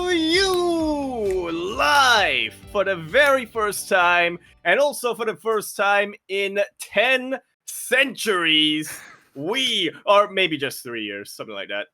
to you live for the very first time, and also for the first time in 10 centuries. We are maybe just 3 years, something like that.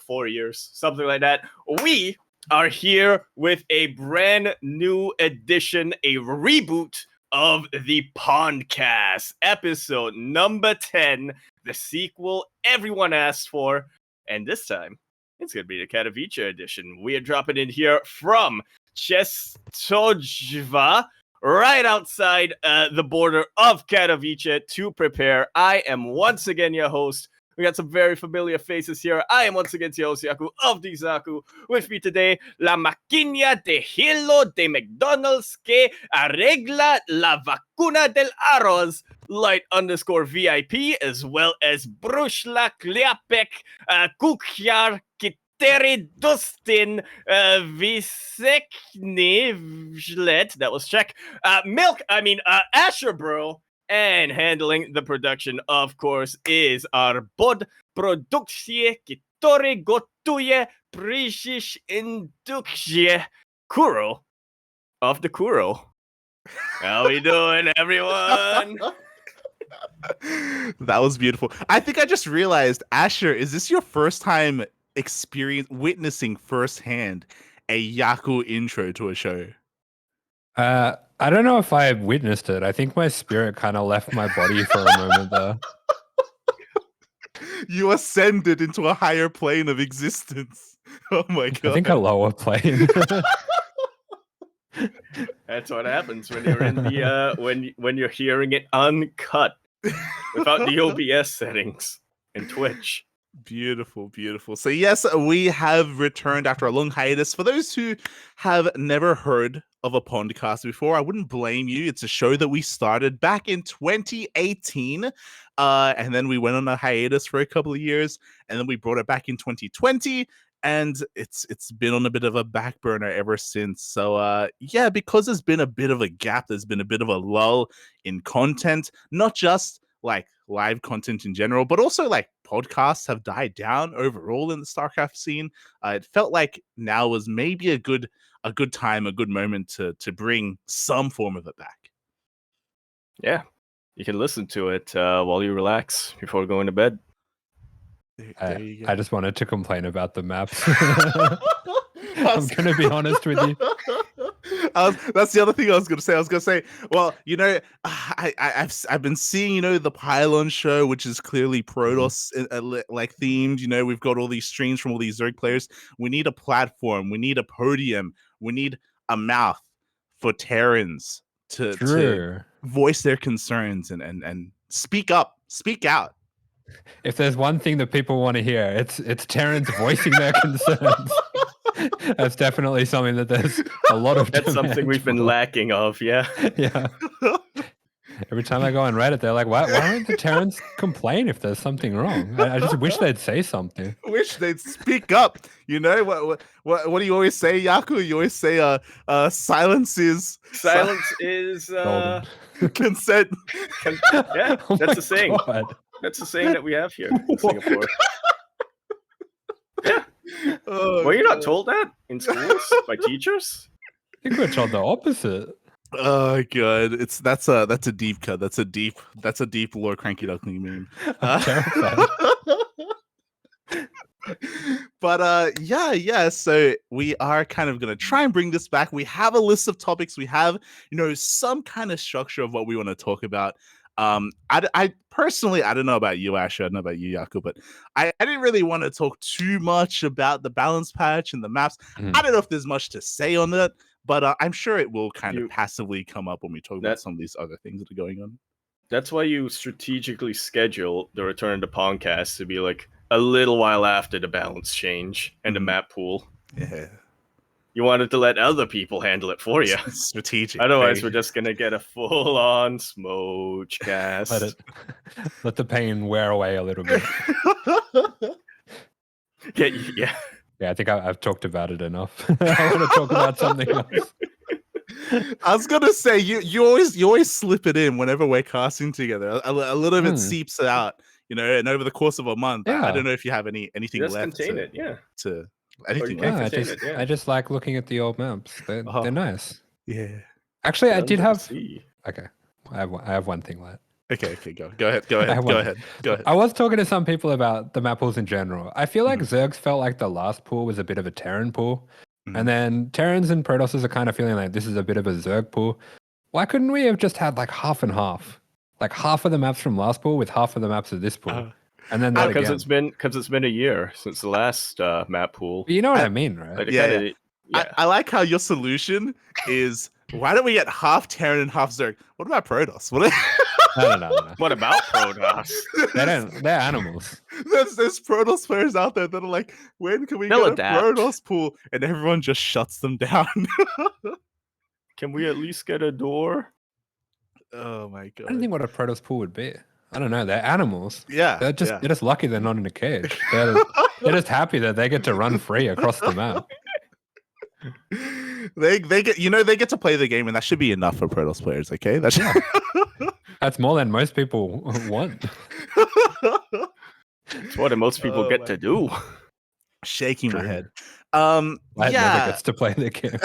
4 years, something like that. We are here with a brand new edition, a reboot of the PondCast, episode number 10, the sequel everyone asked for, and this time it's going to be the Katowice edition. We are dropping in here from Częstochowa, right outside the border of Katowice to prepare. I am once again your host. We got some very familiar faces here. I am once again your host, Yaku of Yakuzaku. With me today, la máquina de hilo de McDonald's que arregla la vacuna del arroz, Light_VIP, as well as Brushla Kliapek, Kukyar Kiteri Dustin, Visekni Vlet, that was Czech, AsherBro. And handling the production, of course, is our bod produkcie, który gotuje przyszłość indukcję Kuro of the Kuro. How we doing, everyone? That was beautiful. I think I just realized, Asher, is this your first time witnessing firsthand a Yaku intro to a show? I don't know if I witnessed it. I think my spirit kind of left my body for a moment there. You ascended into a higher plane of existence. Oh my god. I think a lower plane. That's what happens when you're in the when you're hearing it uncut without the OBS settings and Twitch. Beautiful, beautiful. So yes, we have returned after a long hiatus. For those who have never heard of a PondCast before, I wouldn't blame you. It's a show that we started back in 2018, and then we went on a hiatus for a couple of years, and then we brought it back in 2020, and it's been on a bit of a back burner ever since. So yeah, because there's been a bit of a gap, there's been a bit of a lull in content, not just like live content in general, but also like podcasts have died down overall in the StarCraft scene. It felt like now was maybe a good time, a good moment to bring some form of it back. Yeah, you can listen to it while you relax before going to bed. I just wanted to complain about the maps. I'm going to be honest with you. That's the other thing I was going to say. I was going to say, well, you know, I've been seeing, you know, the Pylon show, which is clearly Protoss like themed. You know, we've got all these streams from all these Zerg players. We need a platform. We need a podium. We need a mouth for Terrans to voice their concerns and speak up, speak out. If there's one thing that people want to hear, it's Terrans voicing their concerns. That's definitely something that there's a lot of. That's something we've been lacking of, yeah. Yeah. Every time I go on Reddit, they're like, why don't the Terrans complain if there's something wrong? I just wish they'd say something. Wish they'd speak up. You know what do you always say, Yaku? You always say silence is consent. Yeah, that's the saying. God. That's the saying that we have here in Singapore. Yeah. Were you not told that in schools by teachers? I think we're told the opposite. Oh god, that's a deep cut. That's a deep Lord CranKy Duckling meme. But yeah. So we are kind of gonna try and bring this back. We have a list of topics. We have, you know, some kind of structure of what we want to talk about. I personally, I don't know about you, Asher, I don't know about you, Yaku, but I didn't really want to talk too much about the balance patch and the maps. I don't know if there's much to say on that, but I'm sure it will kind of passively come up when we talk about some of these other things that are going on. That's why you strategically schedule the return to PondCast to be like a little while after the balance change and the map pool. Yeah. You wanted to let other people handle it for you. Strategic. Otherwise, we're just gonna get a full-on smoochcast. Let the pain wear away a little bit. Yeah. Yeah, I think I've talked about it enough. I want to talk about something else. I was gonna say you always slip it in whenever we're casting together. A little of it seeps out, you know, and over the course of a month, I don't know if you have anything left contain it, yeah. to anything. you can't I contain just it, yeah. I just like looking at the old maps. They're Oh. nice. Yeah. Actually, I Under did the have. sea. Okay, I have one thing left. Okay. Go ahead. I have one thing. Go ahead. I was talking to some people about the map pools in general. I feel like Mhm. Zergs felt like the last pool was a bit of a Terran pool. Mhm. And then Terrans and Protosses are kind of feeling like this is a bit of a Zerg pool. Why couldn't we have just had like half and half? Like half of the maps from last pool with half of the maps of this pool. Uh, And then I- that Because again. it's been a year since the last map pool. But you know what I- I mean, right? Like they Yeah, kinda, yeah. I like how your solution is why don't we get half Terran and half Zerg? What about Protoss? What No. What about Protoss? They're animals. there's Protoss players out there that are like, when can we They'll get adapt. a Protoss pool? And everyone just shuts them down. Can we at least get a door? Oh my I don't god. think what a Protoss pool would be. I don't know. They're animals. Yeah. They're just lucky they're not in a cage. They're just happy that they get to run free across the map. they get they get to play the game, and that should be enough for Protoss players. Okay, that's That's more than most people want. It's what most people Oh get my to do. shaking my True. head. Light never Yeah. gets to play the game.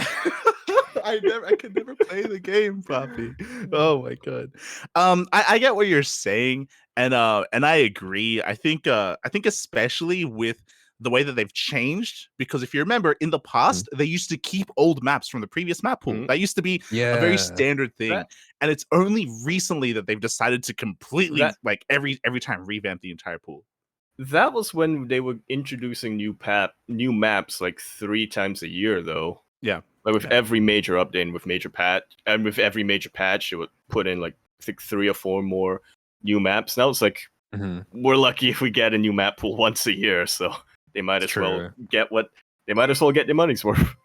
I could never play the game, Poppy. Oh my god. I get what you're saying, and I agree. I think especially with the way that they've changed, because if you remember in the past, they used to keep old maps from the previous map pool. Mhm. That used to be Yeah. a very standard thing. That- And it's only recently that they've decided to completely That- like every time revamp the entire pool. That was when they were introducing new maps like 3 times a year, though. Yeah. Like with Yeah. every major update and with every major patch, it would put in like I think 3 or 4 more new maps. Now it's like Mhm. we're lucky if we get a new map pool once a year, so they might as well True. get their money's worth.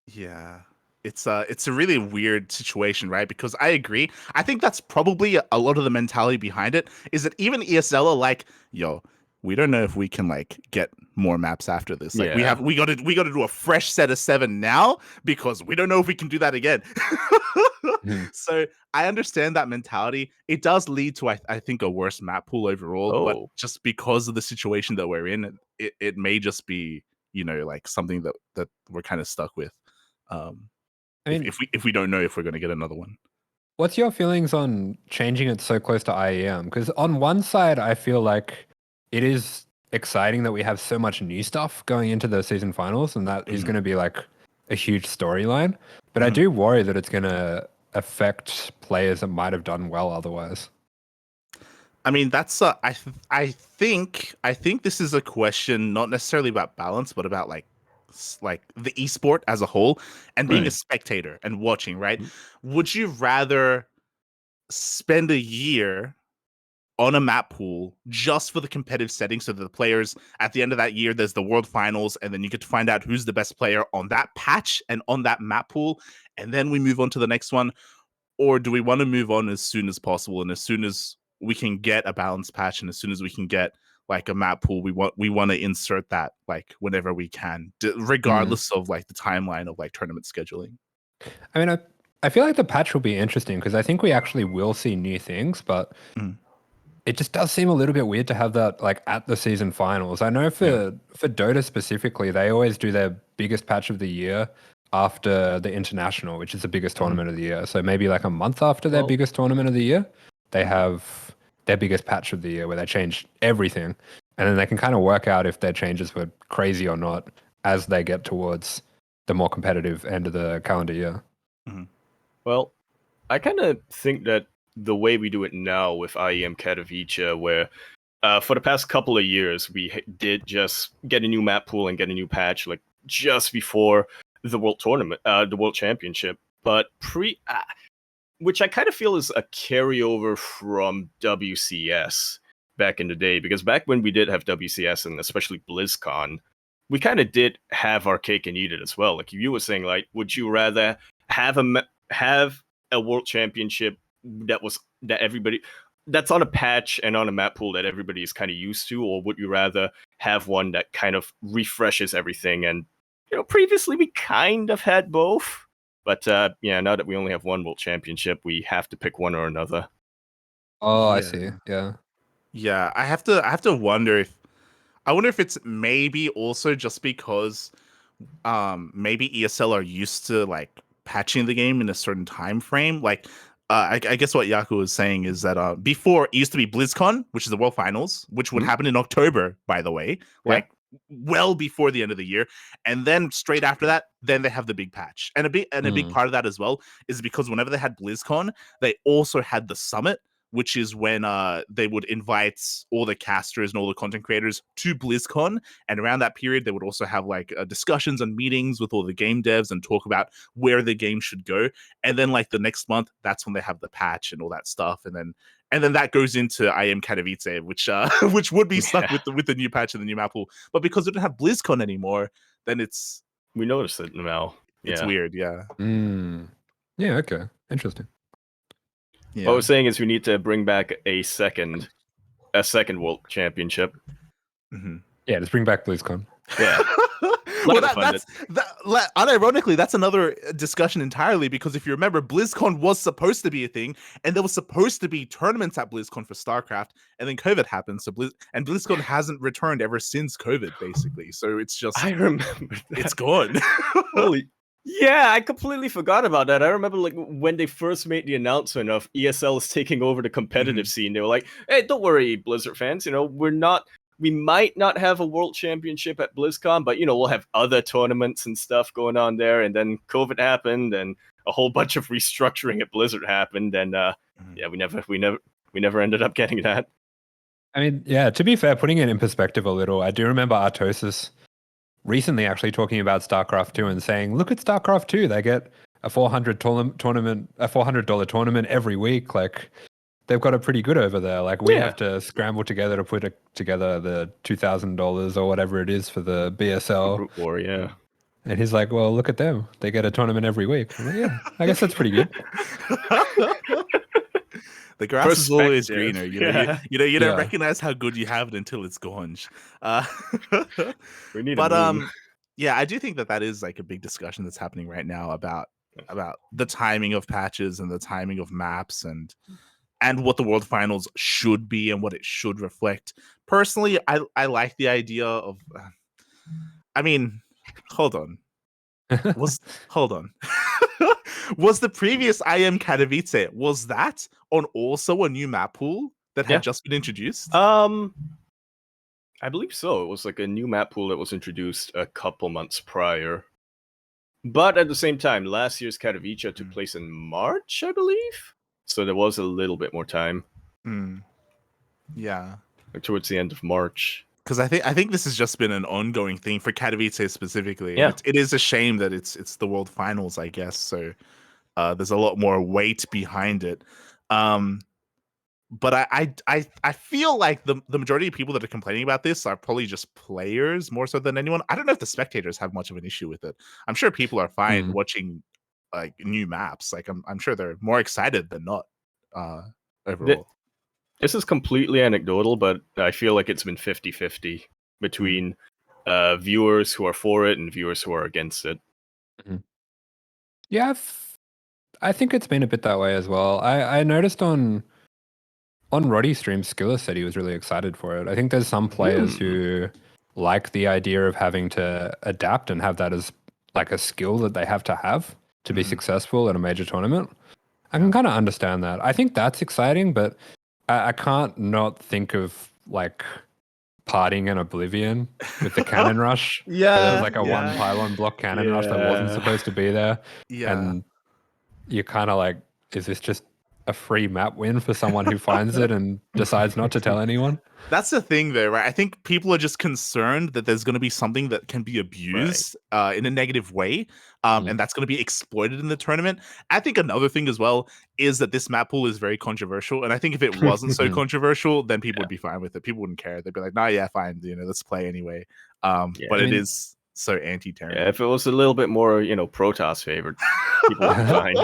Yeah. It's a really weird situation, right? Because I agree. I think that's probably a lot of the mentality behind it is that even ESL are like, yo, we don't know if we can like get more maps after this. Like Yeah. we got to do a fresh set of 7 now because we don't know if we can do that again. Mhm. So I understand that mentality. It does lead to I think a worse map pool overall, but Oh. just because of the situation that we're in, it may just be, like something that we're kind of stuck with. I mean, If we don't know if we're going to get another one. what's your feelings on changing it so close to IEM? Because on one side, I feel like it is exciting that we have so much new stuff going into the season finals, and that is Mhm. going to be like a huge storyline. But I Mhm. do worry that it's going to affect players that might have done well otherwise. I mean, that's I think this is a question not necessarily about balance, but about like the esport as a whole and being a Right. spectator and watching, right? Mhm. Would you rather spend a year on a map pool just for the competitive setting so that the players at the end of that year there's the world finals and then you get to find out who's the best player on that patch and on that map pool and then we move on to the next one? Or do we want to move on as soon as possible and as soon as we can get a balanced patch and as soon as we can get like a map pool, we want to insert that like whenever we can, regardless of like the timeline of like tournament scheduling? I mean, I feel like the patch will be interesting because I think we actually will see new things, but Mm. it just does seem a little bit weird to have that like at the season finals. I know for Dota specifically, they always do their biggest patch of the year after the international, which is the biggest tournament of the year. So maybe like a month after their Well- biggest tournament of the year, they have their biggest patch of the year where they change everything. And then they can kind of work out if their changes were crazy or not as they get towards the more competitive end of the calendar year. Well, I kind of think that the way we do it now with IEM Katowice, where for the past couple of years we did just get a new map pool and get a new patch like just before the world tournament, the world championship, but which I kind of feel is a carryover from WCS back in the day, because back when we did have WCS and especially BlizzCon, we kind of did have our cake and eat it as well. Like you were saying, like, would you rather have a world championship that everybody that's on a patch and on a map pool that everybody is kind of used to, or would you rather have one that kind of refreshes everything? And previously we kind of had both. But now that we only have one world championship, we have to pick one or another. Oh, I Yeah. see. Yeah. Yeah, I have to wonder if I wonder if it's maybe also just because maybe ESL are used to like patching the game in a certain time frame. Like I guess what Yaku was saying is that before it used to be BlizzCon, which is the World Finals, which would happen in October, by the way, like well before the end of the year, and then straight after that, then they have the big patch, and a big part of that as well is because whenever they had BlizzCon, they also had the summit, which is when they would invite all the casters and all the content creators to BlizzCon. And around that period, they would also have like discussions and meetings with all the game devs and talk about where the game should go. And then like the next month, that's when they have the patch and all that stuff. And then that goes into IEM Katowice, which would be stuck with the new patch and the new map pool. But because we don't have BlizzCon anymore, then we noticed it now. It's weird, yeah. Yeah, okay. Interesting. Yeah. What we're saying is we need to bring back a second world championship. Mm-hmm. Yeah, just bring back BlizzCon. Yeah. Well, unironically, that's another discussion entirely, because if you remember, BlizzCon was supposed to be a thing, and there was supposed to be tournaments at BlizzCon for StarCraft, and then COVID happened, so BlizzCon hasn't returned ever since COVID, basically. So it's just I remember that. It's gone. Holy. Yeah, I completely forgot about that. I remember like when they first made the announcement of ESL is taking over the competitive scene, they were like, "Hey, don't worry, Blizzard fans. We might not have a world championship at BlizzCon, but we'll have other tournaments and stuff going on there." And then COVID happened, and a whole bunch of restructuring at Blizzard happened, and we never ended up getting that. I mean, yeah. To be fair, putting it in perspective a little, I do remember Artosis recently actually talking about StarCraft 2 and saying, "Look at StarCraft 2. They get a $400 tournament every week. Like, they've got it pretty good over there. Like, we have to scramble together to put together the $2,000 or whatever it is for the BSL Group War." Yeah. And he's like, "Well, look at them. They get a tournament every week." I'm like, yeah, I guess that's pretty good. The grass is always greener. You don't recognize how good you have it until it's gone. We need yeah, I do think that is like a big discussion that's happening right now about the timing of patches and the timing of maps and what the World Finals should be and what it should reflect. Personally, I like the idea of. I mean, hold on. Hold on. Was the previous IEM Katowice, was that on also a new map pool that had just been introduced? I believe so. It was like a new map pool that was introduced a couple months prior. But at the same time, last year's Katowice took place in March, I believe. So there was a little bit more time. Yeah. Towards the end of March. Because I think this has just been an ongoing thing for Katowice specifically. Yeah. It is a shame that it's the World Finals, I guess. So there's a lot more weight behind it. But I feel like the majority of people that are complaining about this are probably just players more so than anyone. I don't know if the spectators have much of an issue with it. I'm sure people are fine watching like new maps. Like I'm sure they're more excited than not overall. This is completely anecdotal, but I feel like it's been 50-50 between viewers who are for it and viewers who are against it. Yeah, I think it's been a bit that way as well. I noticed on Roddy's stream, Skiller said he was really excited for it. I think there's some players who like the idea of having to adapt and have that as like a skill that they have to be successful at a major tournament. I can kind of understand that. I think that's exciting, but I can't not think of like partying in Oblivion with the cannon rush. There was like a one pylon block cannon rush that wasn't supposed to be there. And you're kind of like, is this just a free map win for someone who finds it and decides not to tell anyone? That's the thing though, right? I think people are just concerned that there's going to be something that can be abused in a negative way, and that's going to be exploited in the tournament. I think another thing as well is that this map pool is very controversial, and I think if it wasn't so controversial, then people would be fine with it. People wouldn't care. They'd be like, "Nah, yeah, fine, let's play anyway." But it is so anti-tournament. Yeah, if it was a little bit more, Protoss favored, people would be fine.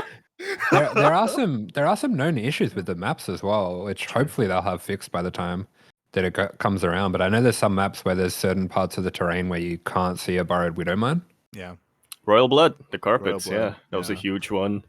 There are some known issues with the maps as well, which hopefully they'll have fixed by the time that it comes around. But I know there's some maps where there's certain parts of the terrain where you can't see a Burrowed Widowmine. Yeah. Royal Blood, the carpets, that was a huge one.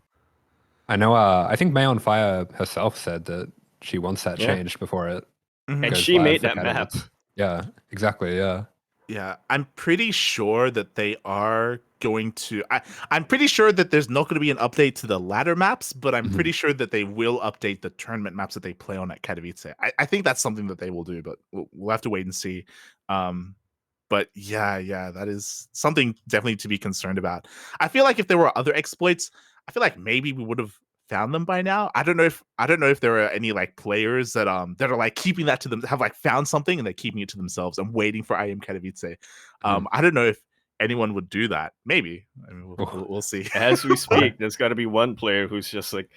I know, I think May on Fire herself said that she wants that changed before it and she made that map. Yeah, exactly. Yeah. Yeah, I'm pretty sure that they are going to. I'm pretty sure that there's not going to be an update to the ladder maps, but I'm Mhm. pretty sure that they will update the tournament maps that they play on at Katowice. I think that's something that they will do, but we'll have to wait and see. But yeah, that is something definitely to be concerned about. I feel like if there were other exploits, I feel like maybe we would have found them by now. I don't know if there are any like players that are like keeping that to them, have like found something and they're keeping it to themselves and waiting for IEM Katowice. Mhm. I don't know if anyone would do that. Maybe. I mean, Oh, we'll see. As we speak, there's got to be one player who's just like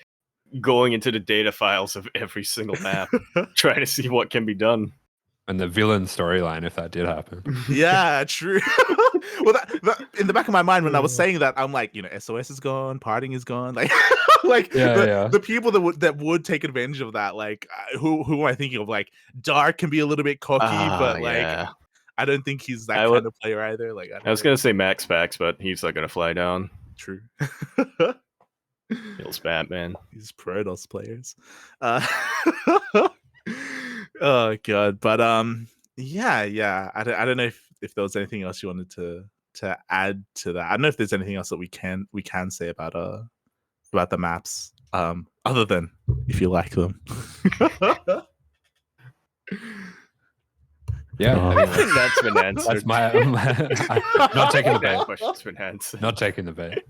going into the data files of every single map, trying to see what can be done. and the villain storyline, if that did happen. Yeah, true. Well, that in the back of my mind when I was saying that, I'm like, SOS is gone, parting is gone, like, like Yeah. the people that would take advantage of that, like, who am I thinking of? Like, Dark can be a little bit cocky, but like, Yeah. I don't think he's that I kind of player either. Like, I I don't was know. gonna say Max Pax, but he's not gonna fly down. True. Feels bad, man. These Protoss players. Uh, oh god, but yeah. I don't know if there was anything else you wanted to add to that. I don't know if there's anything else that we can say about the maps. Other than if you like them. Yeah, Oh. I think that's been answered. that's my not taking the that bait. question's been answered. Not taking the bait.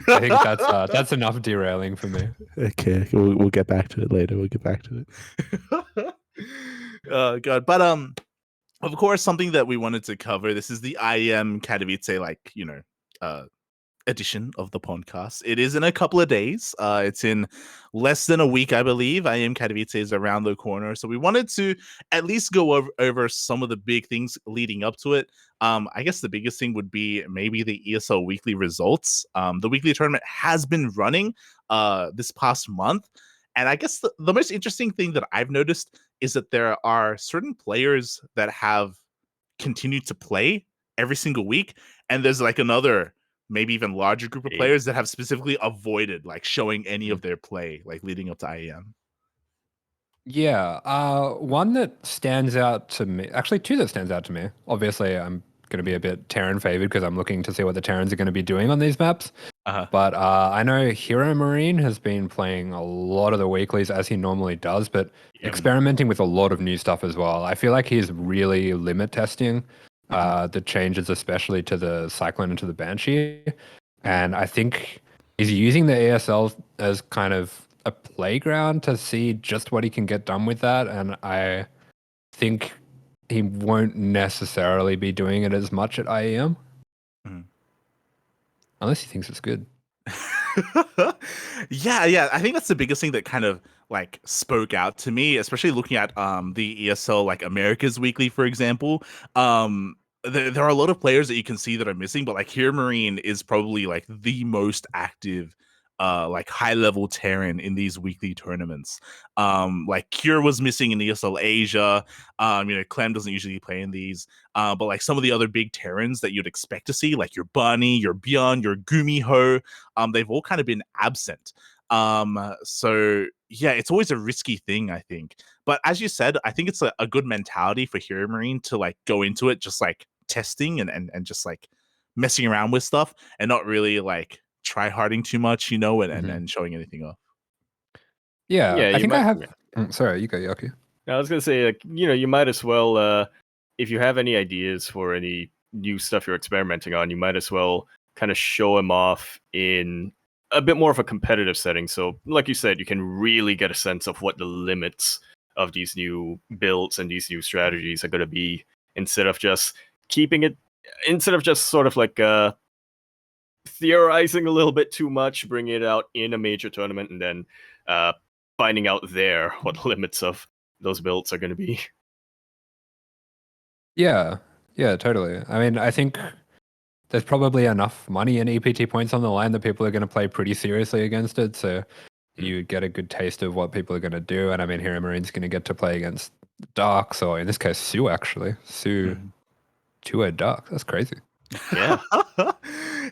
I think that's enough derailing for me. Okay, we'll get back to it later. We'll get back to it. Oh god, but of course, something that we wanted to cover. This is the IEM Katowice, edition of the podcast. It is in a couple of days. It's in less than a week, I believe. IEM Katowice is around the corner, so we wanted to at least go over some of the big things leading up to it. I guess the biggest thing would be maybe the ESL weekly results. The weekly tournament has been running this past month, and I guess the most interesting thing that I've noticed is that there are certain players that have continued to play every single week, and there's like another maybe even larger group of players that have specifically avoided like showing any of their play like leading up to IEM. Yeah, one that stands out to me, actually two that stands out to me. Obviously, I'm going to be a bit Terran favored because I'm looking to see what the Terrans are going to be doing on these maps. Uh-huh. But I know Hero Marine has been playing a lot of the weeklies as he normally does, but experimenting with a lot of new stuff as well. I feel like he's really limit testing the changes, especially to the Cyclone and to the Banshee. And I think he's using the ESL as kind of a playground to see just what he can get done with that. And I think he won't necessarily be doing it as much at IEM. Mhm. Unless he thinks it's good. yeah, I think that's the biggest thing that kind of like spoke out to me, especially looking at the ESL like America's Weekly, for example. There are a lot of players that you can see that are missing, but like Here Marine is probably like the most active like high level Terran in these weekly tournaments. Like Cure was missing in ESL Asia. Clem doesn't usually play in these. But like some of the other big Terrans that you'd expect to see, like your Bunny, your Bjorn, your Gumiho, they've all kind of been absent. So yeah, it's always a risky thing, I think. But as you said, I think it's a good mentality for Hero Marine to like go into it just like testing and just like messing around with stuff and not really like try harding too much, and showing anything off. Yeah, I you think might, I have. Sorry, you go, Yaku. I was gonna say, like, you might as well, if you have any ideas for any new stuff you're experimenting on, you might as well kind of show them off in a bit more of a competitive setting. So, like you said, you can really get a sense of what the limits of these new builds and these new strategies are going to be, instead of just sort of like theorizing a little bit too much, bringing it out in a major tournament, and then finding out there what the limits of those builds are going to be. Yeah, totally. I mean, I think there's probably enough money and EPT points on the line that people are going to play pretty seriously against it. So you get a good taste of what people are going to do. And I mean, Hero Marine's going to get to play against Darks, or in this case, Sue, actually. Sue, 2-0 Dark. That's crazy. Yeah.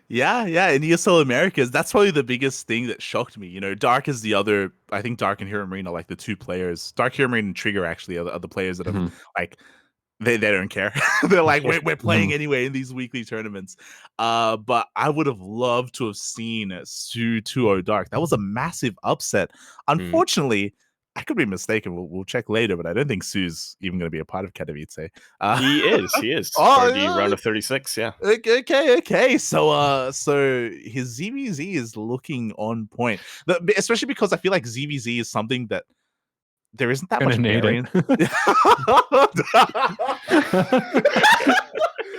yeah. In ESL Americas, that's probably the biggest thing that shocked me. Dark is the other. I think Dark and Hero Marine are like the two players. Dark, Hero Marine, and Trigger actually are the players that have like they don't care. They're like, we're playing anyway in these weekly tournaments. But I would have loved to have seen Su 2-0 Dark. That was a massive upset. Unfortunately, I could be mistaken. We'll check later, but I don't think Su's even going to be a part of Katowice. He is Oh, for the round of 36. Yeah. Okay. So his ZVZ is looking on point, especially because I feel like ZVZ is something that there isn't that much variance.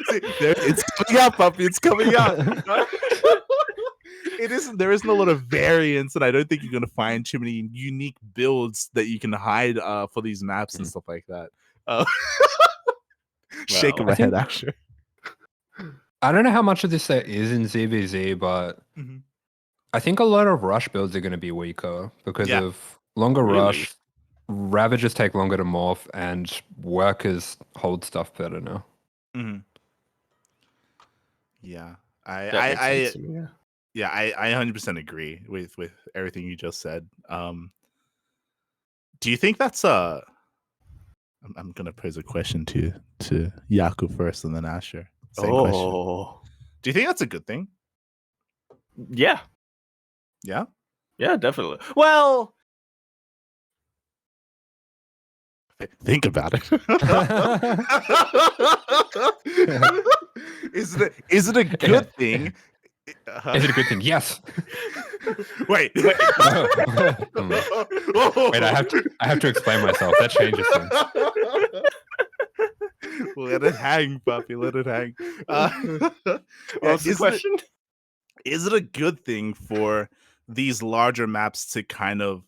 It's coming up, puppy. It's coming up. There isn't a lot of variance, and I don't think you're going to find too many unique builds that you can hide for these maps and stuff like that. Shaking my head, Asher. I don't know how much of this there is in ZVZ, but I think a lot of rush builds are going to be weaker because of longer rush. Ravagers take longer to morph, and workers hold stuff better now. Yeah, I 100% agree with everything you just said. Do you think that's I'm gonna pose a question to Yaku first, and then Asher. Same question. Do you think that's a good thing? Yeah, definitely. Well, think about it. Is it a good thing? Is it a good thing? Yes. Wait. Wait, I have to explain myself. That changes things. Let it hang, puppy. Let it hang. What's the question? Is it a good thing for these larger maps to kind of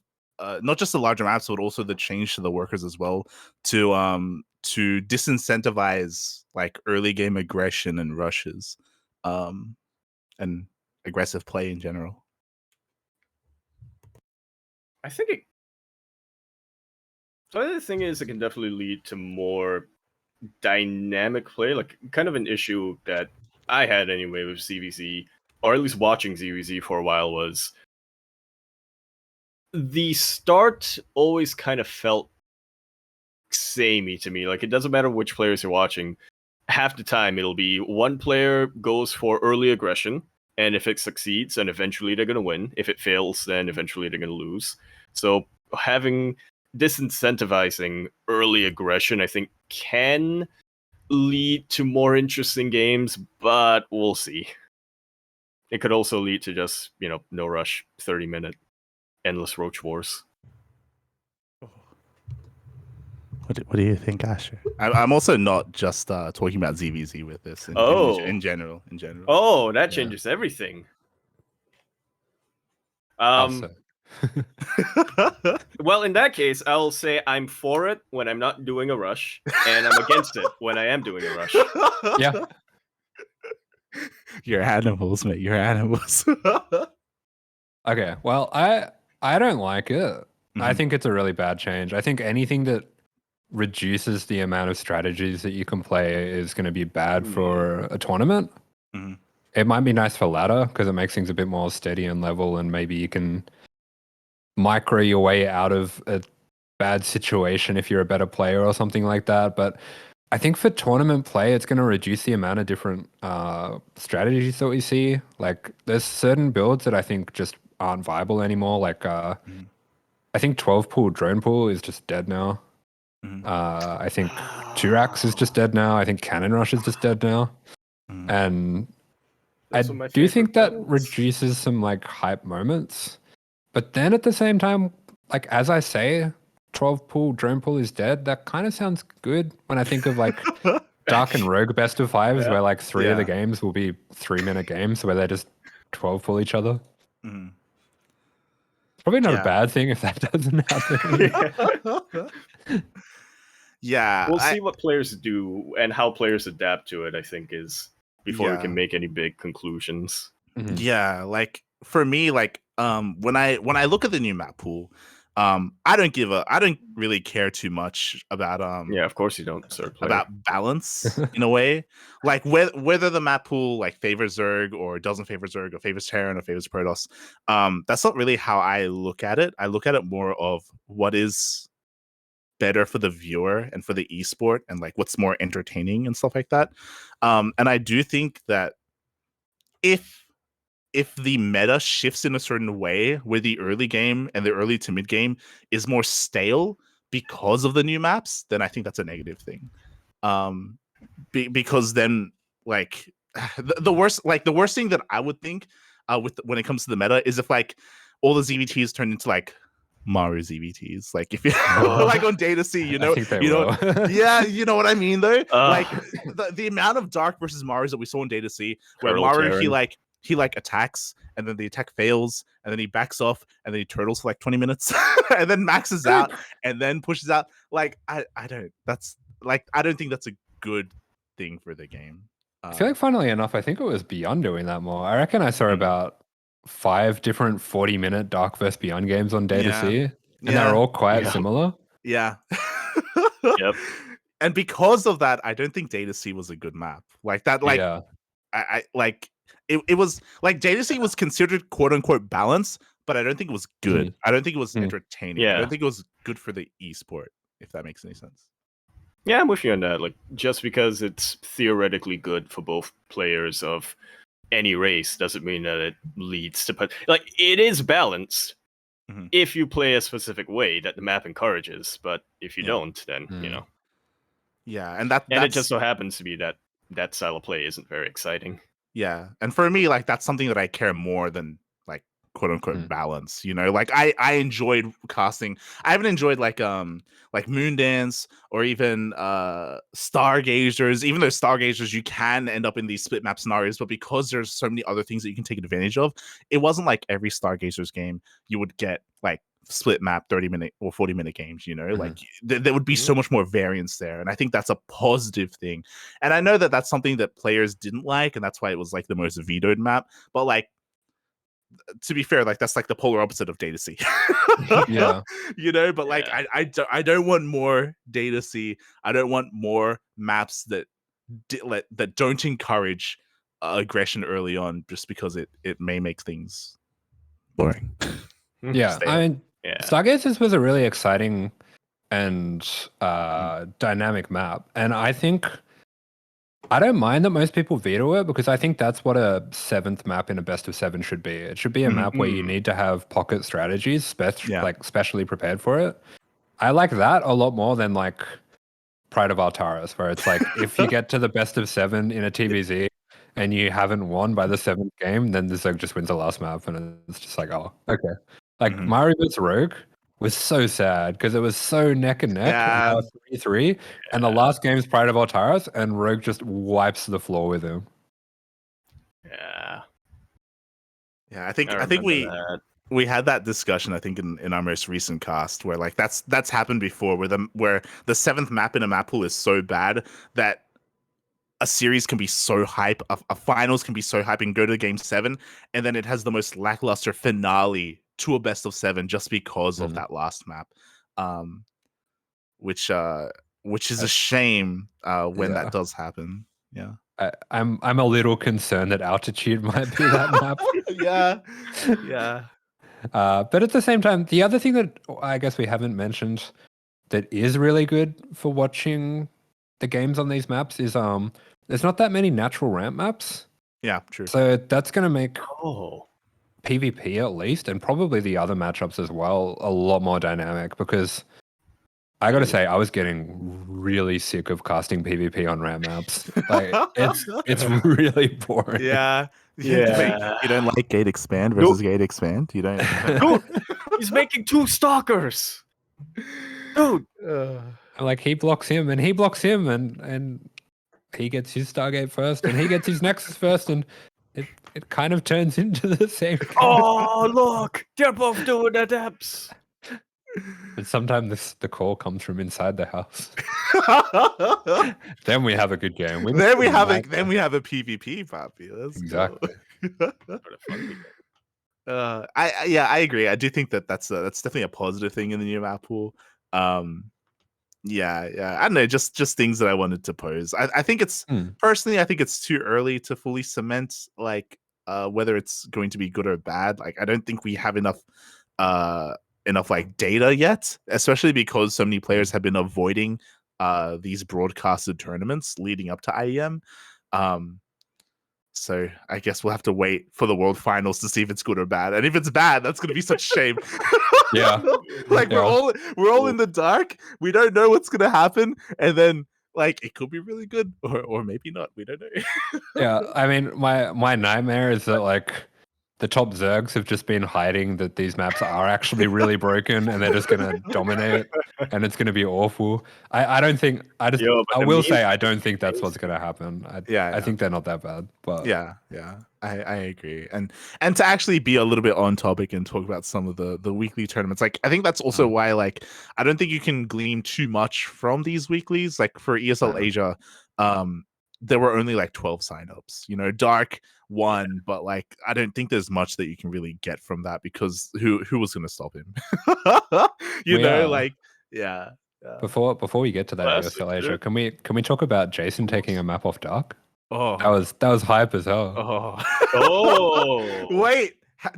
not just the larger maps, but also the change to the workers as well to disincentivize like early game aggression and rushes, and aggressive play in general? I think so the thing is, it can definitely lead to more dynamic play, like kind of an issue that I had anyway with ZVZ, or at least watching ZVZ for a while, was the start always kind of felt samey to me. Like, it doesn't matter which players you're watching, half the time it'll be one player goes for early aggression, and if it succeeds, then eventually they're going to win. If it fails, then eventually they're going to lose. So disincentivizing early aggression, I think, can lead to more interesting games, but we'll see. It could also lead to just, no rush, 30-minute, endless roach wars. What do you think, Asher? I'm also not just talking about ZVZ with this. In general. Oh, that changes everything. Well, in that case, I'll say I'm for it when I'm not doing a rush, and I'm against it when I am doing a rush. Yeah. You're animals, mate. You're animals. Okay. Well, I don't like it. I think it's a really bad change. I think anything that reduces the amount of strategies that you can play is going to be bad for a tournament. It might be nice for ladder because it makes things a bit more steady and level, and maybe you can micro your way out of a bad situation if you're a better player or something like that. But I think for tournament play, it's going to reduce the amount of different strategies that we see. Like, there's certain builds that I think just aren't viable anymore. Like, I think 12 pool drone pool is just dead now. I think Turax is just dead now. I think Cannon Rush is just dead now. And I do think that reduces some like hype moments. But then at the same time, like, as I say, 12 pool drone pool is dead. That kind of sounds good when I think of like Dark and Rogue best of fives, where like three of the games will be 3-minute games where they just 12 pull each other. Probably not a bad thing if that doesn't happen. Yeah, we'll see what players do and how players adapt to it, I think, is before we can make any big conclusions. Yeah, like for me, like when I look at the new map pool, I don't really care too much about of course you don't, sir, about balance in a way. Like whether the map pool like favors Zerg or doesn't favor Zerg or favors Terran or favors Protoss, that's not really how I look at it. I look at it more of what is better for the viewer and for the esport and like what's more entertaining and stuff like that. And I do think that if the meta shifts in a certain way where the early game and the early to mid game is more stale because of the new maps, then I think that's a negative thing. Because then like the worst thing that I would think when it comes to the meta is if like all the ZVTs turn into like Mario ZVTs, like if you like on Data C, you know, I think they will. yeah, you know what I mean though. Like Uh, the amount of Dark versus Marios that we saw in Data C, where Turtle Mario Terran. he attacks and then the attack fails and then he backs off and then he turtles for like 20 minutes and then maxes out and then pushes out. Like I don't think that's a good thing for the game. I feel like, funnily enough, I think it was Beyond doing that more. I reckon I saw Mhm. about 5 different 40-minute Dark vs. Beyond games on Data Yeah. C, and Yeah. they're all quite Yeah. similar. Yeah. Yep. And because of that, I don't think Data C was a good map. Like that, like Yeah. I like it was like Data C was considered quote unquote balanced, but I don't think it was good. I don't think it was entertaining. I Yeah. don't think it was good for the esport, if that makes any sense. Yeah, I'm with you on that. Like, just because it's theoretically good for both players of any race doesn't mean that it leads to. Like, it is balanced Mhm. if you play a specific way that the map encourages, but if you Yeah. don't, then you know. Yeah, and it just so happens to be that that style of play isn't very exciting. Yeah, and for me, like that's something that I care more than like quote unquote balance. You know, like I enjoyed casting. I haven't enjoyed like Moondance or even Stargazers. Even though Stargazers you can end up in these split map scenarios, but because there's so many other things that you can take advantage of, it wasn't like every Stargazers game you would get like split map 30-minute or 40-minute games, you know, like there would be so much more variance there, and I think that's a positive thing. And I know that that's something that players didn't like, and that's why it was like the most vetoed map. But like, to be fair, like that's like the polar opposite of Data C. Yeah. You know. But like, I don't want more Data C. I don't want more maps that that don't encourage aggression early on, just because it may make things boring. Yeah, I mean, Stargazers was a really exciting and dynamic map, and I think I don't mind that most people veto it because I think that's what a 7th map in a best of 7 should be. It should be a map where you need to have pocket strategies, like specially prepared for it. I like that a lot more than like Pride of Altaris, where it's like if you get to the best of 7 in a TVZ and you haven't won by the 7th game, then the Zerg just wins the last map, and it's just like, oh, okay. Like Mario vs Rogue was so sad because it was so neck and neck, and they were 3-3, and the last game's Pride of Altaris, and Rogue just wipes the floor with him. Yeah. Yeah, I think we had that discussion, I think, in our most recent cast, where like that's happened before, where the 7th map in a map pool is so bad that a series can be so hype, a finals can be so hype and go to game 7, and then it has the most lackluster finale to a best of 7 just because of that last map, which is a shame when that does happen. Yeah. I'm a little concerned that altitude might be that map. Yeah. But at the same time, the other thing that I guess we haven't mentioned that is really good for watching the games on these maps is there's not that many natural ramp maps. Yeah, true. So that's going to make PvP at least, and probably the other matchups as well, a lot more dynamic, because I got to say, I was getting really sick of casting PvP on ramp maps. Like it's really boring. Yeah. Yeah. You don't like Gate Expand versus Gate Expand? You don't? Dude, he's making 2 stalkers. Dude. Like he blocks him and he blocks him, and he gets his Stargate first and he gets his Nexus first, and it kind of turns into the same game. Oh, look! They're both doing adepts. But sometimes the call comes from inside the house. Then we have a good game. Then we have a PvP, Poppy. Let's exactly. I agree. I do think that's definitely a positive thing in the new map pool. Yeah. I don't know, just things that I wanted to pose. I think it's personally, I think it's too early to fully cement like whether it's going to be good or bad. Like I don't think we have enough enough like data yet, especially because so many players have been avoiding these broadcasted tournaments leading up to IEM. So I guess we'll have to wait for the World Finals to see if it's good or bad. And if it's bad, that's gonna be such shame. Yeah. Like we're all in the dark. We don't know what's gonna happen, and then like it could be really good or maybe not. We don't know. Yeah, I mean, my nightmare is that like the top Zergs have just been hiding that these maps are actually really broken, and they're just gonna dominate, and it's gonna be awful. I don't think I will say I don't think that's what's gonna happen. I think they're not that bad, but yeah, I agree. And to actually be a little bit on topic and talk about some of the weekly tournaments, like I think that's also why like I don't think you can glean too much from these weeklies. Like for ESL Asia, there were only like 12 signups. You know, Dark won, but like I don't think there's much that you can really get from that because who was going to stop him? you know, like yeah. Before we get to that ESL Asia, can we talk about Jason taking a map off Dark? Oh, that was hype as hell. Oh, wait,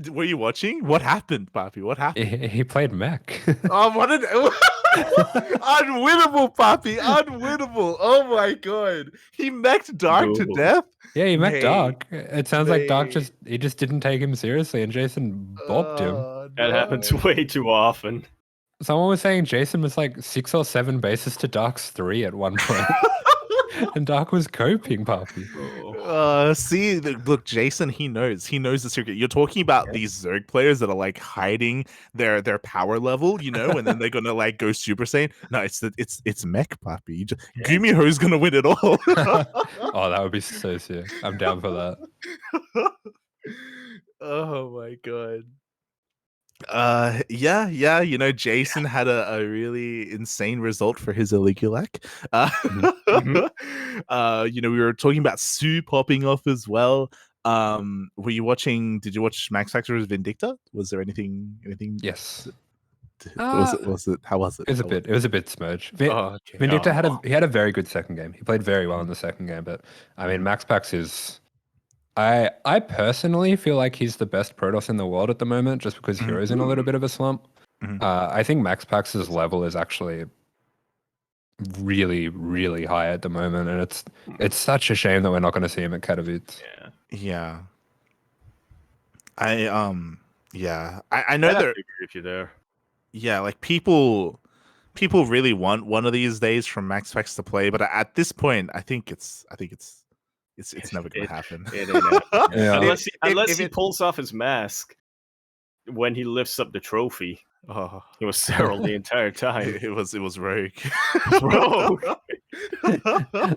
were you watching? What happened, Papi? What happened? He played mech. Oh, what an unwinnable, Papi, unwinnable! Oh my god, he mech'd Dark to death. Yeah, he mech'd Dark. It sounds like Dark just didn't take him seriously, and Jason bopped him. That happens way too often. Someone was saying Jason was like 6 or 7 bases to Dark's 3 at one point. And Dark was coping, Papi. See, look, Jason, he knows the secret. You're talking about these Zerg players that are like hiding their power level, you know, and then they're gonna like go Super Saiyan. No, it's mech, Papi. Gumiho's gonna win it all. Oh, that would be so sick. I'm down for that. Oh my god. Yeah, you know, Jason had a really insane result for his Eligulac. You know, we were talking about Sue popping off as well. Did you watch Max Factor's Vindicta? Was there anything Yes. was it how was it? It was a bit smudge. Vindicta had a very good second game. He played very well in the second game, but I mean Max Pax is I personally feel like he's the best Protoss in the world at the moment, just because Hero's in a little bit of a slump. I think Max Pax's level is actually really, really high at the moment, and it's such a shame that we're not going to see him at Katowice. Yeah. I know that agree with you there. Yeah, like people really want one of these days from Max Pax to play, but at this point, I think it's never gonna happen. Unless he pulls off his mask when he lifts up the trophy. Oh, it was Cyril the entire time. It was Rogue. Rogue.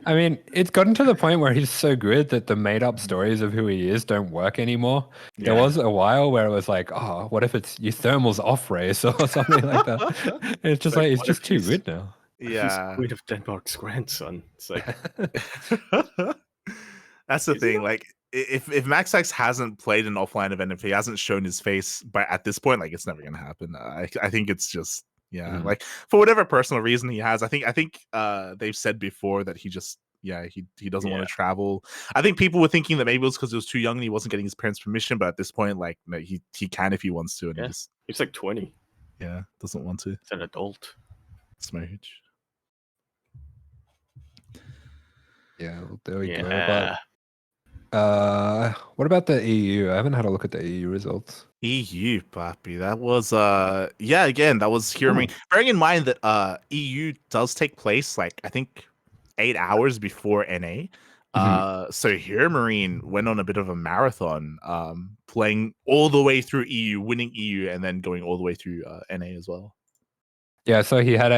I mean, it's gotten to the point where he's so good that the made-up stories of who he is don't work anymore. There was a while where it was like, oh, what if it's Euthermal's off race or something like that? And it's just like it's just too good now. Yeah, he's Queen of Denmark's grandson. It's like that's the thing. Like, if Max X hasn't played an offline event, if he hasn't shown his face, but at this point, like, it's never gonna happen. I think it's just like for whatever personal reason he has. I think they've said before that he just he doesn't want to travel. I think people were thinking that maybe it was because he was too young and he wasn't getting his parents' permission. But at this point, like, no, he can if he wants to. And he's like 20. Yeah, doesn't want to. He's an adult. Smooch. Yeah, there we go. But what about the EU? I haven't had a look at the EU results. EU, papi. That was again, that was Hero Marine. Bearing in mind that EU does take place like I think 8 hours before NA. So Hero Marine went on a bit of a marathon, playing all the way through EU, winning EU, and then going all the way through NA as well. Yeah, so he had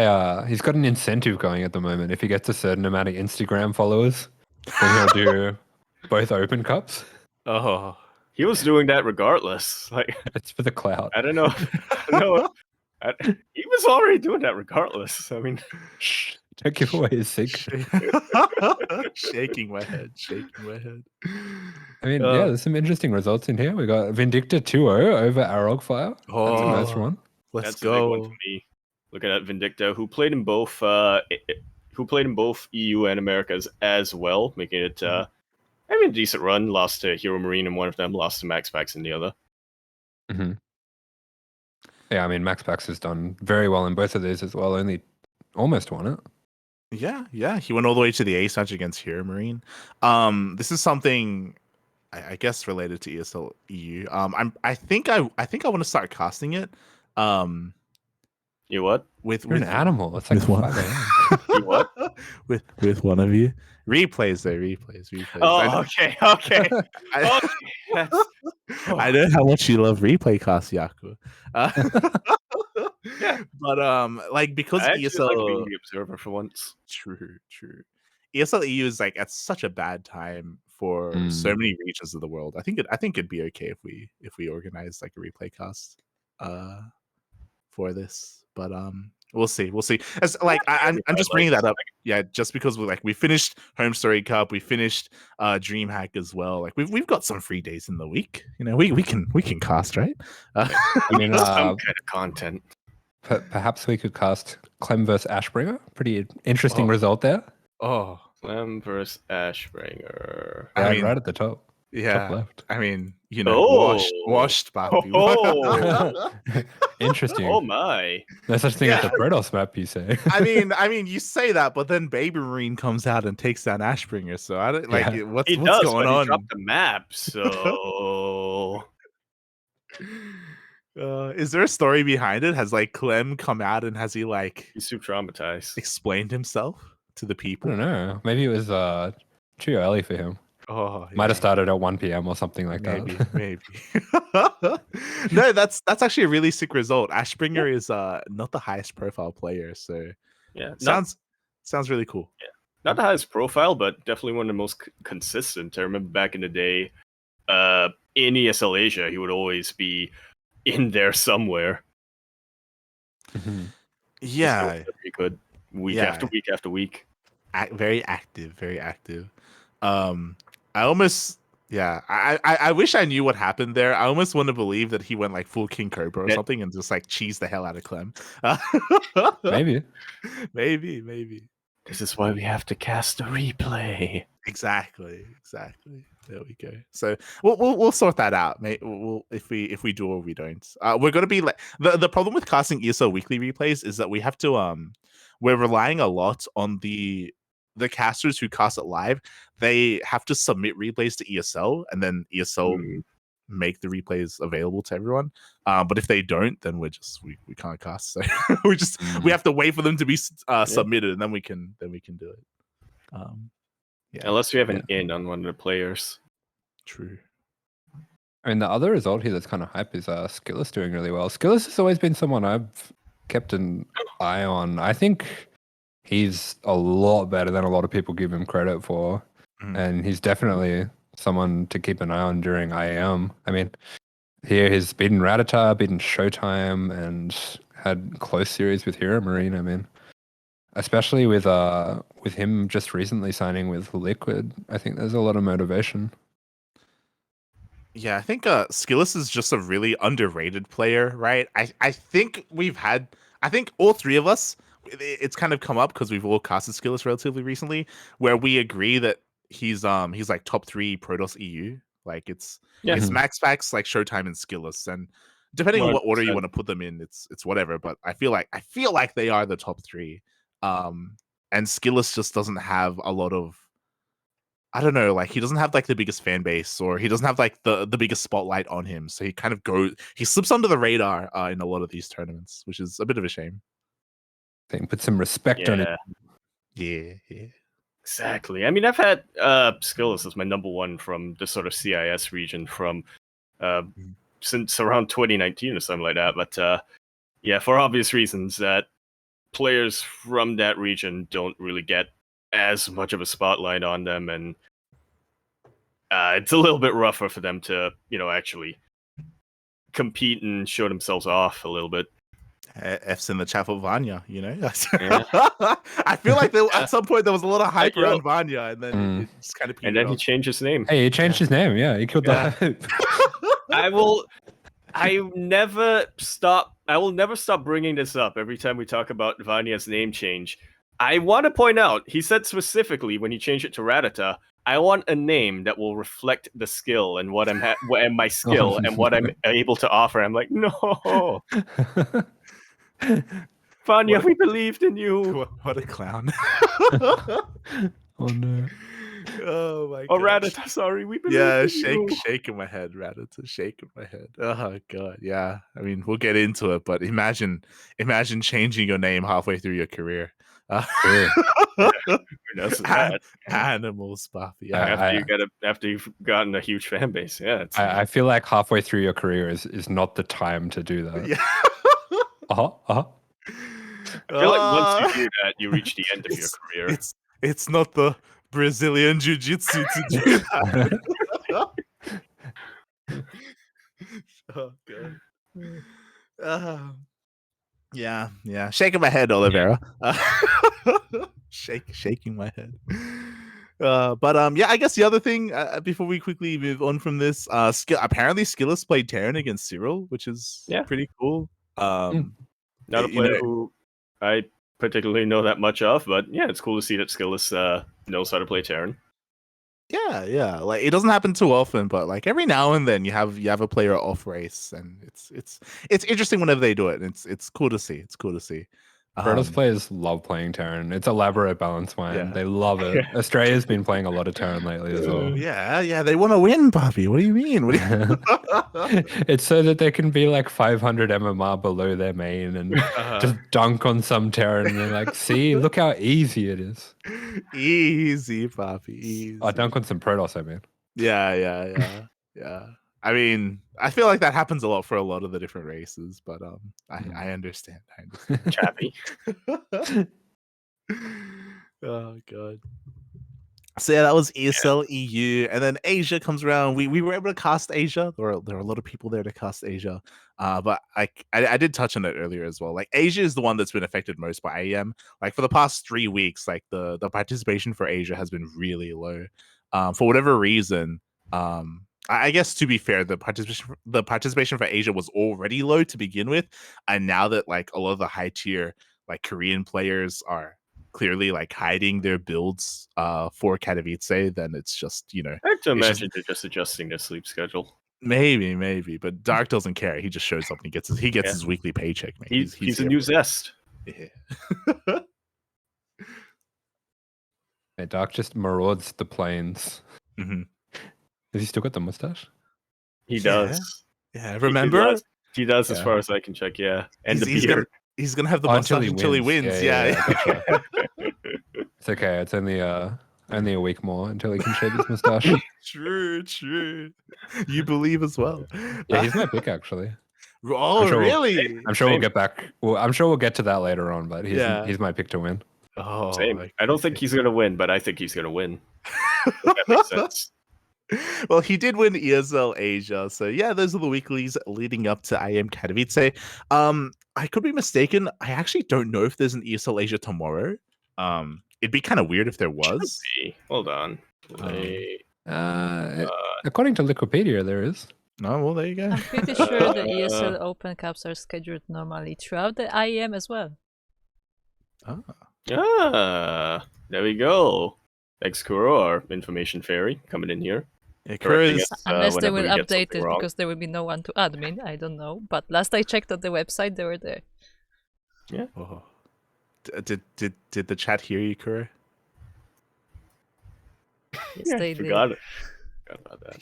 he's got an incentive going at the moment. If he gets a certain amount of Instagram followers, then he'll do both Open Cups. Oh, he was doing that regardless. Like, it's for the clout. I don't know. He was already doing that regardless. I mean, shh, don't give away his secret. Shaking my head. I mean, there's some interesting results in here. We got Vindicta 2-0 over Arogfire. That's a nice one. Let's go. A big one for me. Looking at Vindicta, who played in both EU and Americas as well, making it a decent run. Lost to Hero Marine in one of them, lost to Max Pax in the other. Yeah, I mean, Max Pax has done very well in both of these as well. Only almost won it. Yeah. He went all the way to the ace match against Hero Marine. This is something I guess related to ESL EU. I think I want to start casting it. You what? With You're an animal. It's like with one 5 a.m. You what? with one of you. Replays. Oh, okay. Okay. I, That's... I know how much you love replay cast, Yaku. Yeah. But like because I actually like being ESL the observer for once. true. ESL EU is like at such a bad time for so many regions of the world. I think it'd be okay if we organize like a replay cast for this. But we'll see. As like I'm just bringing that up. Yeah, just because we finished Home Story Cup, we finished DreamHack as well. Like we've got some free days in the week. You know, we can cast, right? I mean, Some kind of content. Perhaps we could cast Clem versus Ashbringer. Pretty interesting result there. Oh, Clem versus Ashbringer. Right, I mean, right at the top. yeah. Top left. I mean, you know, washed, papi. Oh. Interesting. Oh my. No such thing as Yeah. a Protoss map, you say. I mean, you say that, but then Baby Marine comes out and takes down Ashbringer. So I don't like Yeah. what's He does, going but on. he dropped the map, so Is there a story behind it? Has like Clem come out and has he like he's super traumatized. explained himself to the I people? don't know. Maybe it was too early for him. Oh, Might have started at 1 p.m. or something like maybe, that. maybe. No, that's actually a really sick result. Ashbringer is not the highest profile player, so Yeah, sounds really cool. not the highest profile, but definitely one of the most consistent. I remember back in the day, in ESL Asia, he would always be in there somewhere. Mhm. Yeah, He could week Yeah. after week after week. very active. I almost I wish I knew what happened there. I almost want to believe that he went like full King Cobra or Yeah. something and just like cheesed the hell out of Clem. Maybe. maybe. This is why we have to cast a replay. Exactly. There we go. So we'll sort that out, mate. We'll if we do or we don't. We're gonna be like the problem with casting ESL weekly replays is that we have to we're relying a lot on the casters who cast it live. They have to submit replays to ESL, and then ESL make the replays available to everyone. But if they don't, then we can't cast. So we have to wait for them to be submitted, and then we can do it. Yeah. Unless we have an in on one of the players. True. I mean, the other result here that's kind of hype is Skillis doing really well. Skillis has always been someone I've kept an eye on. I think he's a lot better than a lot of people give him credit for. And he's definitely someone to keep an eye on during IEM. I mean, here he's beaten Ratata, beaten Showtime, and had close series with Hero Marine. I mean, especially with him just recently signing with Liquid, I think there's a lot of motivation. Yeah, I think Skillis is just a really underrated player, right? I think all three of us, it's kind of come up because we've all casted Skillis relatively recently, where we agree that he's like top 3 Protoss EU. Like it's Max Fax, like Showtime and Skillis, and depending on what order you want to put them in, it's whatever. But I feel like they are the top 3. And Skillis just doesn't have a lot of, I don't know, like he doesn't have like the biggest fan base, or he doesn't have like the biggest spotlight on him. So he kind of he slips under the radar in a lot of these tournaments, which is a bit of a shame. Put some respect on it. Yeah. Exactly. I mean, I've had Skillis as my number 1 from the sort of CIS region from since around 2019 or something like that. But yeah, for obvious reasons that players from that region don't really get as much of a spotlight on them, and it's a little bit rougher for them to, actually compete and show themselves off a little bit. F's in the chat for Vanya, I feel like at some point there was a lot of hype around Vanya, and then it just kind of and then he changed his name. Hey, he changed his name. Yeah, he killed the hype. I will never stop bringing this up every time we talk about Vanya's name change. I want to point out, he said specifically when he changed it to Ratata, I want a name that will reflect the skill and what I'm and my skill and what I'm able to offer. I'm like, no, Vanya, we believed in you. What a clown. Oh no. Oh my Oh, god. Raditz, sorry, we believed Yeah, in you. shaking my head, Raditz, shaking my head. Oh god, yeah. I mean, we'll get into it, but imagine changing your name halfway through your career. True. Who knows that? Animals, Buffy. Yeah. After you've gotten a huge fan base, yeah. It's, I feel like halfway through your career is not the time to do that. Yeah. Uh-huh. I feel like once you do that, you reach the end of your career. It's not the Brazilian jiu-jitsu to do that. Oh god. Yeah. Shaking my head, Oliveira. Shaking my head. Yeah, I guess the other thing before we quickly move on from this, apparently Skillus played Terran against Cyril, which is pretty cool. Not a player who I particularly know that much of, but yeah, it's cool to see that Skillus knows how to play Terran. Yeah. Like it doesn't happen too often, but like every now and then you have a player off race, and it's interesting whenever they do it. And it's cool to see. It's cool to see. Protoss players love playing Terran. It's elaborate balance mine. They love it. Australia's been playing a lot of Terran lately as well. Yeah. They want to win, Bobby. What do you mean? It's so that they can be like 500 MMR below their main and just dunk on some Terran. And they're like, see, look how easy it is. Easy, Bobby. Easy. Oh, dunk on some Protoss, I mean. Yeah. I mean, I feel like that happens a lot for a lot of the different races, but I understand. Chappy. Oh god. So yeah, that was ESL EU, and then Asia comes around. We were able to cast Asia. There are a lot of people there to cast Asia, but I did touch on it earlier as well. Like Asia is the one that's been affected most by IEM. Like for the past 3 weeks, like the participation for Asia has been really low. For whatever reason, I guess to be fair, the participation for Asia was already low to begin with, and now that like a lot of the high tier like Korean players are clearly like hiding their builds for Katowice, then it's just, you know, I have to imagine they're just adjusting their sleep schedule. Maybe, but Dark doesn't care. He just shows up and he gets his weekly paycheck, man. He's a new Zest. Yeah. Hey, Dark just marauds the plains. Mm-hmm. Has he still got the mustache? He does. Yeah, remember? He does as far as I can check, yeah. And the beard. He's gonna have the mustache until he wins. Yeah. Gotcha. It's okay. It's only a week more until he can shave his mustache. True. You believe as well. Yeah, he's my pick actually. Oh, really? I'm sure we'll get back. Well, I'm sure we'll get to that later on, but he's my pick to win. Oh, same. I don't think he's gonna win, but I think he's gonna win. That makes sense. Well, he did win ESL Asia, so yeah, those are the weeklies leading up to IEM Katowice. I could be mistaken. I actually don't know if there's an ESL Asia tomorrow. It'd be kind of weird if there was. Hold on. According to Wikipedia, there is. Oh, well, there you go. I'm pretty sure the ESL Open Cups are scheduled normally throughout the IEM as well. There we go. Thanks, Kuro, our information fairy, coming in here. Unless they will update it because there will be no one to admin, I don't know. But last I checked on the website, they were there. Yeah. Oh. Did the chat hear you, Kuro? Yes, they did. Forgot about that.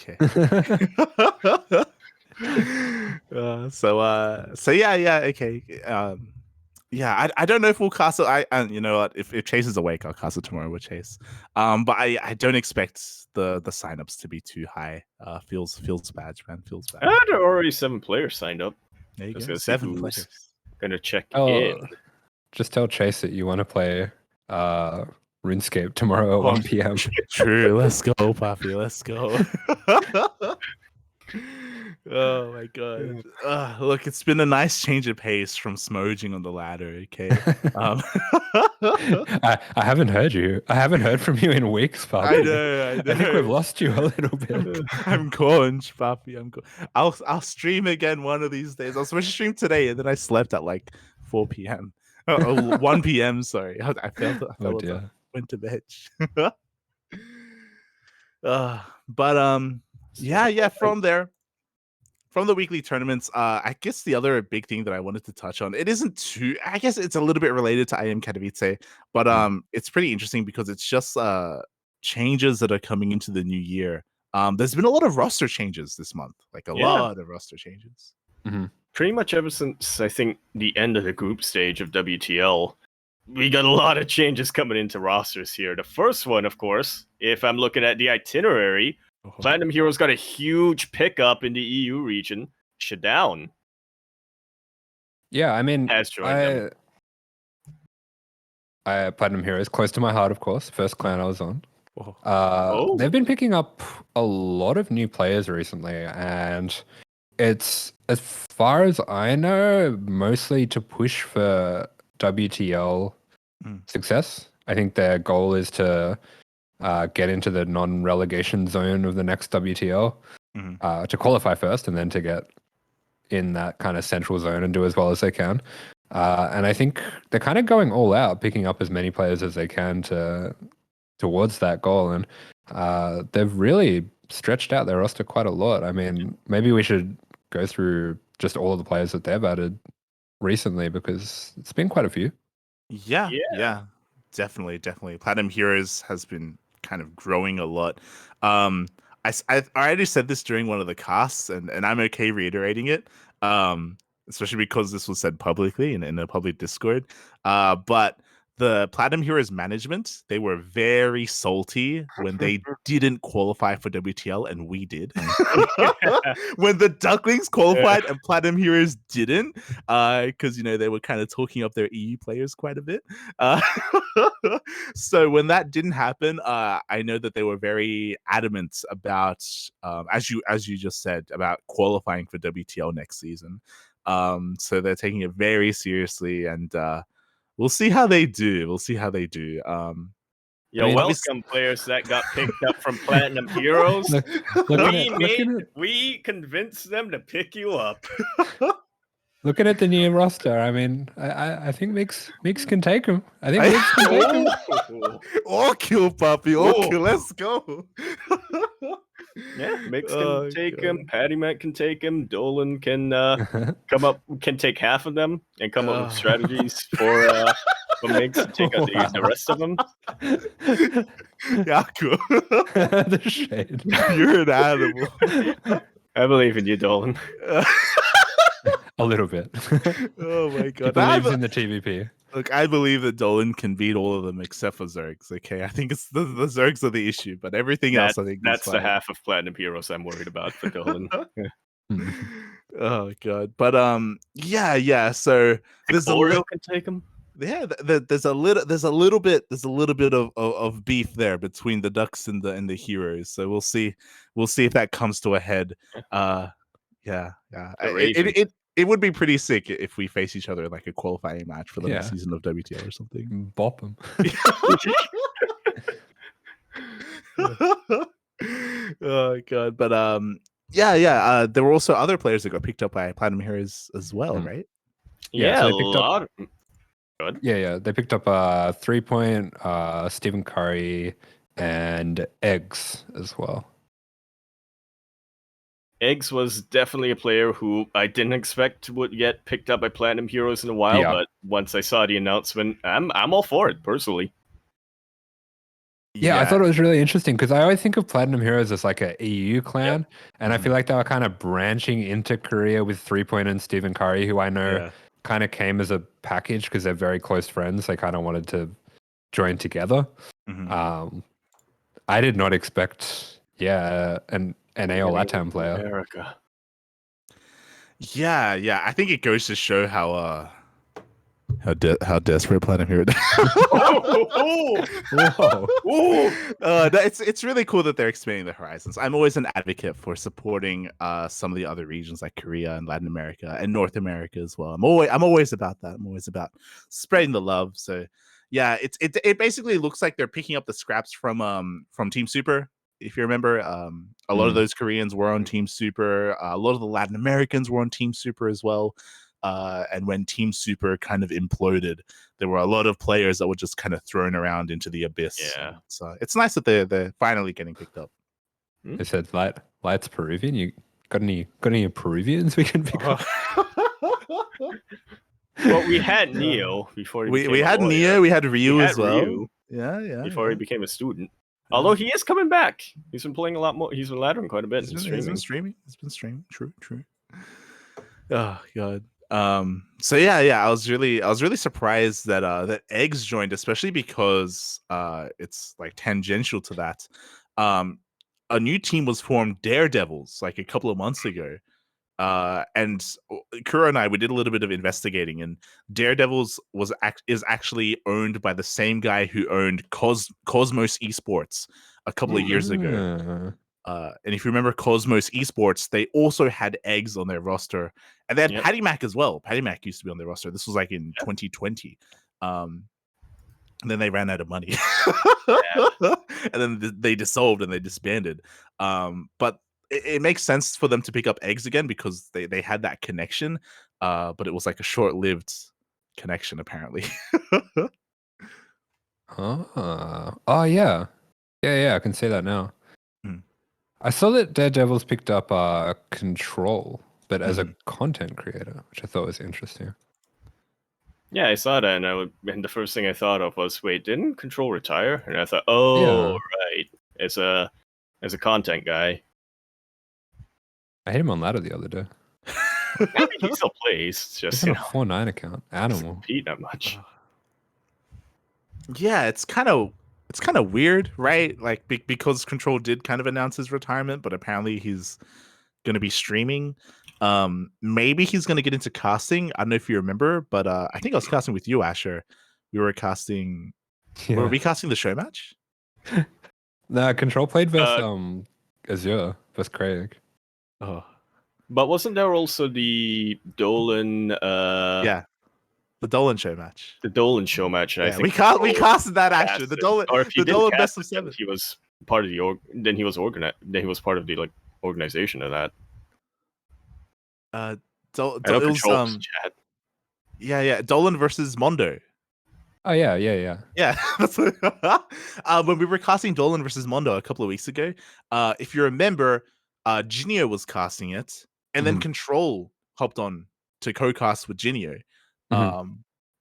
Okay. So yeah, okay. I don't know if we'll cast it. You know what? If Chase is awake, I'll cast it tomorrow with Chase. But I don't expect the signups to be too high. Feels bad, man. Feels bad. There are already 7 players signed up. There you go. 7 players. Gonna check in. Just tell Chase that you want to play RuneScape tomorrow at 1 p.m. True. Let's go, Papi. Let's go. Oh my god. Look, it's been a nice change of pace from smoging on the ladder, okay? I haven't heard you. I haven't heard from you in weeks, Papi. I know. I think we've lost you a little bit. I'm conch, Papi. I'll stream again one of these days. I was supposed to stream today, and then I slept at like 4 p.m. 1 p.m. Sorry, I felt went to bed. Yeah, from there. From the weekly tournaments, I guess the other big thing that I wanted to touch on, it isn't too, I guess it's a little bit related to IEM Katowice, but it's pretty interesting because it's just changes that are coming into the new year. There's been a lot of roster changes this month, like a lot of roster changes. Mm-hmm. Pretty much ever since, I think, the end of the group stage of WTL, we got a lot of changes coming into rosters here. The first one, of course, if I'm looking at the itinerary, Platinum Heroes got a huge pickup in the EU region. Shadown. Yeah, I mean, has joined them. Platinum Heroes, close to my heart, of course. First clan I was on. Oh. They've been picking up a lot of new players recently, and it's, as far as I know, mostly to push for WTL success. I think their goal is to get into the non-relegation zone of the next WTL, to qualify first and then to get in that kind of central zone and do as well as they can. And I think they're kind of going all out, picking up as many players as they can towards that goal. And they've really stretched out their roster quite a lot. I mean, maybe we should go through just all of the players that they've added recently, because it's been quite a few. Yeah, definitely. Platinum Heroes has been kind of growing a lot. I already said this during one of the casts, and I'm okay reiterating it, especially because this was said publicly in a public Discord. But the Platinum Heroes management, they were very salty when they didn't qualify for WTL, and we did. When the Ducklings qualified and Platinum Heroes didn't, because they were kind of talking up their EU players quite a bit. So when that didn't happen, I know that they were very adamant about, as you just said, about qualifying for WTL next season. So they're taking it very seriously, and we'll see how they do. Welcome players that got picked up from Platinum Heroes. We convinced them to pick you up. Looking at the new roster, I mean, I think Mix can take him. I think Mix can take him. All kill, puppy. All kill. Let's go. Yeah, Mix can take him. Patty Mac can take him. Dolan can can take half of them and come up with strategies for Mix to take out the rest of them. Yaku. The shade. You're an animal. I believe in you, Dolan. A little bit. Oh my god. He believes in the TVP. Look, I believe that Dolan can beat all of them except for Zergs. Okay, I think it's the Zergs are the issue, but everything else, I think that's the half of Platinum Heroes I'm worried about for Dolan. Oh god, but yeah. So there's Oreo can take him. Yeah, there's a little bit of beef there between the Ducks and the Heroes. So we'll see if that comes to a head. Yeah. It would be pretty sick if we face each other in like a qualifying match for the next season of WTL or something. Bop them. Oh god, but there were also other players that got picked up by Platinum Heroes as well, right? Yeah, so they picked up. Good. Yeah, they picked up 3 Point, Stephen Curry, and Eggs as well. Eggs was definitely a player who I didn't expect would get picked up by Platinum Heroes in a while, but once I saw the announcement, I'm all for it personally. Yeah, I thought it was really interesting because I always think of Platinum Heroes as like an EU clan, and I feel like they were kind of branching into Korea with 3 Point and Stephen Curry, who I know kind of came as a package because they're very close friends. They kind of wanted to join together. I did not expect, an AO Latam player. America. Yeah. I think it goes to show how desperate Platinum Hero. It's really cool that they're expanding their horizons. I'm always an advocate for supporting some of the other regions like Korea and Latin America and North America as well. I'm always about that. I'm always about spreading the love. So yeah, it basically looks like they're picking up the scraps from Team Super. If you remember, a lot of those Koreans were on Team Super. A lot of the Latin Americans were on Team Super as well. And when Team Super kind of imploded, there were a lot of players that were just kind of thrown around into the abyss. Yeah. So it's nice that they're finally getting picked up. They said Light's Peruvian. You got any Peruvians we can pick up? Well, we had Neo before he became we a had lawyer. Neo, we had Ryu as well. Ryu Yeah. before he became a student. Although he is coming back. He's been playing a lot more. He's been laddering quite a bit. He's been streaming. True. Oh god. So yeah. I was really surprised that that Eggs joined, especially because it's like tangential to that. A new team was formed, Daredevils, like a couple of months ago. And Kura and I, we did a little bit of investigating, and Daredevils is actually owned by the same guy who owned Cosmos Esports a couple of years ago. And if you remember Cosmos Esports, they also had Eggs on their roster, and they had Patty Mac as well. Patty Mac used to be on their roster. This was like in 2020. And then they ran out of money, and then they dissolved and they disbanded. But it makes sense for them to pick up Eggs again because they had that connection, but it was like a short-lived connection apparently. Oh yeah, I can see that now. I saw that Daredevils picked up Control, but as a content creator, which I thought was interesting. Yeah, I saw that, and the first thing I thought of was, wait, didn't Control retire? And I thought, right, as a content guy. I hit him on ladder the other day. I mean, he still plays. It's just a 4-9 account. Animal. Compete that much. Yeah, it's kind of weird, right? Like because Control did kind of announce his retirement, but apparently he's going to be streaming. Maybe he's going to get into casting. I don't know if you remember, but I think I was casting with you, Asher. We were casting. Yeah. Were we casting the show match? Nah, Control played versus Azure versus Craig. Oh, but wasn't there also the Dolan? Yeah, the Dolan show match. The Dolan show match. I think we casted that actually. The Dolan, or if the Dolan best of 7. He was part of the Then he was Then he was part of the organization of that. It was, yeah. Dolan versus Mondo. Oh yeah. Yeah. When we were casting Dolan versus Mondo a couple of weeks ago, if you remember, Jinio was casting it, and then Control hopped on to co-cast with Jinio.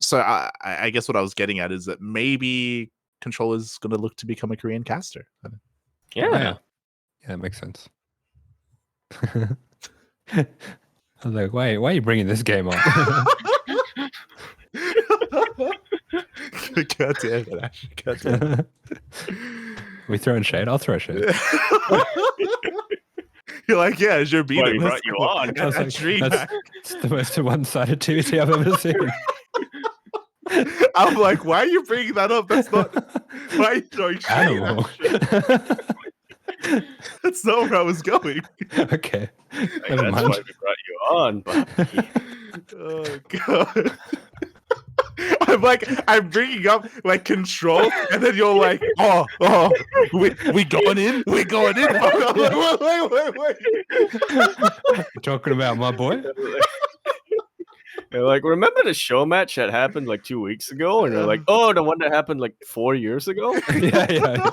So I guess what I was getting at is that maybe Control is going to look to become a Korean caster. Yeah, that makes sense. I was like, why are you bringing this game up? God damn it, Ash. God damn it. We throwing shade? I'll throw shade. You're like, yeah, as you're beating. Brought you on. That's the most one-sided TVT I've ever seen. I'm like, why are you bringing that up? That's not. Why are you throwing shade? That's not where I was going. Okay. That's why we brought you on, buddy. Oh god. I'm bringing up like Control, and then you're like, we going in? We're going in. Wait. You're talking about my boy? They're like, remember the show match that happened like 2 weeks ago? And they're like, oh, the one that happened like 4 years ago? Yeah.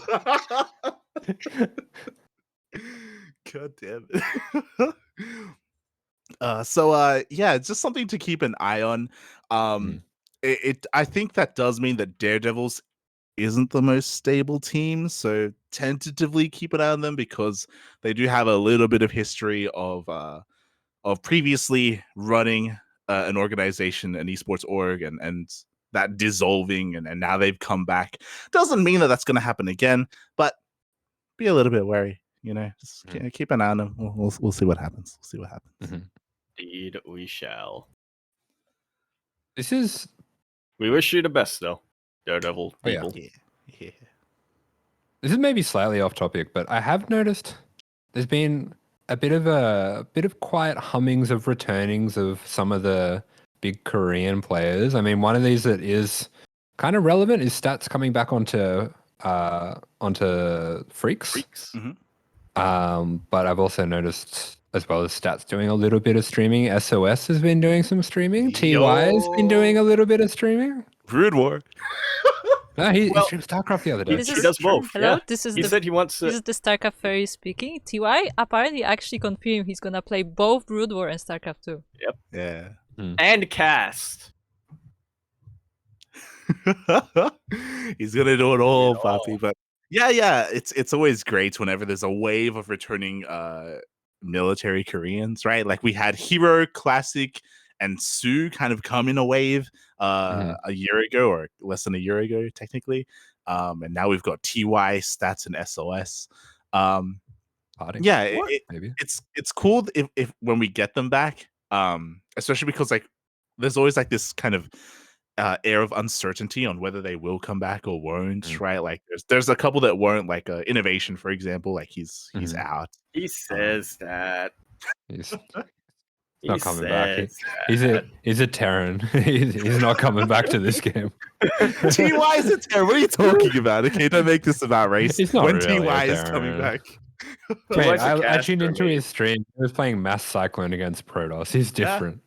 God damn it. Yeah, it's just something to keep an eye on. I think that does mean that Daredevils isn't the most stable team, so tentatively keep an eye on them because they do have a little bit of history of previously running an organization, an esports org, and that dissolving, and now they've come back. Doesn't mean that that's going to happen again, but be a little bit wary. Just keep an eye on them. We'll see what happens. Indeed, we shall. We wish you the best, though, Daredevil people. Yeah. This is maybe slightly off topic, but I have noticed there's been a bit of quiet hummings of returnings of some of the big Korean players. I mean, one of these that is kind of relevant is Stats coming back onto Freaks. But I've also noticed, as well as Stats, doing a little bit of streaming. SOS has been doing some streaming. TY has been doing a little bit of streaming. Brood War. No, he Well, streamed StarCraft the other day. This he is- does both. Hello, Yeah. this is He the said he wants this to. is the StarCraft fairy speaking. TY apparently actually confirmed he's gonna play both Brood War and StarCraft 2. Yeah. And cast. He's gonna do it all, It Papi. all. But yeah, it's always great whenever there's a wave of returning military Koreans, right? Like we had Hero, Classic, and Sue kind of come in a wave a year ago, or less than a year ago, technically. And now we've got TY, Stats, and SOS. Yeah, maybe. it's cool if when we get them back, especially because like there's always like this kind of air of uncertainty on whether they will come back or won't, right? Like there's a couple that won't, like Innovation, for example, like he's out. He says that. He's He not coming back. says He's a Terran. he's not coming back to this game. TY is a Terran. What are you talking about? Okay, don't make this about race. He's not when really TY a is coming Terran. back. Mate, TY's a I tuned caster, into mate. his stream. He was playing Mass Cyclone against Protoss. He's different.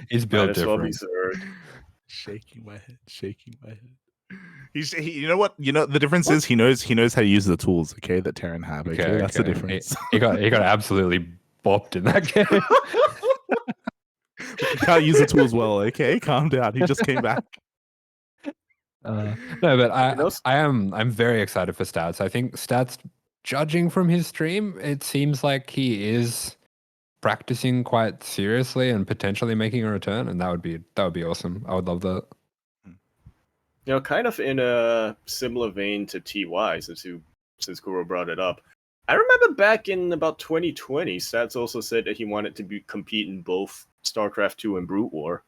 He's Might built as well be different. Zerg. Shaking my head. You know what? You know the difference is he knows how to use the tools. Okay, that Terran have. Okay, that's the difference. He got absolutely bopped in that game. He can't use the tools well. Okay, calm down. He just came back. No, but I'm very excited for Stats. I think Stats, judging from his stream, it seems like he is practicing quite seriously and potentially making a return, and that would be awesome. I would love that. You know, kind of in a similar vein to TY, since Kuro brought it up. I remember back in about 2020, Stats also said that he wanted to compete in both StarCraft 2 and Brood War.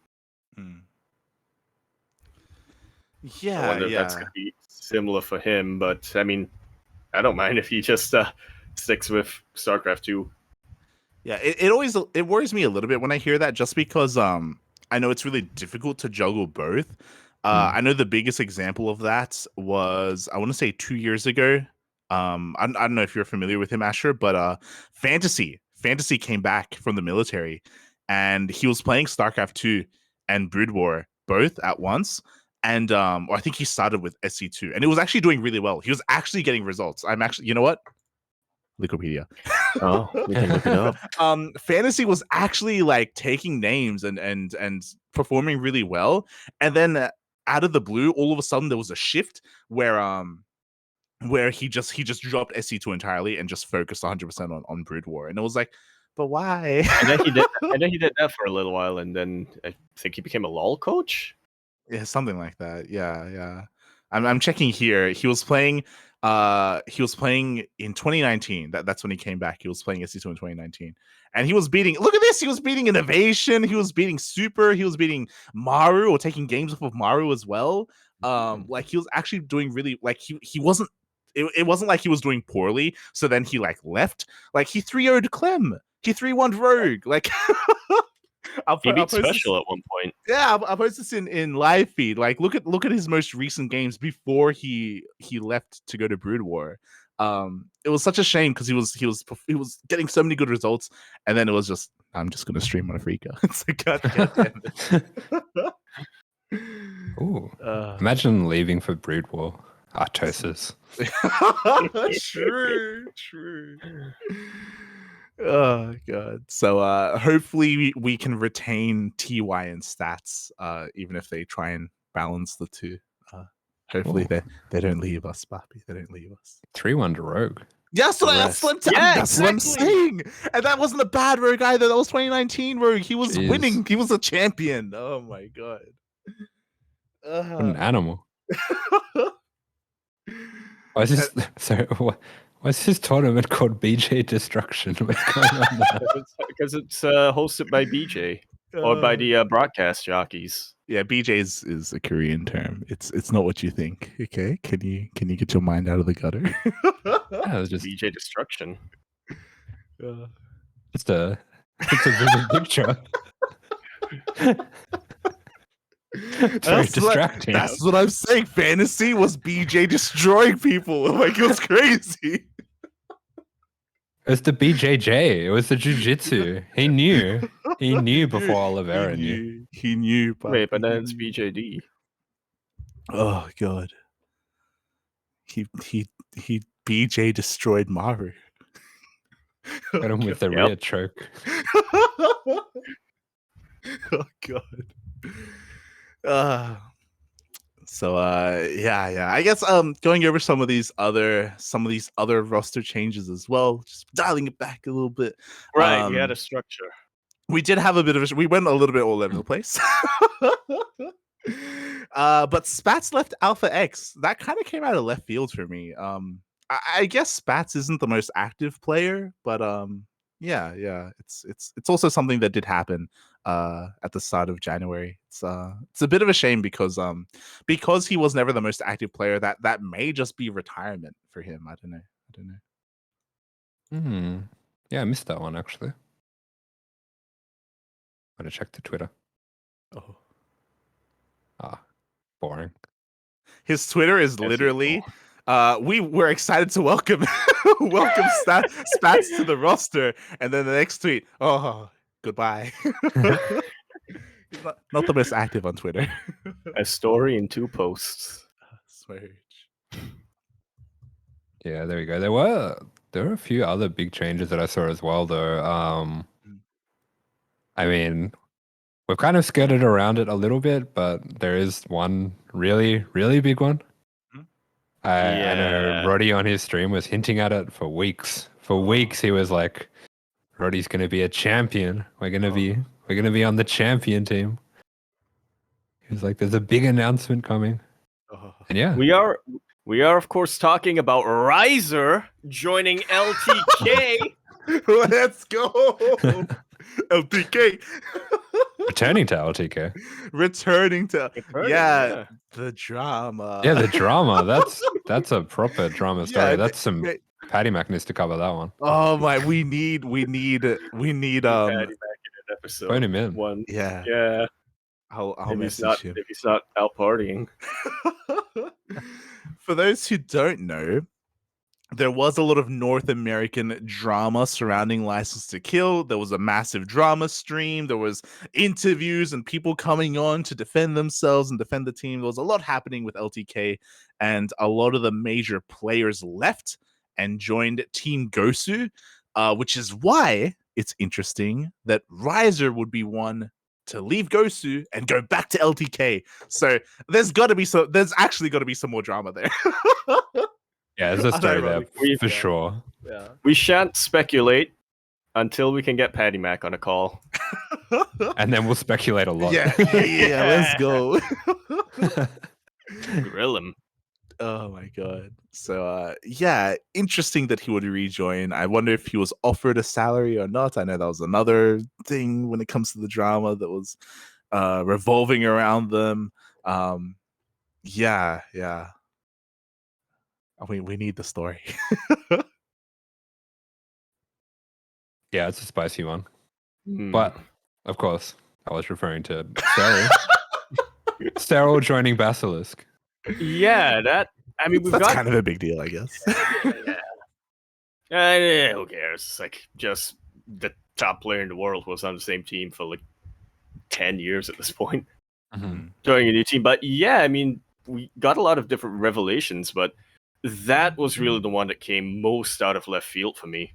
Yeah, I wonder if that's going to be similar for him, but I mean, I don't mind if he just sticks with StarCraft 2. Yeah, it worries me a little bit when I hear that, just because I know it's really difficult to juggle both. I know the biggest example of that was, I want to say 2 years ago. I don't know if you're familiar with him, Asher, but Fantasy came back from the military, and he was playing StarCraft 2 and Brood War both at once. And or I think he started with SC2, and it was actually doing really well. He was actually getting results. You know what? Wikipedia. Oh, we can look it up. Fantasy was actually like taking names and performing really well, and then out of the blue, all of a sudden there was a shift where he just dropped SC2 entirely and just focused 100% on Brood War, and it was like, but why? And then he did that for a little while, and then I think he became a LoL coach. Yeah, something like that. Yeah. I'm checking here. He was playing in 2019. That's when he came back. He was playing SC2 in 2019. And he was beating, look at this, he was beating Innovation, he was beating Super, he was beating Maru, or taking games off of Maru as well. Like he was actually doing really, like he wasn't, it wasn't like he was doing poorly, so then he like left. Like he 3-0'd Clem. He 3-1'd Rogue. Like he beat Special at one point. Yeah, I'll post this in live feed. Like, look at his most recent games before he left to go to Brood War. It was such a shame because he was getting so many good results, and then it was just, I'm just gonna stream on a Freaka. It's like, God damn it. Ooh, imagine leaving for Brood War. Artosis. True. Oh god. So hopefully we can retain TY and Stats, even if they try and balance the two. Hopefully they don't leave us, Papi. They don't leave us. 3-1 to Rogue. That's what I'm saying. And that wasn't a bad Rogue either. That was 2019 Rogue. He was winning. He was a champion. Oh my god. What an animal. Why is this? Sorry, why is this tournament called BJ Destruction? What's going on there? Because it's hosted by BJ or by the broadcast jockeys. Yeah, BJ is a Korean term. It's not what you think. Okay, can you get your mind out of the gutter? Yeah, it was just BJ Destruction. It's a vivid picture. It's very distracting. That's what I'm saying. Fantasy was BJ destroying people. Like, it was crazy. It was the BJJ. It was the jiu-jitsu. He knew. He knew before Oliveira knew. He knew. Wait, but then it's BJD. Oh god. He BJ destroyed Maru. Got him with the rear choke. Oh god. Yeah. I guess going over some of these other roster changes as well, just dialing it back a little bit. Right, we had a structure. We did have a bit of we went a little bit all over the place. But Spats left Alpha X. That kind of came out of left field for me. I guess Spats isn't the most active player, but yeah. It's also something that did happen at the start of January. It's a bit of a shame because he was never the most active player. That may just be retirement for him. I don't know. Yeah, I missed that one actually. I'm gonna check the Twitter. Oh. Boring. His Twitter is literally we were excited to welcome Spats to the roster, and then the next tweet, oh, goodbye. He's not the most active on Twitter. A story in 2 posts. Smurge. Yeah, there we go. There were a few other big changes that I saw as well, though. I mean, we've kind of skirted around it a little bit, but there is one really, really big one. I know Roddy on his stream was hinting at it for weeks. For weeks, he was like, "Roddy's going to be a champion. We're going to be on the champion team." He was like, "There's a big announcement coming." And yeah, we are of course talking about Riser joining LTK. Let's go, LTK. returning to LTK. Returning, yeah, the drama. Yeah, the drama. That's a proper drama story. That's some Patty Mac needs to cover that one. Oh my, we need Patty Mac in an episode. Phone him in. One. Yeah. I'll message him if he's not out partying. For those who don't know, there was a lot of North American drama surrounding License to Kill. There was a massive drama stream. There was interviews and people coming on to defend themselves and defend the team. There was a lot happening with LTK, and a lot of the major players left and joined Team Gosu, which is why it's interesting that Riser would be one to leave Gosu and go back to LTK. So there's actually got to be some more drama there. Yeah, there's a story there for sure. Yeah. We shan't speculate until we can get Patty Mac on a call. And then we'll speculate a lot. Yeah, let's go. Grill him. Oh my god. So yeah, interesting that he would rejoin. I wonder if he was offered a salary or not. I know that was another thing when it comes to the drama that was revolving around them. Yeah. We need the story. Yeah, it's a spicy one. Hmm. But of course, I was referring to Sterile. Sterile joining Basilisk. Yeah, that's kind of a big deal, I guess. Who cares? It's like just the top player in the world was on the same team for like 10 years at this point. Joining a new team. But yeah, I mean, we got a lot of different revelations, but that was really the one that came most out of left field for me.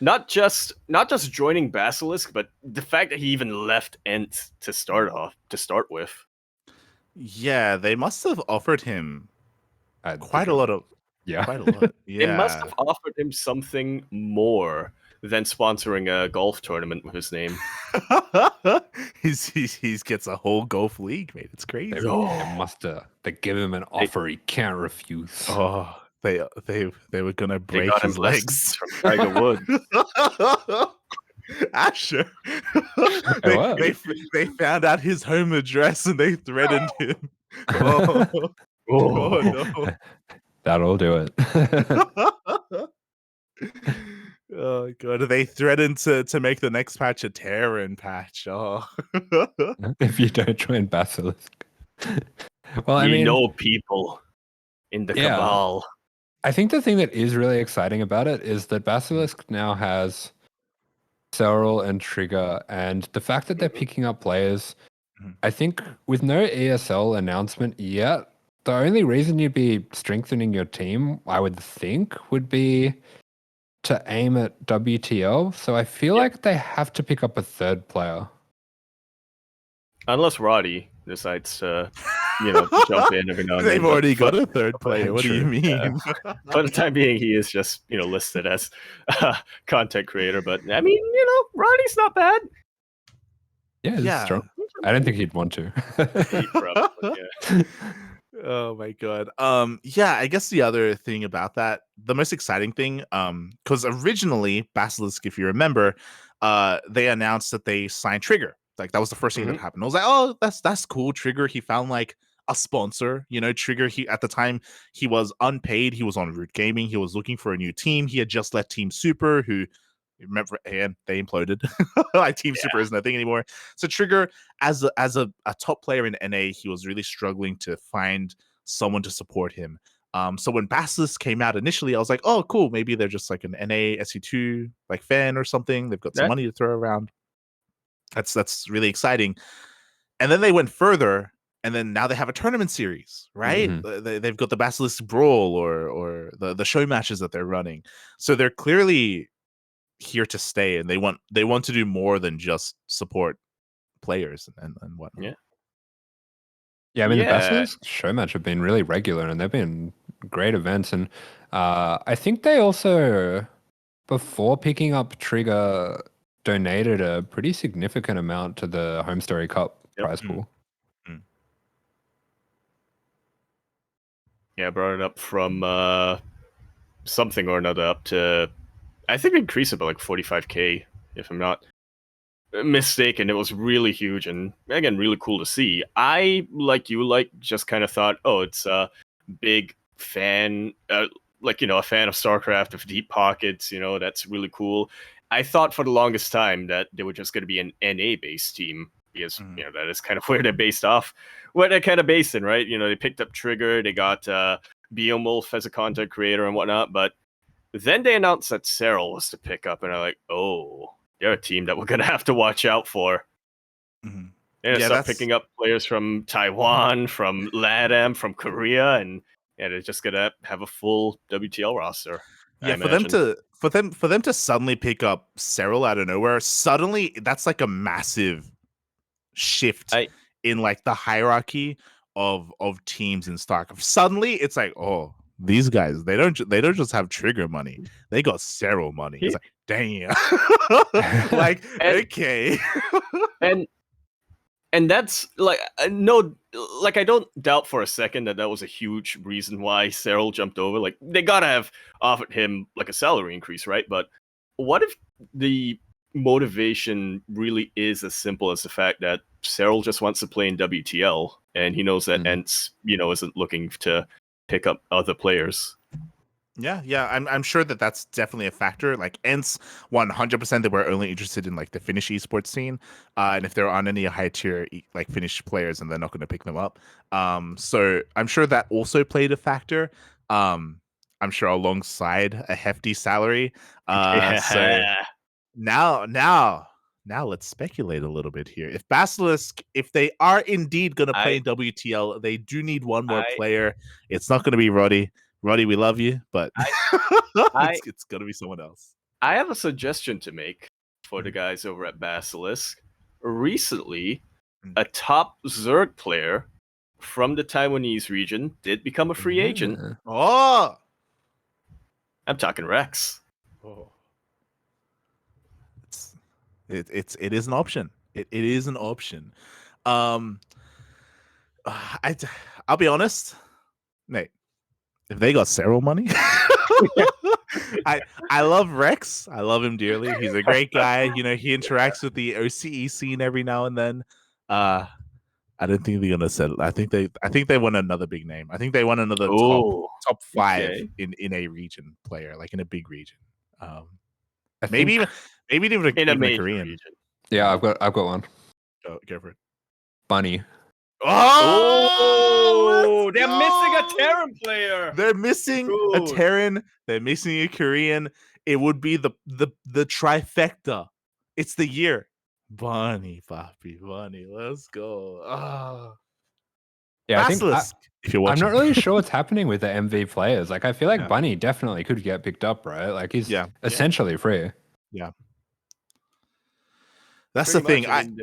Not just joining Basilisk, but the fact that he even left Ent to start with. Yeah, they must have offered him quite a lot. Yeah. They must have offered him something more than sponsoring a golf tournament with his name. He gets a whole golf league, mate. It's crazy. They give him an offer he can't refuse. Oh, they were gonna break his legs from Tiger Woods. Asher. they found out his home address and they threatened him. Oh no. That'll do it. Oh god, they threatened to make the next patch a Terran patch. Oh. If you don't join Basilisk. Well, I mean, people in the cabal. I think the thing that is really exciting about it is that Basilisk now has Serral and Trigger, and the fact that they're picking up players I think with no ESL announcement yet, the only reason you'd be strengthening your team, I would think, would be to aim at WTL. So I feel like they have to pick up a third player. Unless Roddy decides to, jump in every now and then. They've already got a third player. What do you True. mean? For the time being, he is just, listed as content creator. But I mean, Roddy's not bad. Yeah, it's strong. I don't think he'd want to. He probably, yeah. Oh my god. Yeah, I guess the other thing about that, the most exciting thing, because originally Basilisk, if you remember, they announced that they signed Trigger. Like that was the first thing that happened. I was like, oh, that's cool. Trigger, he found like a sponsor. Trigger, he at the time he was unpaid. He was on Root Gaming. He was looking for a new team. He had just left Team Super, who remember, and they imploded. Like Team Super isn't a thing anymore. So Trigger, as a top player in NA, he was really struggling to find someone to support him. So when Basilisk came out initially, I was like, oh, cool. Maybe they're just like an NA SC2 like fan or something. They've got some money to throw around. That's really exciting. And then they went further, and then now they have a tournament series, right? They've got the Basilisk Brawl or the show matches that they're running. So they're clearly here to stay, and they want to do more than just support players and whatnot. Yeah, I mean the Basilisk show match have been really regular, and they've been great events. And I think they also, before picking up Trigger, donated a pretty significant amount to the Home Story Cup prize pool. Yeah, brought it up from something or another up to, I think, increased it by like 45K, if I'm not mistaken. It was really huge, and again, really cool to see. I, like you, just kind of thought, oh, it's a big fan, a fan of StarCraft with deep pockets. That's really cool. I thought for the longest time that they were just going to be an NA-based team, because that is kind of where they're based off, where they're kind of based in, right? They picked up Trigger, they got Beowulf as a content creator and whatnot, but then they announced that Cyril was to pick up, and I'm like, oh, they're a team that we're going to have to watch out for. And start picking up players from Taiwan, from LATAM, from Korea, and they're just going to have a full WTL roster. Yeah, for them to suddenly pick up Cyril out of nowhere, suddenly that's like a massive shift in like the hierarchy of teams in StarCraft. Suddenly it's like, oh, these guys, they don't just have Trigger money, they got Cyril money. It's like, damn. Like, okay. And that's like, no, like, I don't doubt for a second that was a huge reason why Cyril jumped over. Like, they gotta have offered him like a salary increase, right? But what if the motivation really is as simple as the fact that Cyril just wants to play in WTL, and he knows that Ents, isn't looking to pick up other players? Yeah, I'm sure that's definitely a factor. Like Ents, 100%, they were only interested in like the Finnish esports scene, and if there aren't any high tier like Finnish players, and they're not going to pick them up. So I'm sure that also played a factor. I'm sure alongside a hefty salary. So now let's speculate a little bit here. If Basilisk, if they are indeed going to play in WTL, they do need one more player. It's not going to be Roddy. Roddy, we love you, but it's going to be someone else. I have a suggestion to make for the guys over at Basilisk. Recently, a top Zerg player from the Taiwanese region did become a free agent. Oh! I'm talking Rex. Oh. It is an option. It is an option. I'll be honest, mate. If they got Cyril money, I love Rex. I love him dearly. He's a great guy. He interacts with the OCE scene every now and then. I don't think they're gonna settle. I think they want another big name. I think they want another top 5 in a region player, like in a big region. Maybe even in a Korean region. Yeah, I've got one. Go for it. Bunny. Oh, they're missing a Terran player. They're missing a Terran. They're missing a Korean. It would be the trifecta. It's the year. Bunny, Papi, Bunny. Let's go. Yeah, Basilisk, if you're watching. I'm not really sure what's happening with the MV players. Like, I feel like Yeah. Bunny definitely could get picked up, right? Like, he's Yeah. essentially free. Yeah. That's Pretty the thing. much, I mean,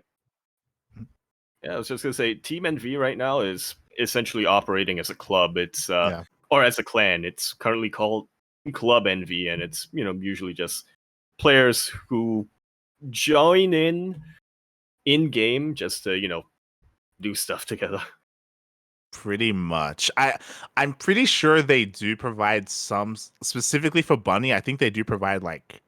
I was just gonna say, Team NV right now is essentially operating as a club. It's or as a clan. It's currently called Club NV, and it's usually just players who join in game just to do stuff together. Pretty much. I'm pretty sure they do provide some specifically for Bunny. I think they do provide like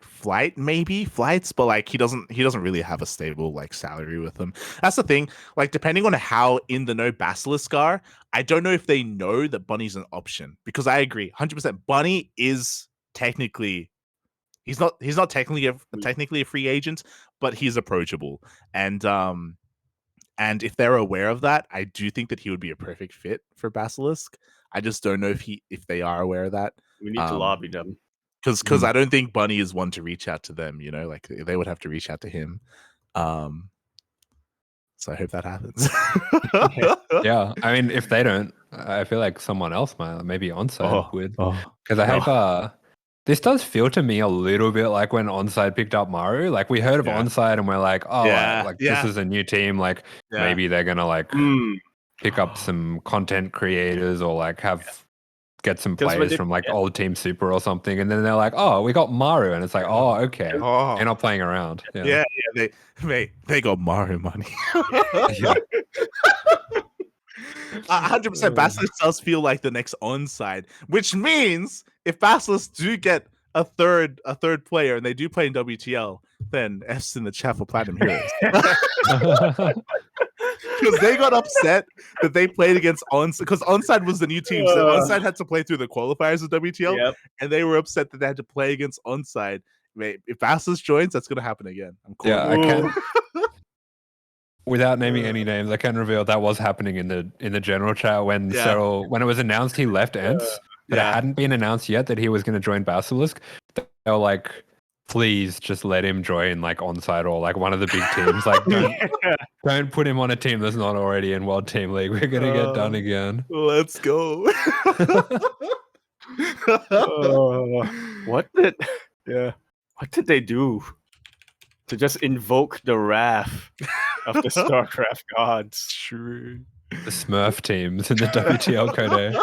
flights, but like he doesn't really have a stable like salary with them. That's the thing. Like depending on how in the know Basilisk are, I don't know if they know that Bunny's an option, because I agree 100% Bunny is technically he's not technically a free agent, but he's approachable. And if they're aware of that, I do think that he would be a perfect fit for Basilisk. I just don't know if they are aware of that. We need to lobby them. Because I don't think Bunny is one to reach out to them, like they would have to reach out to him. So I hope that happens. Yeah, I mean, if they don't, I feel like someone else might, maybe Onside would. Because I hope this does feel to me a little bit like when Onside picked up Maru. Like we heard of Onside and we're like, this is a new team. Like maybe they're gonna like pick up some content creators or like get some players from like old Team Super or something, and then they're like, "Oh, we got Maru," and it's like, "Oh, okay." They're not playing around. Yeah, they got Maru money. 100% Basilisk does feel like the next Onside, which means if Basilisk do get a third player and they do play in WTL, then F's in the chat for Platinum Heroes. Because they got upset that they played against Onside, because Onside was the new team. So Onside had to play through the qualifiers of WTL, and they were upset that they had to play against Onside. Mate, if Basilisk joins, that's gonna happen again. I'm cool. Yeah, I can. Without naming any names, I can reveal that was happening in the general chat when Cyril, when it was announced he left Ents, but it hadn't been announced yet that he was going to join Basilisk. They were like, please just let him join like Onside or like one of the big teams. Like don't put him on a team that's not already in World Team League. We're gonna get done again. Let's go. What did they do to just invoke the wrath of the StarCraft gods? True. The Smurf teams in the WTL code.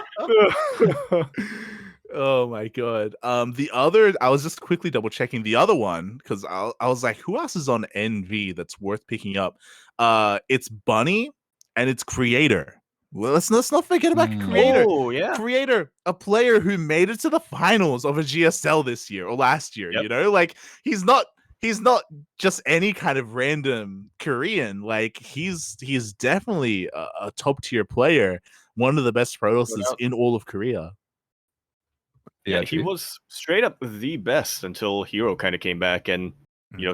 Oh my god. The other, I was just quickly double checking the other one because I was like, who else is on NV that's worth picking up? It's Bunny and it's Creator. Well, let's not forget about Creator. Oh yeah, Creator, a player who made it to the finals of a GSL this year or last year. Like he's not just any kind of random Korean. Like he's definitely a top tier player, one of the best Protosses in all of Korea. Yeah, he was straight up the best until Hero kind of came back and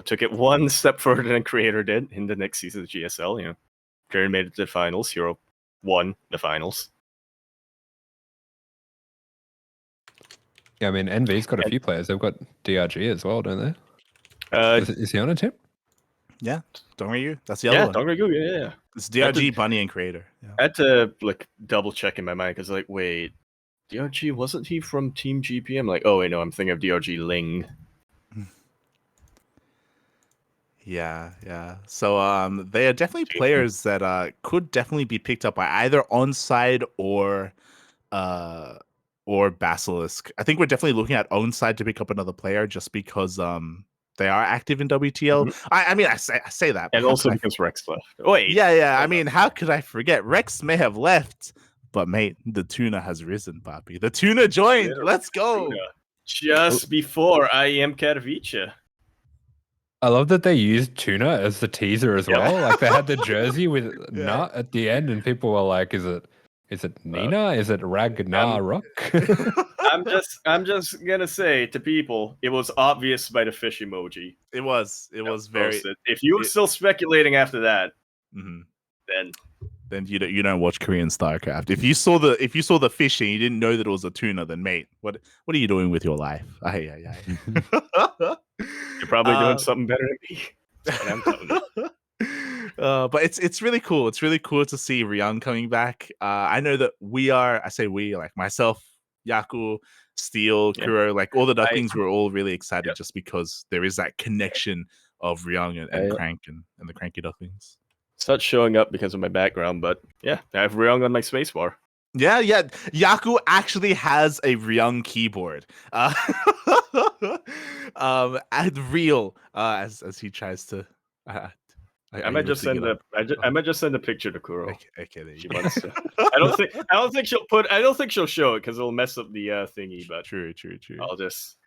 took it one step further than Creator did in the next season of GSL. Creator made it to the finals. Hero won the finals. Yeah, I mean NV's got a few players. They've got DRG as well, don't they? Is he on a team? Yeah, Dongregyu. That's the other one. Dongregyu, yeah. It's DRG, Bunny, and Creator. Yeah. I had to like double check in my mind because wait, DRG, wasn't he from Team GP? I'm like, oh wait, no, I'm thinking of DRG Ling. Yeah. So they are definitely players that could definitely be picked up by either Onside or Basilisk. I think we're definitely looking at Onside to pick up another player just because they are active in WTL. Mm-hmm. I mean, I say that, and also because Rex left. Wait, yeah. I mean, how could I forget? Rex may have left, but mate, the tuna has risen, Papi. The tuna joined. Let's go. Just before IEM Katowice. I love that they used Tuna as the teaser as well. Like they had the jersey with Nut at the end, and people were like, "Is it Nina? Is it Ragnarok?" I'm just gonna say to people, it was obvious by the fish emoji. It was very. Posted. If you were still speculating after that, then you don't watch Korean StarCraft. If you saw the fish and you didn't know that it was a tuna, then mate, what are you doing with your life? You're probably doing something better than me. That's what I'm telling you. But it's really cool. It's really cool to see Ryung coming back. I know that I say we, like myself, Yaku, Steel, Yeah. Kuro, like all the Ducklings were all really excited Yep. just because there is that connection of Ryung and Crank and the CranKy Ducklings. It's not showing up because of my background, but yeah, I have Ryung on my spacebar. Yeah. Yaku actually has a Ryung keyboard. And real as he tries to. I might just send a picture to Kuro. Okay, there you She go. wants to. I don't think she'll show it because it'll mess up the thingy. But True. I'll just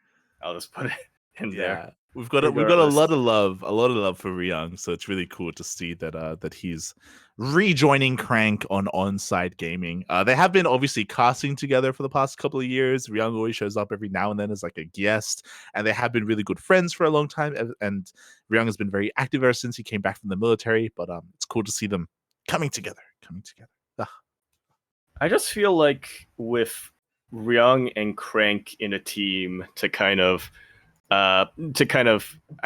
put it in there. We've got a lot of love for Ryung, so it's really cool to see that he's rejoining Crank on On-Site Gaming. They have been obviously casting together for the past couple of years. Ryung always shows up every now and then as like a guest, and they have been really good friends for a long time. And Ryung has been very active ever since he came back from the military. But it's cool to see them coming together. I just feel like with Ryung and Crank in a team to kind of I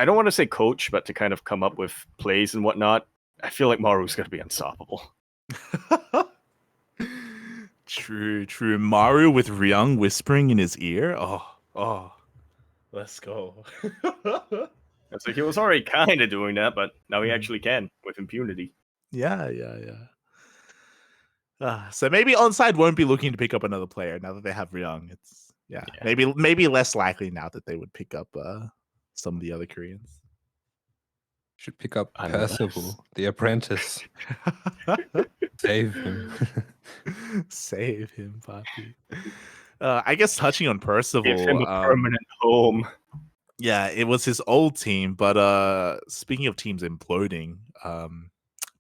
don't want to say coach, but to kind of come up with plays and whatnot, I feel like Maru's going to be unstoppable. True. Maru with Ryung whispering in his ear. Oh, let's go. It's like he was already kind of doing that, but now he actually can with impunity. Yeah. So maybe On-Site won't be looking to pick up another player now that they have Ryung. It's maybe less likely now that they would pick up some of the other Koreans. Should pick up Percival, the apprentice. Save him. Save him, Papi. I guess touching on Percival, give him a permanent home. Yeah, it was his old team, but speaking of teams imploding,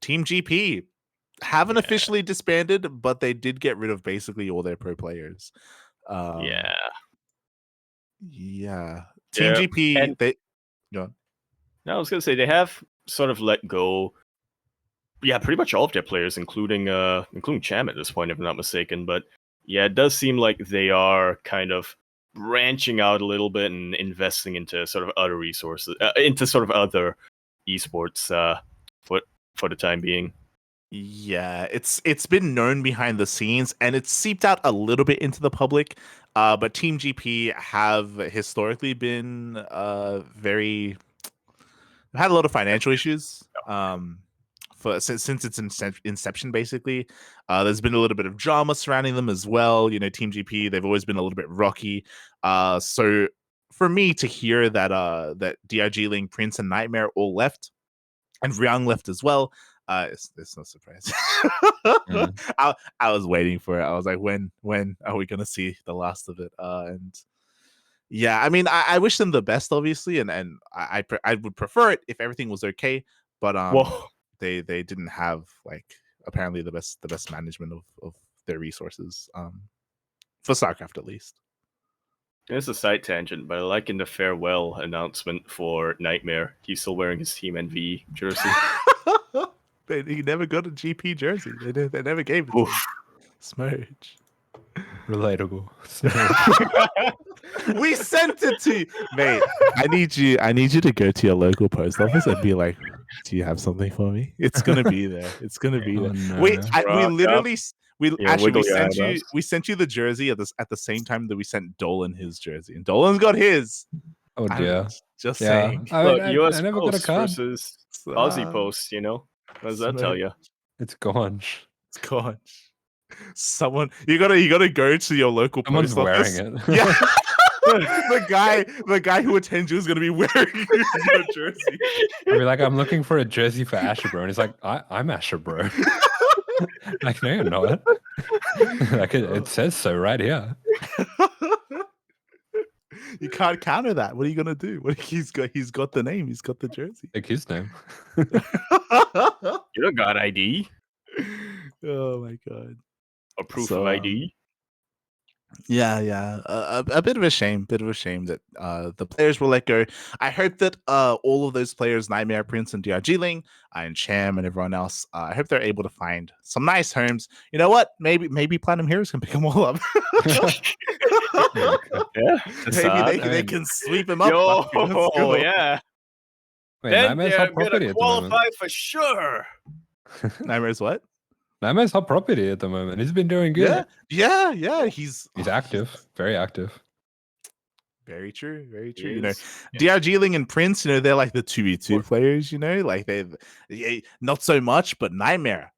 Team GP haven't officially disbanded, but they did get rid of basically all their pro players. Yeah. Team GP, they go. No, I was gonna say they have sort of let go. Yeah, pretty much all of their players, including Cham at this point, if I'm not mistaken. But yeah, it does seem like they are kind of branching out a little bit and investing into sort of other resources, into sort of other esports for the time being. Yeah, it's been known behind the scenes and it's seeped out a little bit into the public. But Team GP have historically been had a lot of financial issues. Since its inception, basically, there's been a little bit of drama surrounding them as well. You know, Team GP, they've always been a little bit rocky. So for me to hear that that DRG Ling, Prince, and Nightmare all left, and Ryung left as well, it's no surprise. I was waiting for it. I was like, when are we gonna see the last of it? And yeah, I mean, I wish them the best, obviously, and I would prefer it if everything was okay, but they didn't have apparently the best management of their resources for StarCraft at least. It's a side tangent, but I like in the farewell announcement for Nightmare, he's still wearing his Team NV jersey. He never got a GP jersey. They never gave it to him. Smurge. Relatable. We sent it to you, mate. I need you to go to your local post office and be like, "Do you have something for me?" It's gonna be there. It's gonna be there. No. We sent you the jersey at the same time that we sent Dolan his jersey, and Dolan's got his. Oh dear. Just saying. Look, US I never got a card versus Aussie Post. You know, what does that tell you? It's gone. It's gone. Someone, you gotta go to your local Someone's post office. wearing it. Yeah. the guy who attends you is gonna be wearing your jersey. I'll be like, I'm looking for a jersey for AsherBro, and he's like, I'm AsherBro. Like, no, you're not. Like it says so right here. You can't counter that. What are you gonna do? He's got the name. He's got the jersey. Like his name. You don't got ID. Oh my god. A proof of ID. Yeah. A bit of a shame. That the players were let go. I hope that all of those players, Nightmare, Prince, and DRG Ling, and Cham, and everyone else, I hope they're able to find some nice homes. You know what? Maybe Platinum Heroes can pick them all up. Yeah. Maybe they can sweep them up. Oh yeah. Wait, then Nightmare's they're hot property gonna at the moment. qualify for sure. Nightmare's what? Nightmare's hot property at the moment. He's been doing good. Yeah. He's active, very active. Very true, very He true. is. DRGling and Prince, they're like the 2v2 players, like they've not so much, but Nightmare,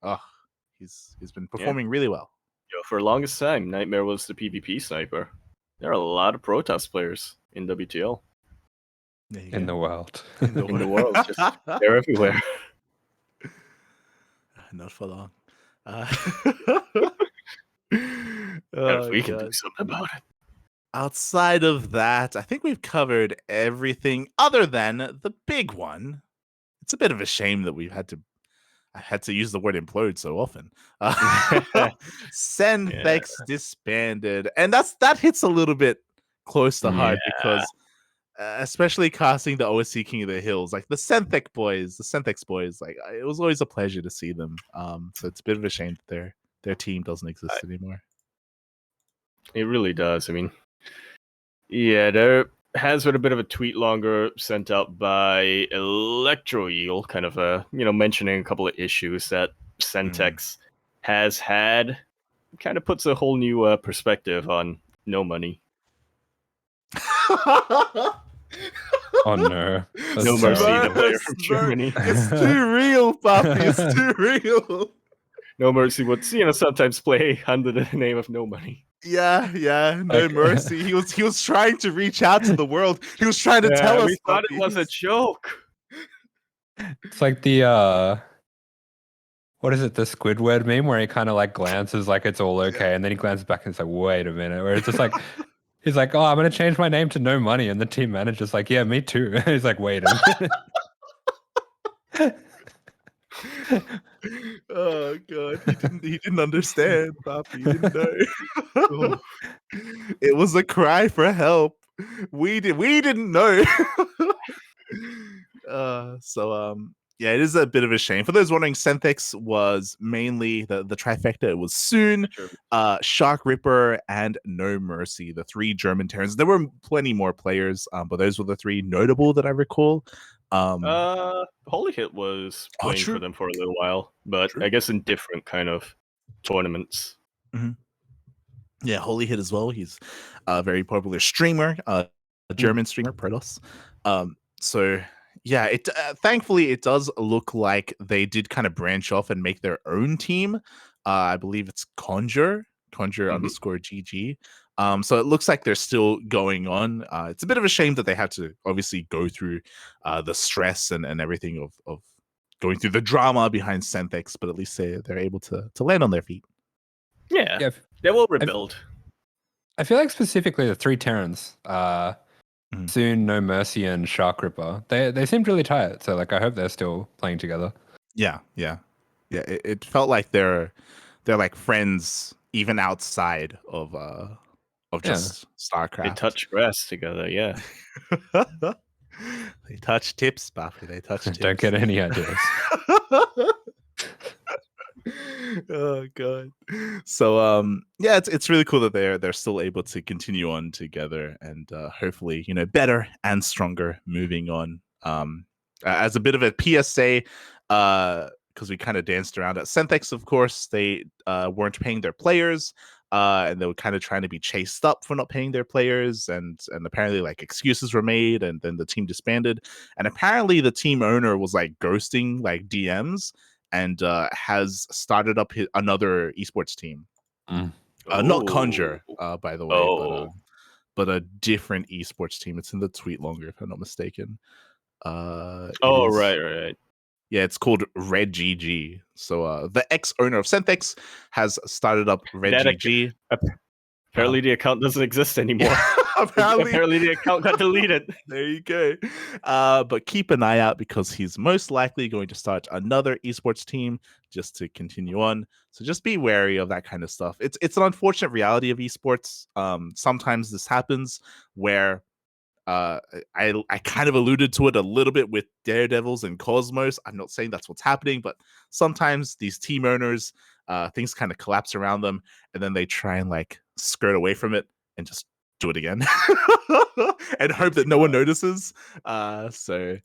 he's been performing really well. For the longest time, Nightmare was the PvP sniper. There are a lot of Protoss players in WTL. In the world. In the world, just they're everywhere. Not for long. If we can do something about it. Outside of that, I think we've covered everything other than the big one. It's a bit of a shame that I had to use the word implode so often. Senthex disbanded. And that hits a little bit close to heart because especially casting the OSC King of the Hills, like the Senthex boys, like it was always a pleasure to see them. So it's a bit of a shame that their team doesn't exist anymore. It really does. I mean, there has been a bit of a tweet longer sent out by Electro Eel, kind of mentioning a couple of issues that Senthex has had. Kind of puts a whole new perspective on no money. Oh no. No mercy, the player from Germany. It's too real, Papi. It's too real. No mercy would sometimes play under the name of no money. Yeah, no mercy. He was trying to reach out to the world. He was trying to tell us. We thought it was a joke. It's like the what is it, the Squidward meme where he kind of like glances like it's all okay, and then he glances back and it's like, wait a minute, where it's just like he's like, oh, I'm gonna change my name to No Money, and the team manager's like, yeah, me too. He's like, wait a minute. Oh god, he didn't understand, Papi. He didn't know. It was a cry for help. We didn't know. It is a bit of a shame. For those wondering, Senthex was mainly the trifecta. It was Soon, Shark Ripper, and No Mercy, the three German Terrans. There were plenty more players, but those were the three notable that I recall. Holy Hit was playing for them for a little while, but I guess in different kind of tournaments. Mm-hmm. Yeah, Holy Hit as well. He's a very popular streamer, a German streamer, Protoss. Thankfully it does look like they did kind of branch off and make their own team. I believe it's Conjure underscore GG. So it looks like they're still going on. It's a bit of a shame that they had to obviously go through the stress and everything of going through the drama behind Senthex, but at least they're able to land on their feet. Yeah, they will rebuild. I feel like specifically the three Terrans, Soon, No Mercy, and Shark Ripper, they seemed really tight. So like I hope they're still playing together. Yeah. It felt like they're like friends even outside of just StarCraft. They touch grass together, yeah. They touch tips, Papi. They touch tips. Don't get any ideas. Oh god. So it's really cool that they're still able to continue on together and hopefully better and stronger moving on. As a bit of a PSA, because we kind of danced around it. Senthex, of course, they weren't paying their players, and they were kind of trying to be chased up for not paying their players, and apparently like excuses were made, and then the team disbanded. And apparently the team owner was like ghosting like DMs and has started up another esports team. Not Conjure, by the way, but a different esports team. It's in the tweet longer, if I'm not mistaken. Right. Yeah, it's called Red GG. So the ex-owner of Senthex has started up Red GG. Apparently the account doesn't exist anymore. Apparently the account got deleted. There you go. But keep an eye out because he's most likely going to start another esports team just to continue on. So just be wary of that kind of stuff. It's an unfortunate reality of esports. Sometimes this happens where I kind of alluded to it a little bit with Daredevils and Cosmos. I'm not saying that's what's happening, but sometimes these team owners, things kind of collapse around them, and then they try and like skirt away from it and just do it again and hope that no one notices. So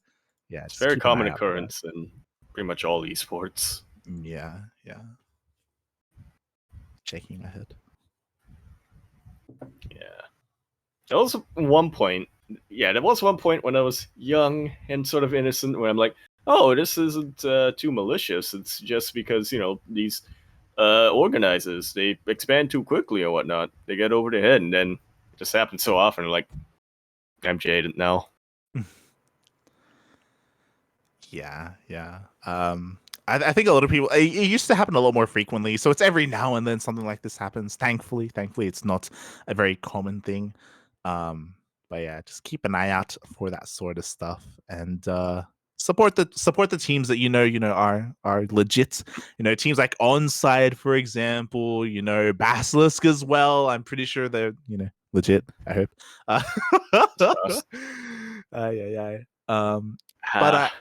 yeah, It's just a very keep an common eye out for that. occurrence in pretty much all esports. Yeah. Shaking my head. Yeah. There was one point. Yeah, there was one point when I was young and sort of innocent, where I'm like, "Oh, this isn't too malicious. It's just because these organizers, they expand too quickly or whatnot. They get over their head, and then it just happens so often. Like, I'm jaded now." Yeah. I think a lot of people. It used to happen a lot more frequently, so it's every now and then something like this happens. Thankfully, it's not a very common thing. But yeah, just keep an eye out for that sort of stuff, and support the teams that are legit. Teams like Onside, for example. Basilisk as well. I'm pretty sure they're legit. I hope. Yeah. But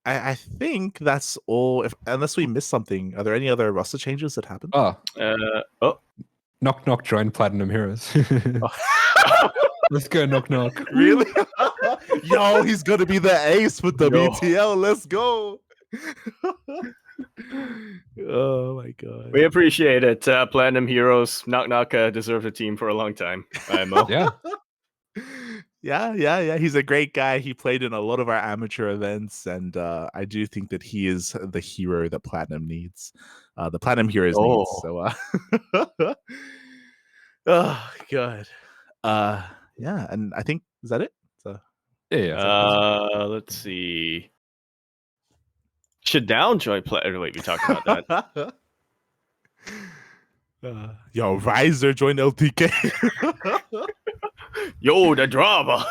I think that's all. Unless we missed something, are there any other roster changes that happened? Oh. Knock Knock joined Platinum Heroes. Let's go, Knock Knock. Really? Yo, he's gonna be the ace with the BTL. Let's go. Oh my god. We appreciate it. Platinum Heroes, Knock Knock deserved a team for a long time. Yeah. Yeah. He's a great guy. He played in a lot of our amateur events, and I do think that he is the hero that Platinum needs. The Platinum Heroes needs. So, oh god. Yeah, and I think is that it. So, yeah. Let's see. Shadown joined Platinum. Wait, we talked about that. Yo, Riser joined LTK. Yo, the drama.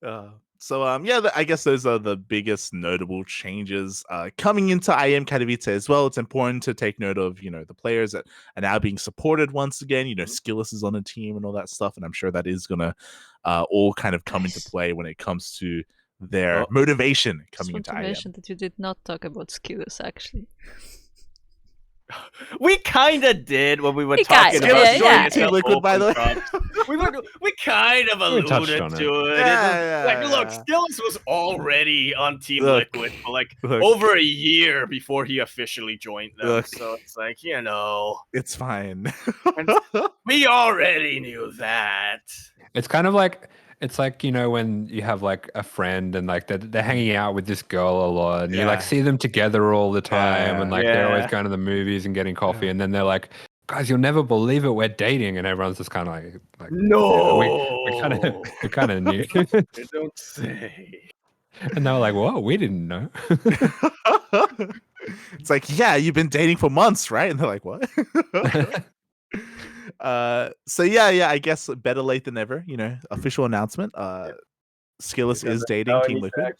I guess those are the biggest notable changes coming into IEM Katowice as well. It's important to take note of the players that are now being supported once again. Skillus is on a team and all that stuff, and I'm sure that is gonna all kind of come into play when it comes to their motivation coming into IEM. I mentioned that you did not talk about Skillus actually. We kind of did when we were talking about Team Liquid, by the way. we kind of alluded to it. Look, Skillus was already on Team Liquid for over a year before he officially joined them. So it's like, it's fine. We already knew that. It's kind of like when you have like a friend and like they're hanging out with this girl a lot, and you like see them together all the time, and like they're always going to the movies and getting coffee, and then they're like, guys, you'll never believe it, we're dating, and everyone's just kind of like no, we kind of knew. Don't say. And they were like, whoa, we didn't know. It's like, yeah, you've been dating for months, right? And they're like, what? I guess better late than never. Official announcement. Skillus is dating Team Liquid.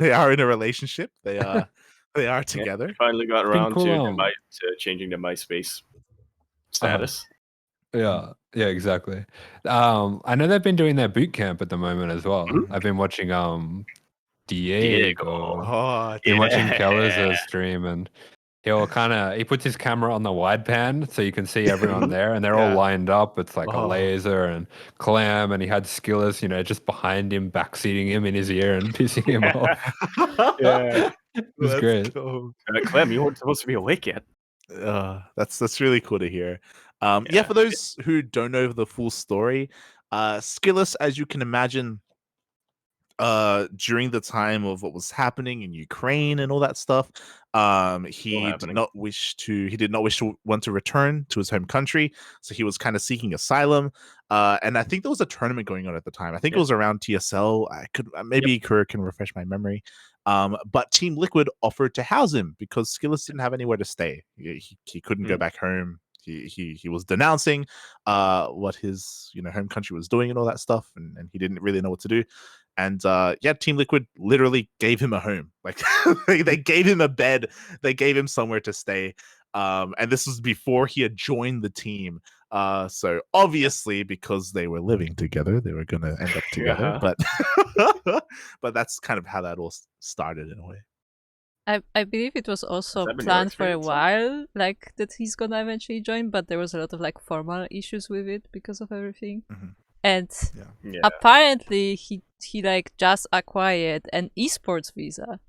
They are in a relationship. They are together. Finally got around to changing the MySpace status. Yeah, exactly. I know they've been doing their boot camp at the moment as well. Mm-hmm. I've been watching Diego. Been watching Keller's stream, and he puts his camera on the wide pan so you can see everyone there, and they're all lined up. It's like a laser and Clam, and he had Skillus, just behind him, backseating him in his ear and pissing him off. Yeah, it was great. Cool. Clem, you weren't supposed to be awake yet. That's really cool to hear. For those who don't know the full story, Skillus, as you can imagine, during the time of what was happening in Ukraine and all that stuff, he did not wish to want to return to his home country, so he was kind of seeking asylum. And I think there was a tournament going on at the time. I think it was around TSL. I could Kerr can refresh my memory. But Team Liquid offered to house him because Skillus didn't have anywhere to stay. He couldn't go back home. He was denouncing what his home country was doing and all that stuff, and he didn't really know what to do. And Team Liquid literally gave him a home. Like they gave him a bed, they gave him somewhere to stay. And this was before he had joined the team. So obviously, because they were living together, they were gonna end up together. But that's kind of how that all started in a way. I believe it was also planned for a while, like that he's gonna eventually join, but there was a lot of like formal issues with it because of everything. Mm-hmm. And apparently he he like just acquired an esports visa,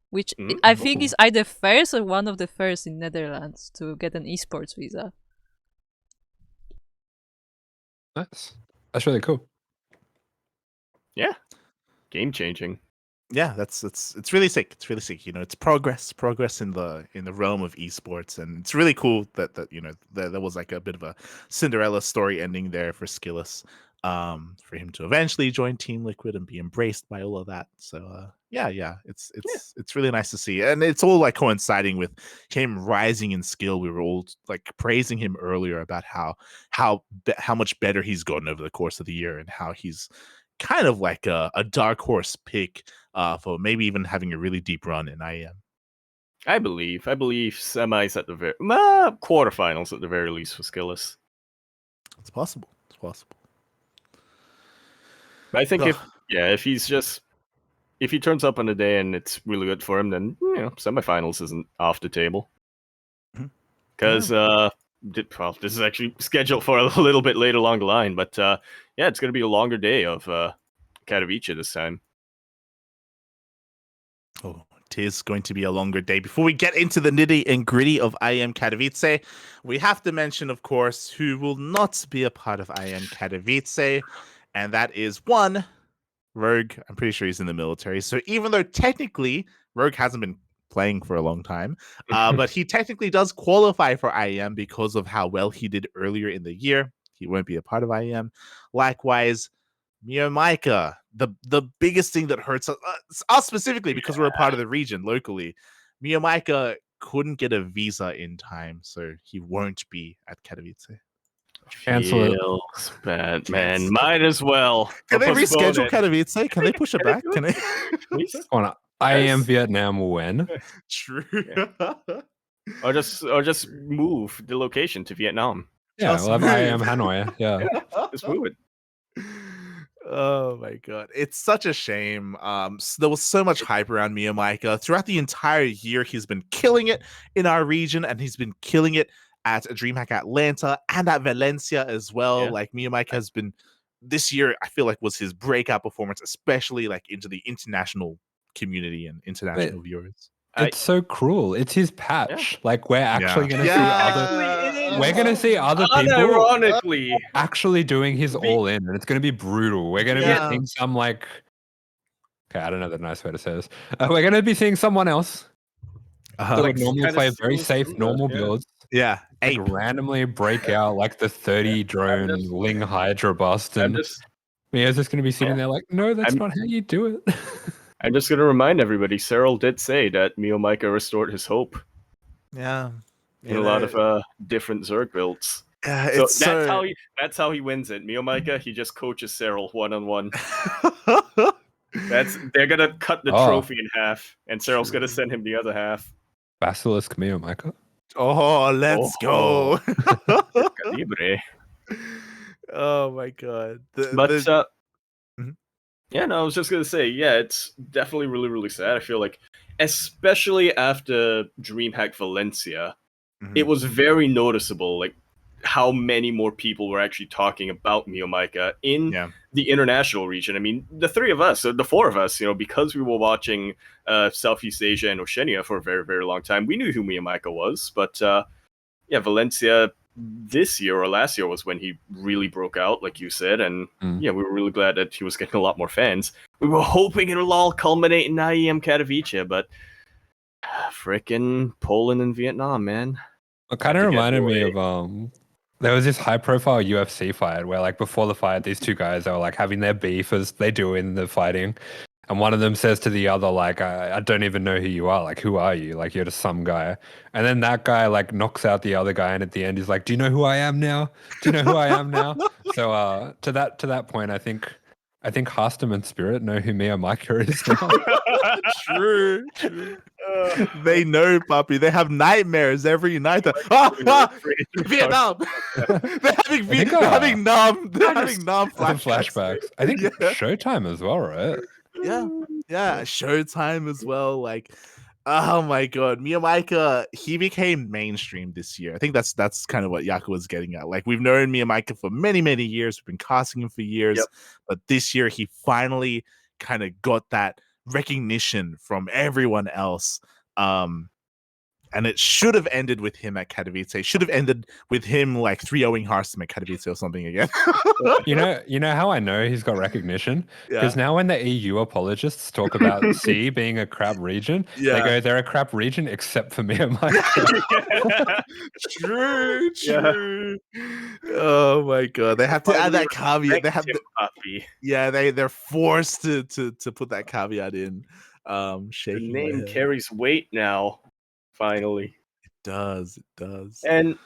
which I think is either first or one of the first in Netherlands to get an esports visa. Nice. That's really cool. Yeah. Game changing. Yeah, it's really sick. It's really sick. You know, it's progress in the realm of esports, and it's really cool that you know there was like a bit of a Cinderella story ending there for Skillous, for him to eventually join Team Liquid and be embraced by all of that. So yeah, it's really nice to see, and it's all like coinciding with him rising in skill. We were all like praising him earlier about how much better he's gotten over the course of the year, and how he's kind of like a dark horse pick for maybe even having a really deep run in IEM. I believe semis at the quarterfinals at the very least for Skillous. It's possible. But I think if he turns up on a day and it's really good for him, then semifinals isn't off the table. Because this is actually scheduled for a little bit later along the line, but it's going to be a longer day of Katowice this time. Oh, it is going to be a longer day. Before we get into the nitty and gritty of IEM Katowice, we have to mention, of course, who will not be a part of IEM Katowice, and that is one, Rogue. I'm pretty sure he's in the military. So even though technically Rogue hasn't been playing for a long time, but he technically does qualify for IEM because of how well he did earlier in the year. He won't be a part of IEM. Likewise, Miomaika, the biggest thing that hurts us specifically because we're a part of the region locally. Miomaika couldn't get a visa in time, so he won't be at Katowice. Feels bad, man. Might as well. Can they reschedule Katowice? Can they push it back? Can they? On IEM Vietnam when? True. Yeah. or just move the location to Vietnam. Yeah, we'll have IEM Hanoi. Yeah. Just move it. Oh my god, it's such a shame. There was so much hype around Miomaika throughout the entire year. He's been killing it in our region, and he's been killing it at DreamHack Atlanta and at Valencia as well. Yeah. Like Miomaika has been this year, I feel like was his breakout performance, especially like into the international community and international viewers. It's so cruel. It's his patch. Like we're actually going to see other. We're going to see other people. Ironically, actually doing his all in, and it's going to be brutal. We're going to be seeing some like. Okay, I don't know the nice way to say this. We're going to be seeing someone else that would normally play very safe, normal builds. Yeah, like randomly break out like the 30 drone Ling Hydra bust, and Mia's just going to be sitting there like, no, that's not how you do it. I'm just going to remind everybody, Cyril did say that Miomaika restored his hope. Yeah. In a lot of different Zerg builds. So that's how he wins it. Miomaika, he just coaches Cyril one-on-one. They're going to cut the trophy in half, and Cyril's going to send him the other half. Basilisk Miomaika. Oh, let's go. Calibre. Oh my god. Yeah, no, I was just going to say, it's definitely really, really sad. I feel like, especially after DreamHack Valencia, it was very noticeable, like, how many more people were actually talking about Miomaika in the international region. I mean, the four of us, because we were watching Southeast Asia and Oceania for a very, very long time, we knew who Miomaika was. But, Valencia this year or last year was when he really broke out, like you said, and we were really glad that he was getting a lot more fans. We were hoping it'll all culminate in IEM Katowice, but frickin' Poland and Vietnam, man. It kind of reminded me of there was this high-profile UFC fight where, like, before the fight, these two guys are like having their beef as they do in the fighting. And one of them says to the other, like, I don't even know who you are. Like, who are you? Like, you're just some guy. And then that guy, like, knocks out the other guy. And at the end, he's like, do you know who I am now? Do you know who I am now? So to that point, I think Harstem and Spirit know who Miomaika is now. True. They know, puppy. They have nightmares every night. Vietnam. They're having Nam flashbacks. I think Showtime as well, right? Yeah, Showtime as well. Like, Oh my god, Miyamaika, he became mainstream this year. I think that's kind of what Yaku was getting at. Like, we've known Miyamaika for many, many years. We've been casting him for years, Yep. but this year he finally kind of got that recognition from everyone else. And it should have ended with him at Katowice. It should have ended with him like 3-0ing Hearthstone at Katowice or something again. You know how I know he's got recognition? Yeah. Because now when the EU apologists talk about C being a crap region, Yeah. they go, they're a crap region except for Miyamaika. True. Yeah. Oh my god. They have to add that caveat. They have Puppy. they're forced to put that caveat in. The Shaking my name head. carries weight now. Finally. It does. And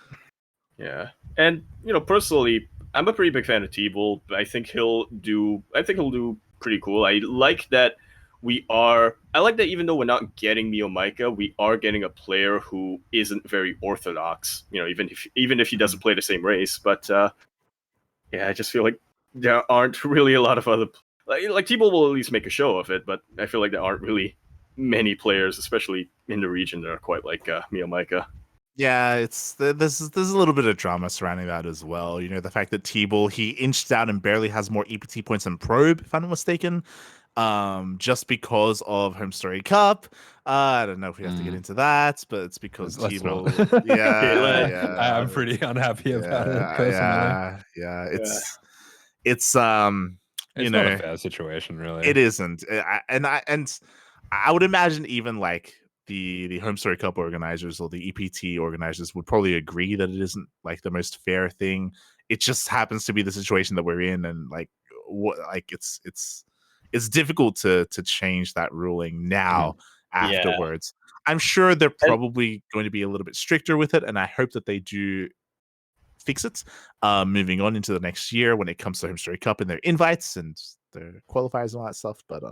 yeah. And personally, I'm a pretty big fan of T-Bull. I think he'll do pretty cool. I like that even though we're not getting Miyamaika, we are getting a player who isn't very orthodox, even if he doesn't play the same race. But yeah, I just feel like there aren't really a lot of other like T-Bull will at least make a show of it, but I feel like there aren't really many players, especially in the region, that are quite like Miyamaika. Yeah, there's a little bit of drama surrounding that as well. The fact that T-Bull, he inched out and barely has more EPT points than Probe, if I'm not mistaken, just because of Home Story Cup. I don't know if we have to get into that, but it's because Let's T-Bull. not. Yeah, I'm pretty unhappy about it personally. Yeah, it's It's not a fair situation, really. It isn't, and I would imagine even like the Home Story Cup organizers or the EPT organizers would probably agree that it isn't like the most fair thing. It just happens to be the situation that we're in, and it's difficult to change that ruling now afterwards. I'm sure they're probably going to be a little bit stricter with it, and I hope that they do fix it moving on into the next year when it comes to Home Story Cup and their invites and their qualifiers and all that stuff. But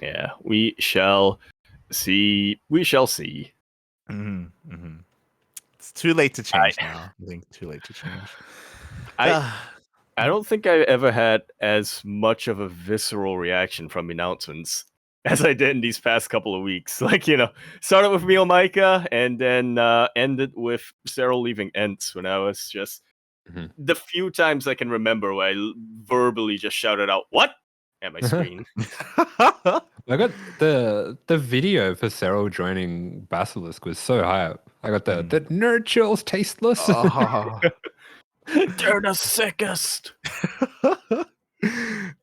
yeah, we shall see. Mm-hmm. It's too late to change now. I think too late to change. I don't think I ever had as much of a visceral reaction from announcements as I did in these past couple of weeks. Like, started with Miyamaika and then ended with Cyril leaving Ents when I was just the few times I can remember where I verbally just shouted out, "What?" at my screen. I got the video for Cyril joining Basilisk was so hype. I got the nerd chills tasteless. They're the sickest.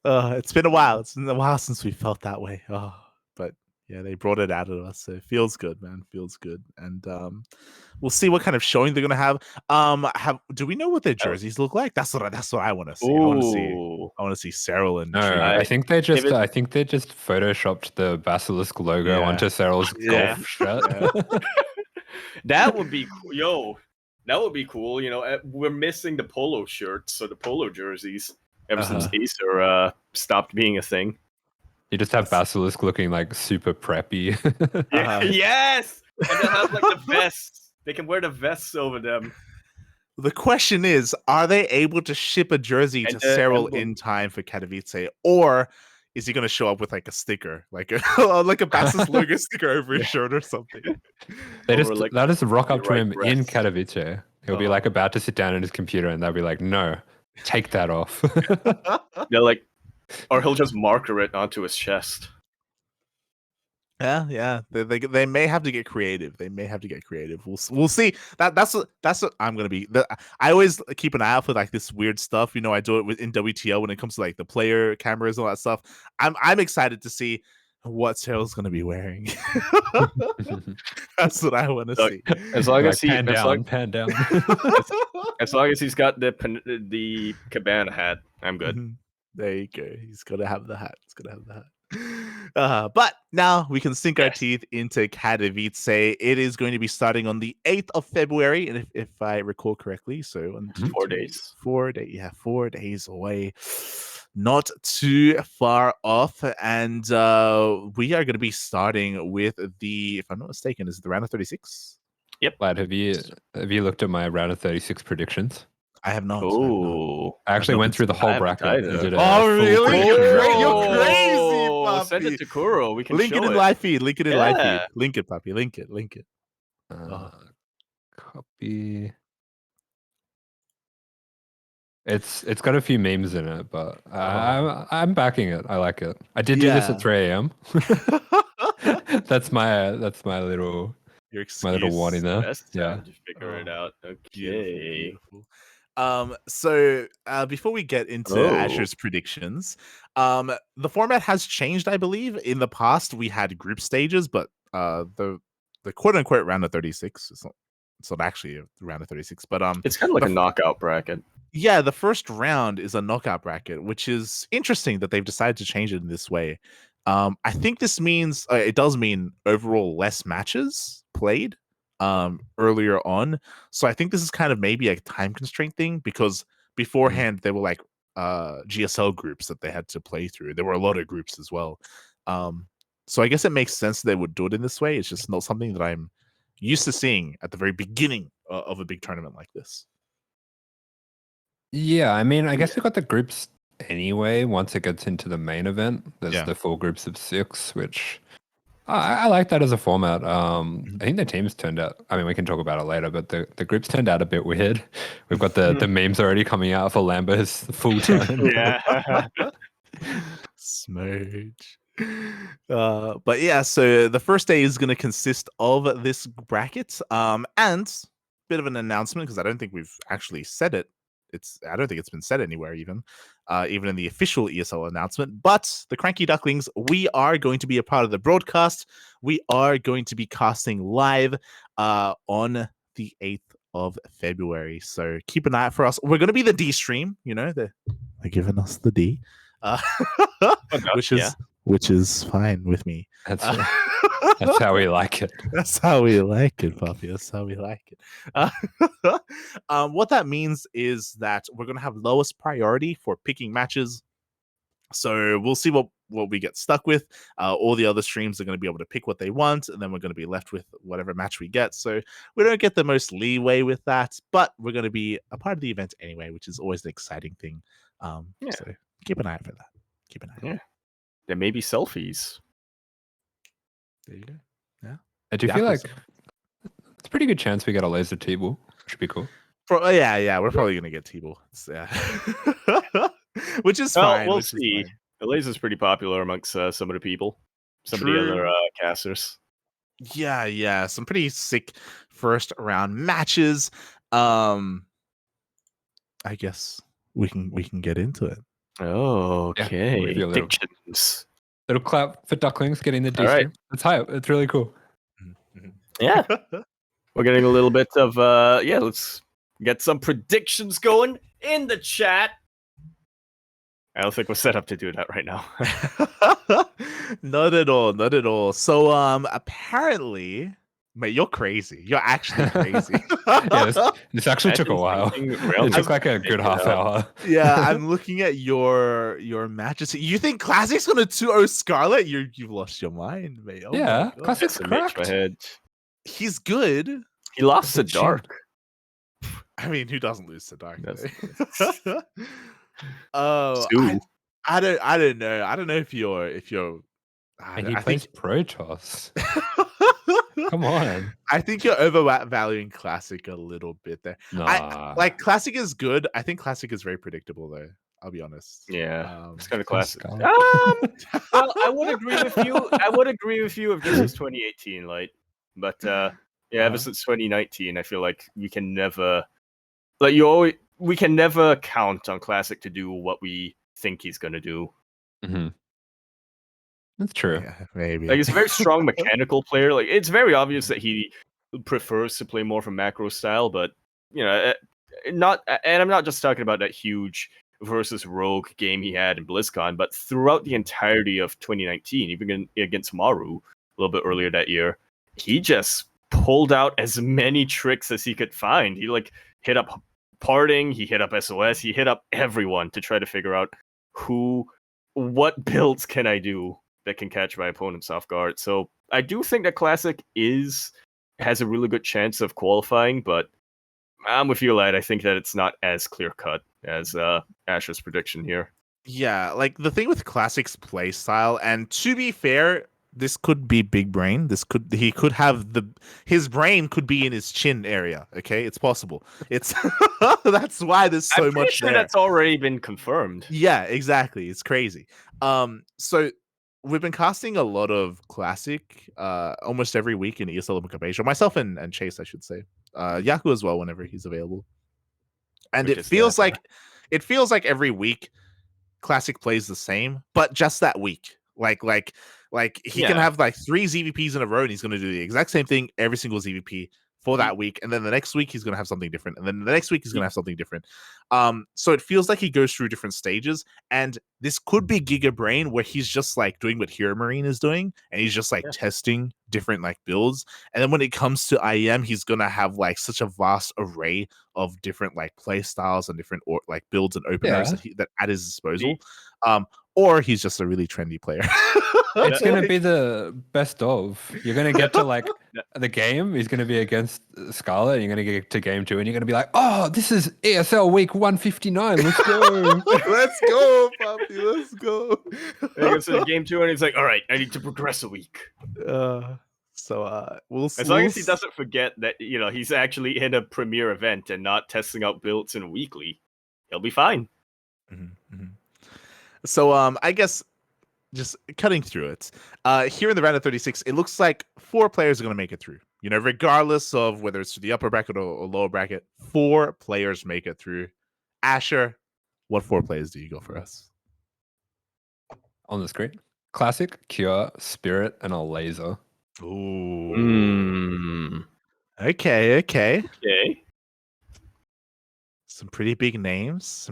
It's been a while. It's been a while since we felt that way. But yeah, they brought it out of us. So it feels good, man. Feels good. And we'll see what kind of showing they're gonna have. Do we know what their jerseys look like? That's what I want to see. I want to see Cyril and. No, I think they just photoshopped the Basilisk logo onto Cyril's golf shirt. That would be cool. Yo, that would be cool. We're missing the polo shirts or the polo jerseys ever since Acer stopped being a thing. You just have Basilisk looking like super preppy. Yes! And they'll have like the vests. They can wear the vests over them. The question is, are they able to ship a jersey to Cyril in time for Katowice? Or is he going to show up with like a sticker? Like a Basilisk logo sticker over his shirt or something? They'll just rock up to him in Katowice. He'll be like about to sit down at his computer and they'll be like, no, take that off. They're like, or he'll just marker it onto his chest. Yeah. They may have to get creative. We'll see. That's what I'm gonna be. I always keep an eye out for like this weird stuff. I do it in WTO when it comes to like the player cameras and all that stuff. I'm excited to see what Cyril's gonna be wearing. That's what I want to see. As long as pan down. As long as he's got the cabana hat, I'm good. Mm-hmm. There you go. He's gonna have the hat. But now we can sink our teeth into Katowice. It is going to be starting on the 8th of February, and if I recall correctly, so on 4 days. 4 days. Yeah, 4 days away. Not too far off, and we are going to be starting with if I'm not mistaken, is it the round of 36? Yep. Lad, have you looked at my round of 36 predictions? I have not. Oh, I actually went through the whole bracket and did a really? prediction. You're crazy, puppy. Send it to Kuro. We can Link it show in live feed. Link it in live feed. Yeah. Link it, puppy. Link it. Link it. Copy. It's got a few memes in it, but I'm backing it. I like it. I did do this at 3 a.m. that's my little Your excuse. my little warning there. Best time to figure it out. Okay. Beautiful. So before we get into Asher's predictions, the format has changed, I believe. In the past, we had group stages, but the quote unquote round of 36. It's not actually a round of 36, but it's kind of like a knockout bracket. Yeah, the first round is a knockout bracket, which is interesting that they've decided to change it in this way. I think this means it does mean overall less matches played earlier on. So I think this is kind of maybe a time constraint thing, because beforehand there were like GSL groups that they had to play through. There were a lot of groups as well. So I guess it makes sense they would do it in this way. It's just not something that I'm used to seeing at the very beginning of a big tournament like this. Yeah, I mean, I guess we got the groups anyway. Once it gets into the main event, there's the 4 groups of 6, which I like that as a format. I think the teams turned out. I mean, we can talk about it later, but the groups turned out a bit weird. We've got the memes already coming out for Lambo's full turn. Yeah, Smooch. But yeah, so the first day is going to consist of this bracket, and bit of an announcement, because I don't think we've actually said it. I don't think it's been said anywhere, even in the official ESL announcement. But the CranKy Ducklings, we are going to be a part of the broadcast. We are going to be casting live on the 8th of February. So keep an eye out for us. We're going to be the D stream. You know, they're giving us the D, which is fine with me. That's how we like it. That's how we like it, Puppy. That's how we like it. What that means is that we're going to have lowest priority for picking matches. So we'll see what we get stuck with. All the other streams are going to be able to pick what they want, and then we're going to be left with whatever match we get. So we don't get the most leeway with that, but we're going to be a part of the event anyway, which is always an exciting thing. So keep an eye out for that. Keep an eye out. There may be selfies. There you go. Yeah. I do feel like it's a pretty good chance we get a laser T-ball. Should be cool. Yeah, we're probably gonna get T-ball. Yeah. Which is fine. We'll see. The laser's pretty popular amongst some of the people. Some of the other casters. Yeah. Some pretty sick first round matches. I guess we can get into it. Oh, okay. Yeah, Predictions. Little clap for Ducklings getting the D stream. It's hype. It's really cool. Yeah. We're getting a little bit of let's get some predictions going in the chat. I don't think we're set up to do that right now. Not at all. So apparently, mate, you're crazy. You're actually crazy. This actually took a while. It took like a good half hour. Yeah, I'm looking at your matches. You think Classic's gonna 2-0 Scarlet? You've lost your mind, mate. Oh Classic's cracked. He's good. He lost to Dark. I mean, who doesn't lose to Dark? I don't know. I don't know if you're. And he plays Protoss. Come on. I think you're overvaluing Classic a little bit there. Nah. Classic is good. I think Classic is very predictable, though. I'll be honest. Yeah, it's kind of classic. Well, I would agree with you. I would agree with you if this was 2018, like, but ever since 2019, I feel like we can never, we can never count on Classic to do what we think he's gonna do. Mm-hmm. That's true. Yeah, maybe. Like, he's a very strong mechanical player. Like, it's very obvious that he prefers to play more from macro style, but you know, not. And I'm not just talking about that huge versus Rogue game he had in BlizzCon, but throughout the entirety of 2019, even against Maru a little bit earlier that year, he just pulled out as many tricks as he could find. He hit up Parting, he hit up SOS, he hit up everyone to try to figure out what builds can I do that can catch my opponents off guard. So I do think that Classic has a really good chance of qualifying, but I'm with you, lad. I think that it's not as clear cut as Asher's prediction here. Yeah, like the thing with Classic's play style, and to be fair, this could be big brain. He could have his brain could be in his chin area. Okay, it's possible. It's that's why there's so I'm pretty much sure there. that's already been confirmed. Yeah, exactly. It's crazy. So we've been casting a lot of Classic, almost every week in ESL Open Cup Asia. Myself and Chase, I should say. Yaku as well whenever he's available. And Which it is feels never. like every week Classic plays the same, but just that week. Like he can Yeah. have like 3 ZVPs in a row and he's going to do the exact same thing every single ZVP for that week, and then the next week he's going to have something different, and then the next week he's going to have something different. So it feels like he goes through different stages, and this could be Giga Brain where he's just like doing what Hero Marine is doing, and he's just like testing different like builds, and then when it comes to IEM, he's going to have like such a vast array of different like play styles and different like builds and openers that at his disposal. Or he's just a really trendy player. It's going to be the best of. You're going to get to like the game. He's going to be against Scarlet. And you're going to get to game 2 and you're going to be like, oh, this is ESL week 159. Let's go. Let's go, Poppy. Let's go. And he goes to game 2 and he's like, all right, I need to progress a week. We'll As long as he doesn't forget that, he's actually in a premier event and not testing out builds in a weekly, he'll be fine. So I guess just cutting through it, here in the round of 36, it looks like 4 players are going to make it through. Regardless of whether it's to the upper bracket or lower bracket, 4 players make it through. Asher, what 4 players do you go for us? On the screen. Classic, Cure, Spirit, and a Laser. Ooh. Okay. Some pretty big names.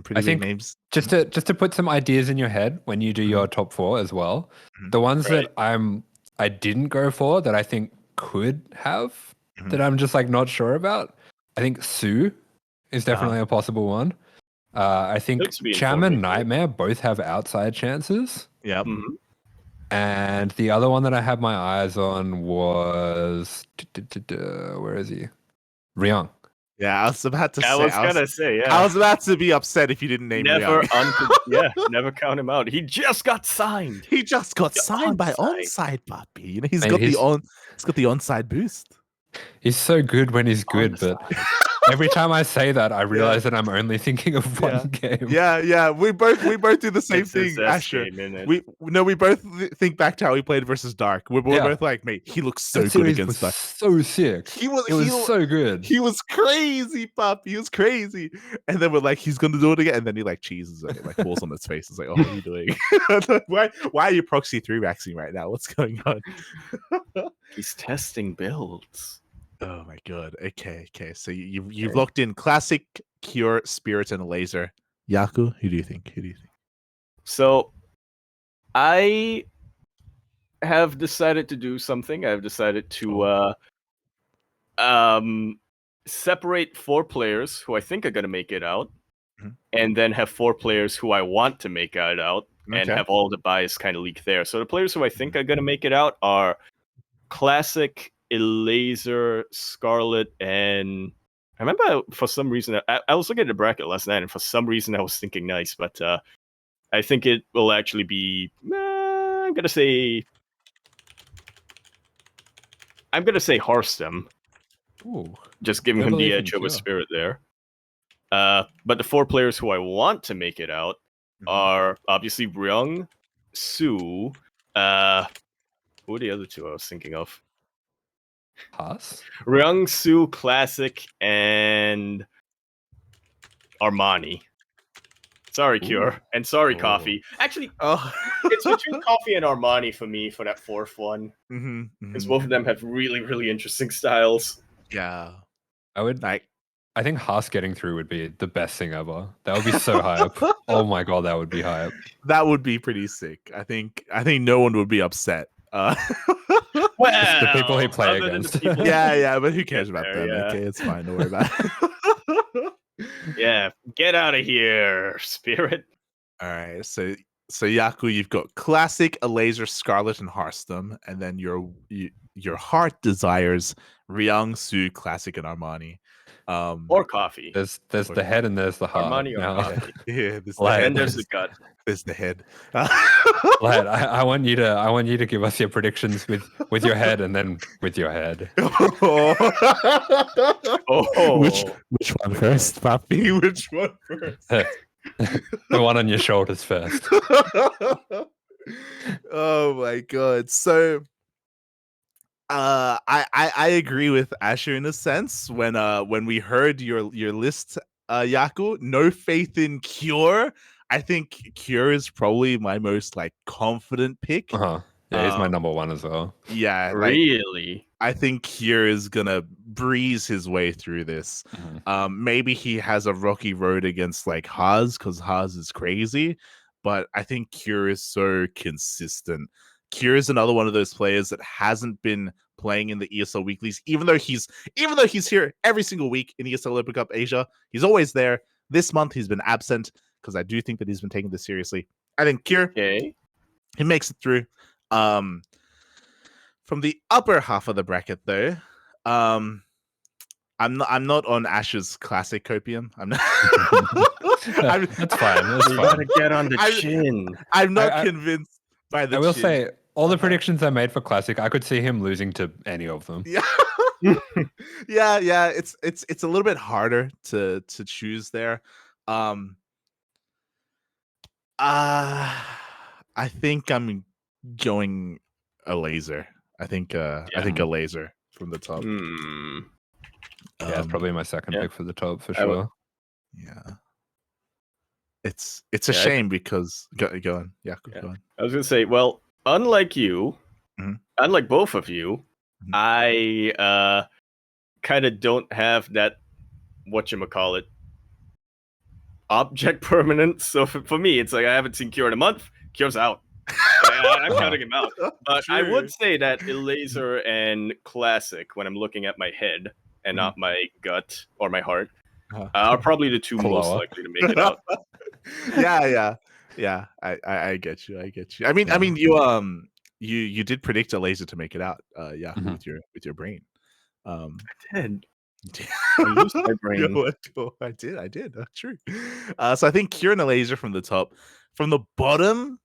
Just to put some ideas in your head when you do your top 4 as well. The ones that I didn't go for that I think could have that I'm just like not sure about. I think Sue is definitely a possible one. I think Cham and Nightmare both have outside chances. Yep. And the other one that I had my eyes on was where is he? Ryung. Yeah, I was about to say. I was about to be upset if you didn't name Ryung. Never count him out. He just got signed. He just got signed by Onside, puppy. He's got the onside boost. He's so good when he's good, but every time I say that, I realize that I'm only thinking of one game. Yeah. We both do the same thing, Asher. We both think back to how he played versus Dark. We're both like, mate, he looks so good against Dark. So sick. He was so good. He was crazy, pup. He was crazy. And then we're like, he's gonna do it again, and then he like cheeses it, like falls on his face. It's like, oh, what are you doing? why are you proxy 3-maxing right now? What's going on? He's testing builds. Oh my god. Okay. So you've locked in Classic, Cure, Spirit, and a Laser. Yaku, who do you think? So I have decided to do something. I've decided to separate 4 players who I think are gonna make it out, and then have 4 players who I want to make it out, and have all the bias kind of leak there. So the players who I think are gonna make it out are Classic, Laser, Scarlet, and I remember for some reason I was looking at the bracket last night, and for some reason I was thinking Nice, but I think it will actually be. I'm gonna say Harstem. Ooh, just giving him the edge over Spirit there. But the 4 players who I want to make it out are obviously Ryung, Sue. Who are the other 2 I was thinking of? Ryung, Sue, Classic, and Armani. Sorry, Cure. And sorry, Coffee. Actually, it's between Coffee and Armani for me for that 4th one. Because both of them have really, really interesting styles. Yeah. I think Haas getting through would be the best thing ever. That would be so hype. Oh my god, that would be hype. That would be pretty sick. I think no one would be upset. Well, the people he play against. Yeah, but who cares about them? Yeah. Okay, it's fine. Don't worry about it. Yeah, get out of here, Spirit. All right, so Yaku, you've got Classic, a Laser, Scarlet, and Harstem, and then your heart desires Ryung, Sue, Classic, and Armani. Or coffee. There's the head and there's the heart. money or now. coffee. Yeah, there's the Like- head. And there's the gut. There's the head. Lad, I want you to give us your predictions with your head and then with your head. Oh, Which one first, Papi? Which one first? The one on your shoulders first. Oh my god. So I agree with Asher in a sense when we heard your list, Yaku, no faith in Cure. I think Cure is probably my most like confident pick. Uh-huh. Yeah, he's my Um, number one as well. Yeah, like, really? I think Cure is gonna breeze his way through this. Maybe he has a rocky road against like Haas because Haas is crazy, but I think Cure is so consistent. Cure is another one of those players that hasn't been playing in the ESL weeklies, even though he's here every single week in ESL Open Cup Asia. He's always there. This month he's been absent because I do think that he's been taking this seriously. I think Cure, Okay. he makes it through. From the upper half of the bracket, though, I'm not on Ash's classic copium. I'm not. That's fine. That's You fine. gotta get on the chin. I'm not I- convinced by the. I will chin. say all the predictions I made for Classic, I could see him losing to any of them. Yeah. yeah. It's a little bit harder to choose there. I think I'm going a laser. I think a laser from the top. Hmm. Yeah, it's probably my second yeah. pick for the top for I would- sure. Yeah. It's a Yeah, I shame because go on. Yeah, Yeah. go on. I was gonna say, well, unlike you, Mhm. unlike both of you, Mhm. I kind of don't have that whatchamacallit object permanence. So for me, it's like I haven't seen Cure in a month. Cure's out. I'm counting him out. But I True. would say that Laser and Classic, when I'm looking at my head and not my gut or my heart, Uh-huh. are probably the two most Cloa. likely to make it out. yeah. I get you. I mean, you did predict a laser to make it out. Yeah, Mhm. with your brain. I did. I used my brain. I did. That's true. So I think Cure and a laser from the top. From the bottom,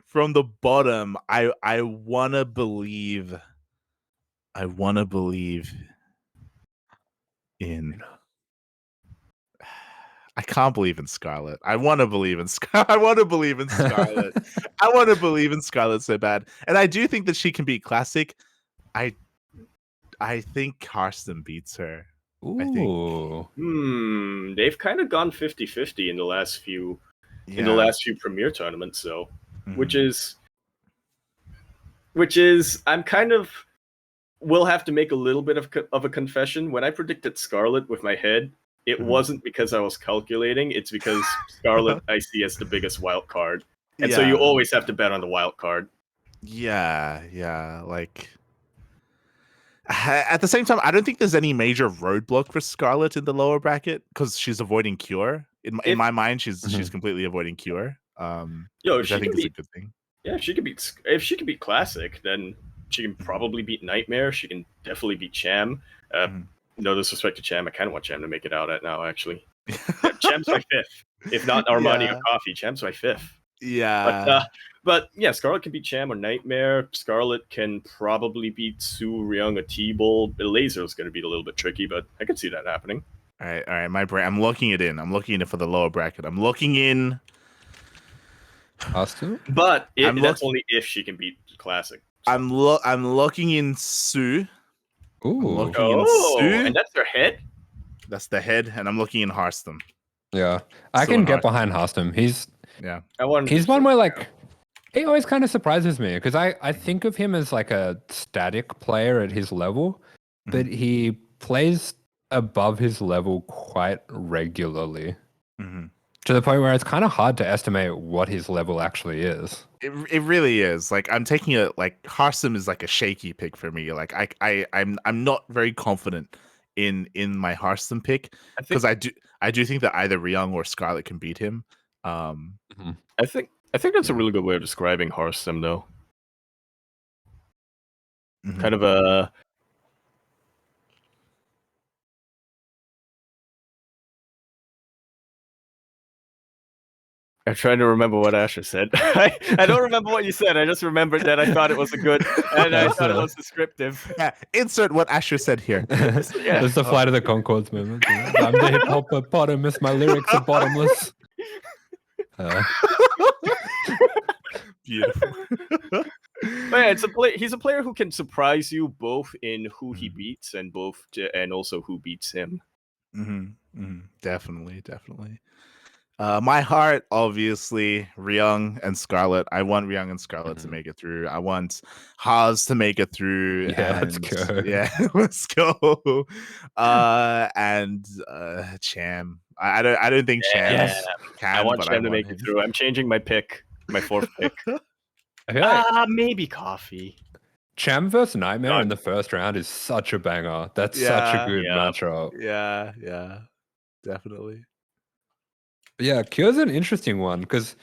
from the bottom, I wanna believe in. I can't believe in Scarlet. I want to believe in Scarlet. I want to believe in Scarlet. I want to believe in Scarlet so bad, and I do think that she can beat Classic. I think Karsten beats her. Ooh. They've kind of gone 50-50 in the last few premier tournaments, so Mhm. which is I'm kind of will have to make a little bit of a confession. When I predicted Scarlet with my head, it Mhm. wasn't because I was calculating. It's because Scarlet I see as the biggest wild card, and so you always have to bet on the wild card. Yeah. Like at the same time, I don't think there's any major roadblock for Scarlet in the lower bracket because she's avoiding Cure. In my mind, she's completely avoiding Cure. Which I think is a good thing. Yeah, if she could beat Classic, then she can probably beat Nightmare. She can definitely beat Cham. No disrespect to Cham, I kind of want Cham to make it out at now. Actually, Cham's my fifth. If not Armani or Coffee, Cham's my fifth. Yeah. But yeah, Scarlet can beat Cham or Nightmare. Scarlet can probably beat Su, Ryung, or T-Bull. Laser is going to be a little bit tricky, but I could see that happening. All right. My brain. I'm looking it in. I'm looking in for the lower bracket. I'm looking in. Austin? But that's only if she can beat Classic. So. I'm looking in Su. Ooh. And that's her head? That's the head, and I'm looking in Harston. Yeah. I Still can in get Harston. behind Harston. He's Yeah. one where like he always kind of surprises me because I think of him as like a static player at his level, but he plays above his level quite regularly. Mm-hmm. To the point where it's kind of hard to estimate what his level actually is. It really is. Like I'm taking Harston is like a shaky pick for me. Like I'm not very confident in my Harston pick because I do think that either Ryung or Scarlet can beat him. I think that's a really good way of describing Harston though. Mhm. Kind of a I'm trying to remember what Asher said. I don't remember what you said. I just remembered that I thought it was a good, and I thought it was descriptive. Yeah, insert what Asher said here. Yeah. It's the Flight of the Conchords moment. I'm the hip hoppopotamus. My lyrics are bottomless. Beautiful. But yeah, he's a player who can surprise you both in who he beats and also who beats him. Definitely. My heart, obviously, Ryung and Scarlet. I want Ryung and Scarlet to make it through. I want Haas to make it through. Yeah, let's go. Yeah, let's go. And Cham. I don't think Cham can. I want but Cham to make it through. I'm changing my pick, my fourth pick. I feel like Maybe Coffee. Cham vs Nightmare in the first round is such a banger. That's such a good matchup. Yeah, definitely. Yeah, Kyo's an interesting one because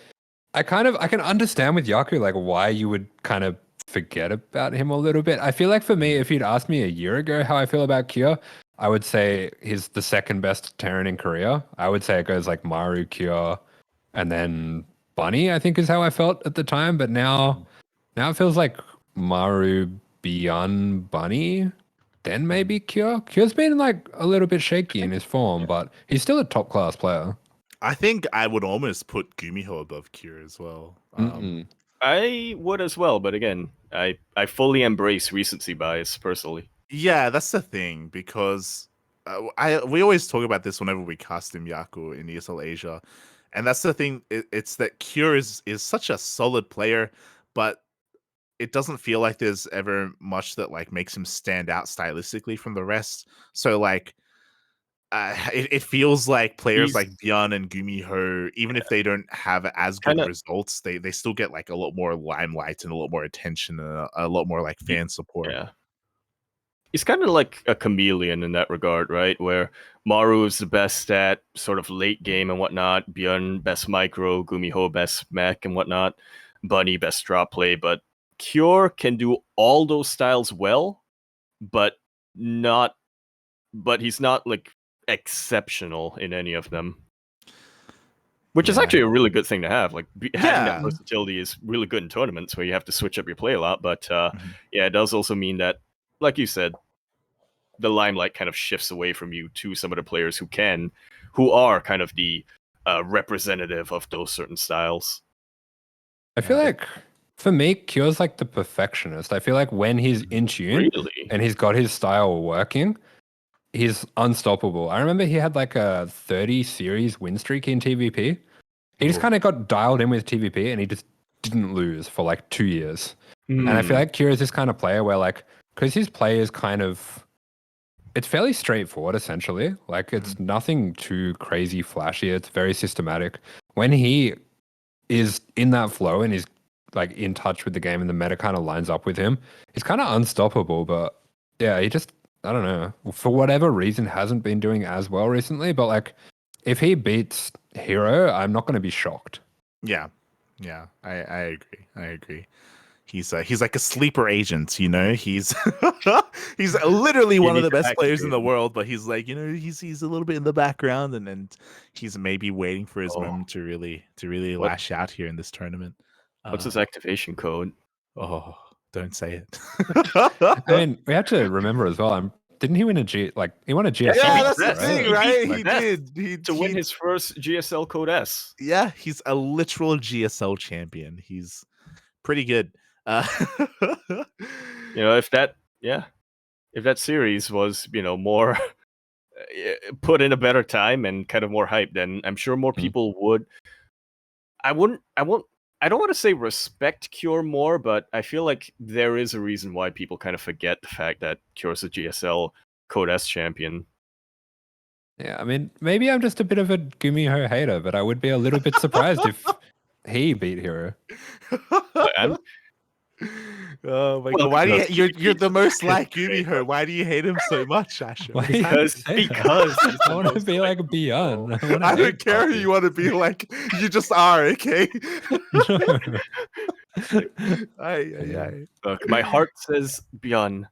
I can understand with Yaku like why you would kind of forget about him a little bit. I feel like for me, if you'd asked me a year ago how I feel about Kyo, I would say he's the second best Terran in Korea. I would say it goes like Maru, Kyo, and then Bunny, I think is how I felt at the time. But now it feels like Maru, beyond Bunny, then maybe Kyo. Kyo's been like a little bit shaky in his form, but he's still a top class player. I think I would almost put Gumiho above Cure as well. I would as well, but again, I fully embrace recency bias personally. Yeah, that's the thing, because we always talk about this whenever we cast him Yaku in ESL Asia, and that's the thing. It's that Cure is such a solid player, but it doesn't feel like there's ever much that like makes him stand out stylistically from the rest. So like, it feels like players like Byun and Gumiho, even if they don't have as good results, they still get like a lot more limelight and a lot more attention and a lot more like fan support. Yeah. He's kind of like a chameleon in that regard, right? Where Maru is the best at sort of late game and whatnot, Byun best micro, Gumiho best mech and whatnot, Bunny best drop play, but Cure can do all those styles well, but he's not like exceptional in any of them. Which is actually a really good thing to have. Like having that versatility is really good in tournaments where you have to switch up your play a lot. But yeah, it does also mean that, like you said, the limelight kind of shifts away from you to some of the players who are kind of the representative of those certain styles. I feel like for me, Cure's like the perfectionist. I feel like when he's in tune and he's got his style working, he's unstoppable. I remember he had like a 30 series win streak in TVP. He just kind of got dialed in with TVP and he just didn't lose for like 2 years. And I feel like Cure is this kind of player where like, because his play is kind of, it's fairly straightforward essentially. Like it's nothing too crazy flashy. It's very systematic. When he is in that flow and is like in touch with the game and the meta kind of lines up with him, he's kind of unstoppable. But yeah, he just, I don't know, for whatever reason, hasn't been doing as well recently. But like, if he beats Hero, I'm not going to be shocked. Yeah, I agree. He's like a sleeper agent, you know. He's he's literally one of the best players in the world, but he's like, you know, he's a little bit in the background, and he's maybe waiting for his moment to really lash out here in this tournament. What's his activation code? Oh, don't say it. I mean, we have to remember as well. Didn't he win he won a GSL? Yeah, that's the thing, right? He did. To win his first GSL Code S. Yeah, he's a literal GSL champion. He's pretty good. You know, if that series was, you know, more put in a better time and kind of more hype, then I'm sure more people would. I don't want to say respect Cure more, but I feel like there is a reason why people kind of forget the fact that Cure's a GSL Code S champion. Yeah, I mean, maybe I'm just a bit of a Gumiho hater, but I would be a little bit surprised if he beat Hero. Oh my god! Why do you're the most like Gumiho? Why do you hate him so much, Asher? Because I want to be like Beyond. I don't care who you want to be like. You just are, okay? Look, my heart says Beyond,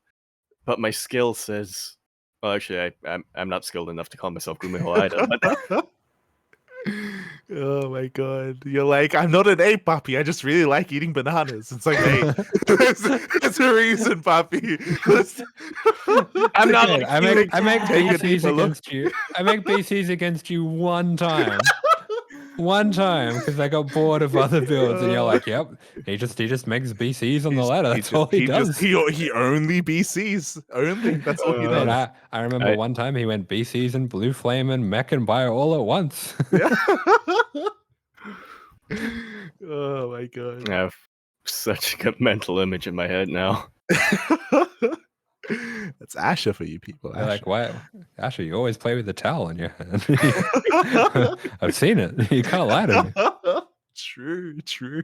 but my skill says. Well, actually, I'm not skilled enough to call myself Gumiho either. But Oh my god. You're like, I'm not an ape, puppy. I just really like eating bananas. It's like, hey, there's a reason, puppy. I'm not Okay, like I you. make Take a BCs deeper look. against you. I make BCs against you one time. One time, because I got bored of other builds, and you're like, "Yep, he just makes BCs on the ladder. That's all he does." He only BCs. Only. That's all he Man, does. I remember one time he went BCs and Blue Flame and Mech and Bio all at once. Yeah. Oh my god. I have such a good mental image in my head now. That's Asher for you people. They're like, Asher. "Why, Asher? You always play with the towel in your hand." I've seen it. You can't lie to me. True.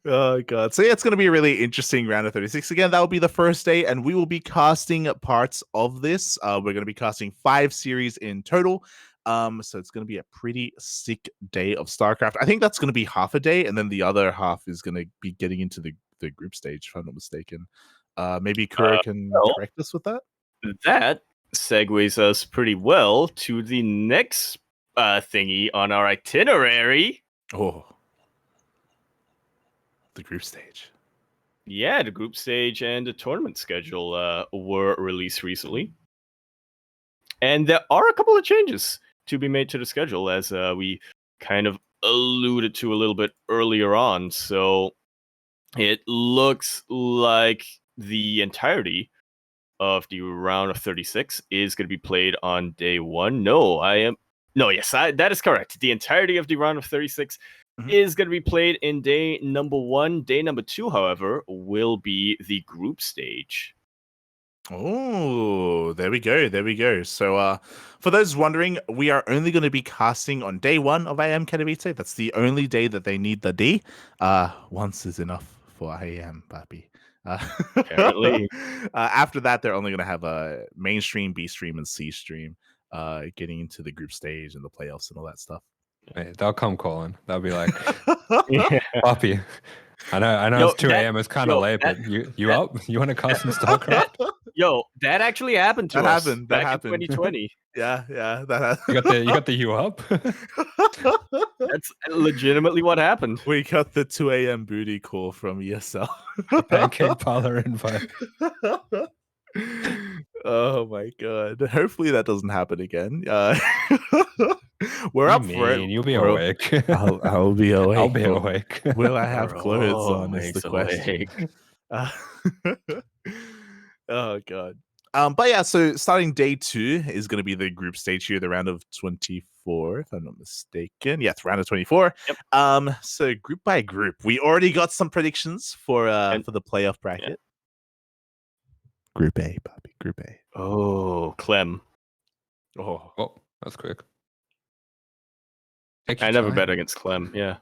Oh god. So yeah, it's going to be a really interesting round of 36. Again, that will be the first day, and we will be casting parts of this. We're going to be casting 5 series in total. So it's going to be a pretty sick day of StarCraft. I think that's going to be half a day, and then the other half is going to be getting into the group stage, if I'm not mistaken. Maybe Kura can well, correct us with that. That segues us pretty well to the next thingy on our itinerary. Oh, the group stage. Yeah, the group stage and the tournament schedule were released recently. And there are a couple of changes to be made to the schedule, as we kind of alluded to a little bit earlier on. So it looks like the entirety of the round of 36 is going to be played on day 1. That is correct. The entirety of the round of 36 is going to be played in day number 1. Day number 2, however, will be the group stage. Oh, there we go. So, for those wondering, we are only going to be casting on day 1 of IEM Katowice. That's the only day that they need the D. Once is enough for IEM, papi. Apparently. After that, they're only going to have a mainstream, B stream, and C stream, getting into the group stage and the playoffs and all that stuff. Wait, they'll come calling. They'll be like, Yeah. "Puppy, I know Yo, it's 2 a.m. It's kind of late, but you up? You want to cast some StarCraft? Yo, that actually happened to us That back happened. in 2020. Yeah, that You got the you up? That's legitimately what happened. We got the 2 a.m. booty call from ESL. Pancake parlor invite. Oh my god. Hopefully that doesn't happen again. We're What up do you for it. mean? You'll be We're- awake. I'll be awake. I'll be awake. Will I have We're clothes on is always the question. awake. Oh god. But yeah, so starting day 2 is going to be the group stage here, the round of 24, if I'm not mistaken. Yeah, it's round of 24. Yep. So group by group, we already got some predictions for the playoff bracket. Yeah. Group A, puppy. Group A. Oh, Clem. Oh, Oh, that's quick. I never bet against Clem, yeah.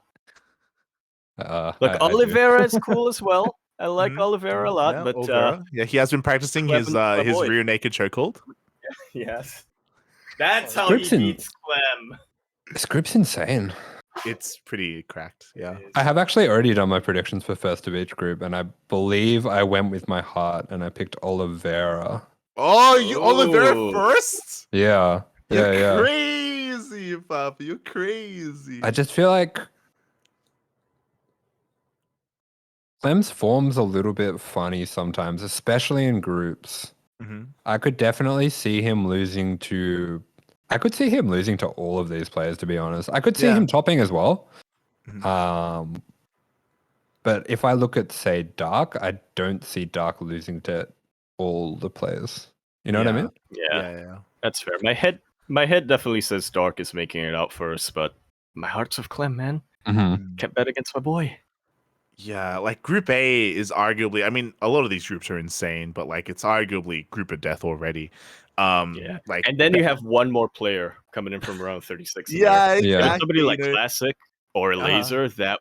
Look, I do. Oliveira is cool as well. I like Mhm. Oliveira a lot, yeah, but Olvera. Yeah, he has been practicing his Clem boy. rear naked chokehold. yes. That's how Scripts he in- beats Clem. This group's insane. It's pretty cracked. Yeah. I have actually already done my predictions for first of each group, and I believe I went with my heart and I picked Oliveira. Oh, you Oliveira Ooh. first? Yeah. You're crazy, Papa. You're crazy. I just feel like Clem's form's a little bit funny sometimes, especially in groups. Mhm. I could definitely see him losing to. I could see him losing to all of these players, to be honest. I could see Yeah. him topping as well. Mhm. But if I look at, say, Dark, I don't see Dark losing to all the players. You know what I mean? Yeah, that's fair. My head definitely says Dark is making it out first, but my heart's with Clem, man. Mm-hmm. Can't bet against my boy. Yeah, like Group A is arguably, I mean, a lot of these groups are insane, but like it's arguably Group of Death already. Yeah. Like, And then you have one more player coming in from round 36. in yeah, there. Yeah. exactly. Somebody like you know. Classic or Laser, that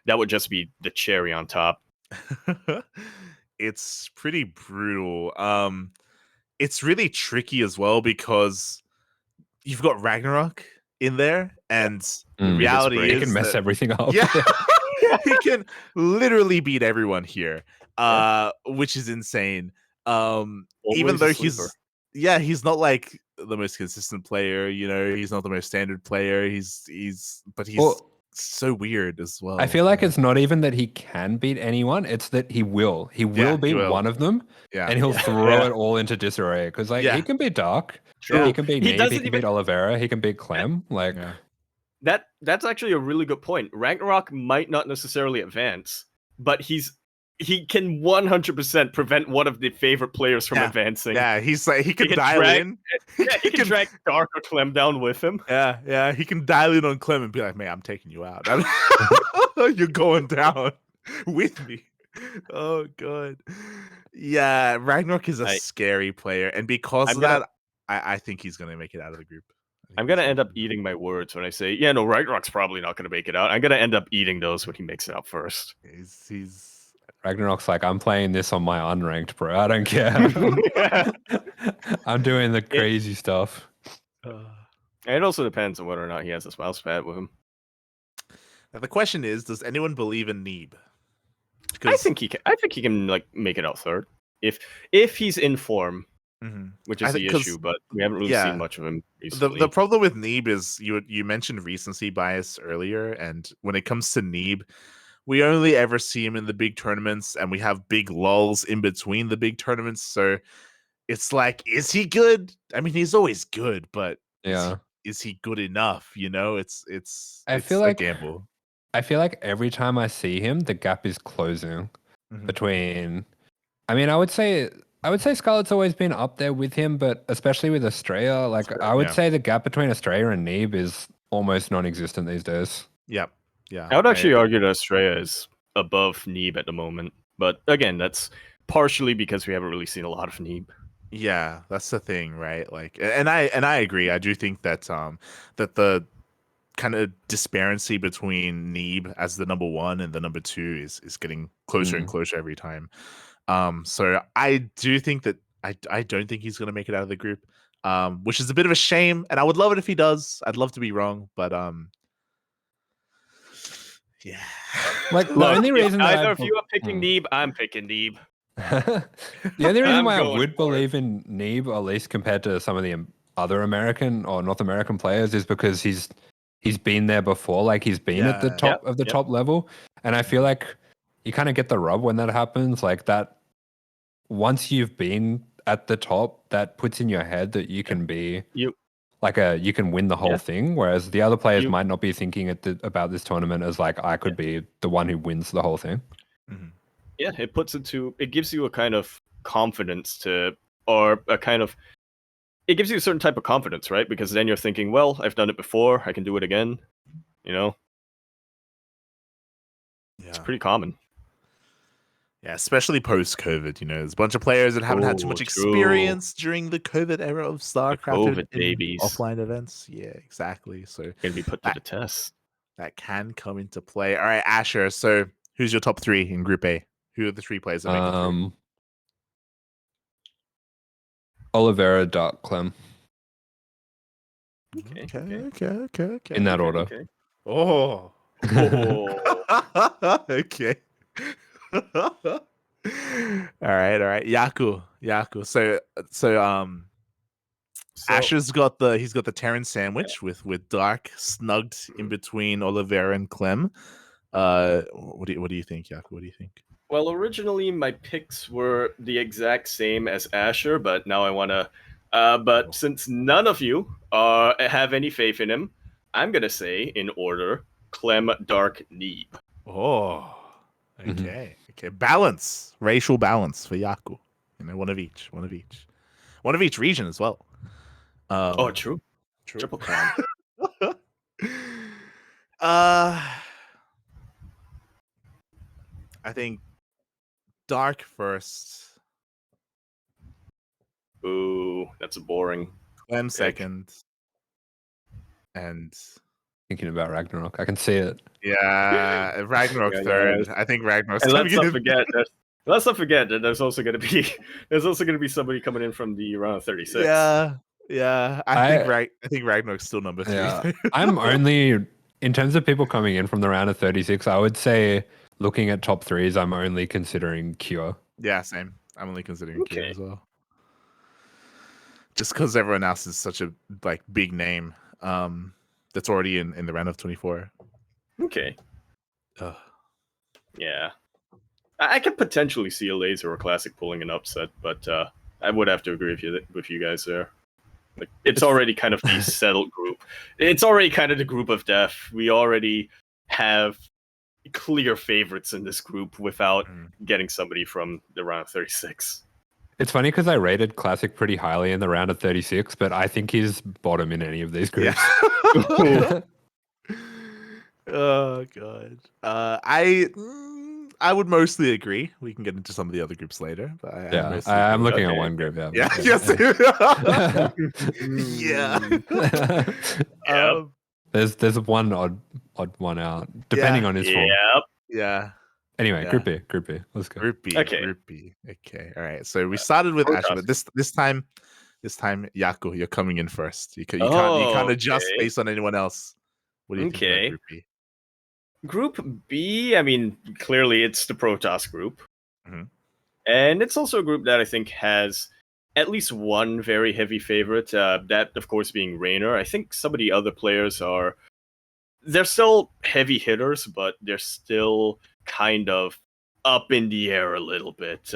would just be the cherry on top. It's pretty brutal. It's really tricky as well because you've got Ragnarok in there, and the Mm. reality It is He can mess that- everything up. Yeah, he can literally beat everyone here, which is insane. Even Always though a sleeper. he's not like the most consistent player. You know, he's not the most standard player. He's Well, so weird as well. I feel like it's not even that he can beat anyone; it's that he will. He will beat will. one of them, Yeah. and he'll throw it all into disarray. Because like Yeah. he can beat Dark, True. he can beat He Nebe, he doesn't can even- beat Oliveira, he can beat Clem. Like That's actually a really good point. Ragnarok might not necessarily advance, but he can 100% prevent one of the favorite players from advancing. Yeah, he's like he can dial drag- in. Yeah, he can drag Dark or Clem down with him. Yeah, he can dial in on Clem and be like, "Man, I'm taking you out. You're going down with me." Oh god. Yeah, Ragnarok is a scary player, and because of that, I think he's gonna make it out of the group. I'm gonna end up eating my words when I say, yeah, no, Ragnarok's probably not gonna make it out. I'm gonna end up eating those when he makes it out first. He's Ragnarok's like, I'm playing this on my unranked, bro. I don't care. I'm doing the crazy stuff. And it also depends on whether or not he has a mouse pad with him. Now the question is, does anyone believe in Nebe? I think he can like make it out third if he's in form, which is the issue. But we haven't really seen much of him recently. The problem with Nebe is you mentioned recency bias earlier, and when it comes to Nebe, we only ever see him in the big tournaments, and we have big lulls in between the big tournaments. So it's like, is he good? I mean, he's always good, but is he good enough? You know, it's feel like a gamble. I feel like every time I see him, the gap is closing between. I mean, I would say Scarlet's always been up there with him, but especially with Australia, like I would say the gap between Australia and Nebe is almost non-existent these days. Yep. Yeah. I would actually argue that Australia is above Nebe at the moment, but again, that's partially because we haven't really seen a lot of Nebe. Yeah, that's the thing, right? Like, and I agree. I do think that that the kind of disparity between Nebe as the number 1 and the number 2 is getting closer and closer every time. So I do think that I don't think he's gonna make it out of the group, which is a bit of a shame. And I would love it if he does. I'd love to be wrong, but yeah. Like the only reason that if you are picking Nebe, I'm picking Nebe. The only reason why I would believe in Nebe, at least compared to some of the other American or North American players, is because he's been there before. Like he's been at the top of the top level, and I feel like you kind of get the rub when that happens. Like that, once you've been at the top, that puts in your head that you can be you can win the whole thing. Whereas the other players might not be thinking about this tournament as like I could be the one who wins the whole thing. Yeah, it gives you a kind of confidence it gives you a certain type of confidence, right? Because then you're thinking, well, I've done it before, I can do it again. You know? Yeah. It's pretty common. Yeah, especially post-COVID, you know, there's a bunch of players that haven't had too much experience during the COVID era of StarCraft babies. Offline events. Yeah, exactly. So can be put to the test. That can come into play. All right, Asher. So who's your top 3 in Group A? Who are the 3 players that make it through? Oliveira, Dark, Clem. Okay. In that order. Okay. Oh. Okay. All right. Yaku. So Asher's got the Terran sandwich with Dark snugged in between Oliveira and Clem. What do you think, Yaku? What do you think? Well, originally my picks were the exact same as Asher, but now I want to. But since none of you have any faith in him, I'm gonna say in order: Clem, Dark, Nebe. Oh, okay. Okay, balance, racial balance for Yaku. You know, one of each region as well. True. Triple crown. I think Dark first. Ooh, that's boring. Clem second. And thinking about Ragnarok, I can see it. Yeah, Ragnarok third. I think Ragnarok's. And let's not forget that there's also going to be somebody coming in from the round of 36. Yeah. I think Ragnarok's still number 3. Yeah. I'm only in terms of people coming in from the round of 36. I would say looking at top 3s, I'm only considering Cure. Yeah, same. I'm only considering Cure as well. just because everyone else is such a like big name. That's already in the round of 24. Okay. Ugh. Yeah. I could potentially see a Laser or Classic pulling an upset, but I would have to agree with you guys there. Like, it's already kind of the settled group. It's already kind of the group of death. We already have clear favorites in this group without getting somebody from the round of 36. It's funny because I rated Classic pretty highly in the round of 36, but I think he's bottom in any of these groups. Yeah. Oh god. I would mostly agree. We can get into some of the other groups later, but I'm looking at Okay. one group. Yeah. Yes. Yeah. There's one odd one out, depending on his form. Yep. Yeah. Anyway, Yeah. Group B. Let's go. Group B. Okay. Group B. Okay. All right. So we started with Asher, but this time, Yaku, you're coming in first. You can't adjust okay. based on anyone else. What do you think about Group B? Group B, I mean, clearly it's the Protoss group. Mhm. And it's also a group that I think has at least one very heavy favorite, that, of course, being Raynor. I think some of the other players they're still heavy hitters, but they're still kind of up in the air a little bit,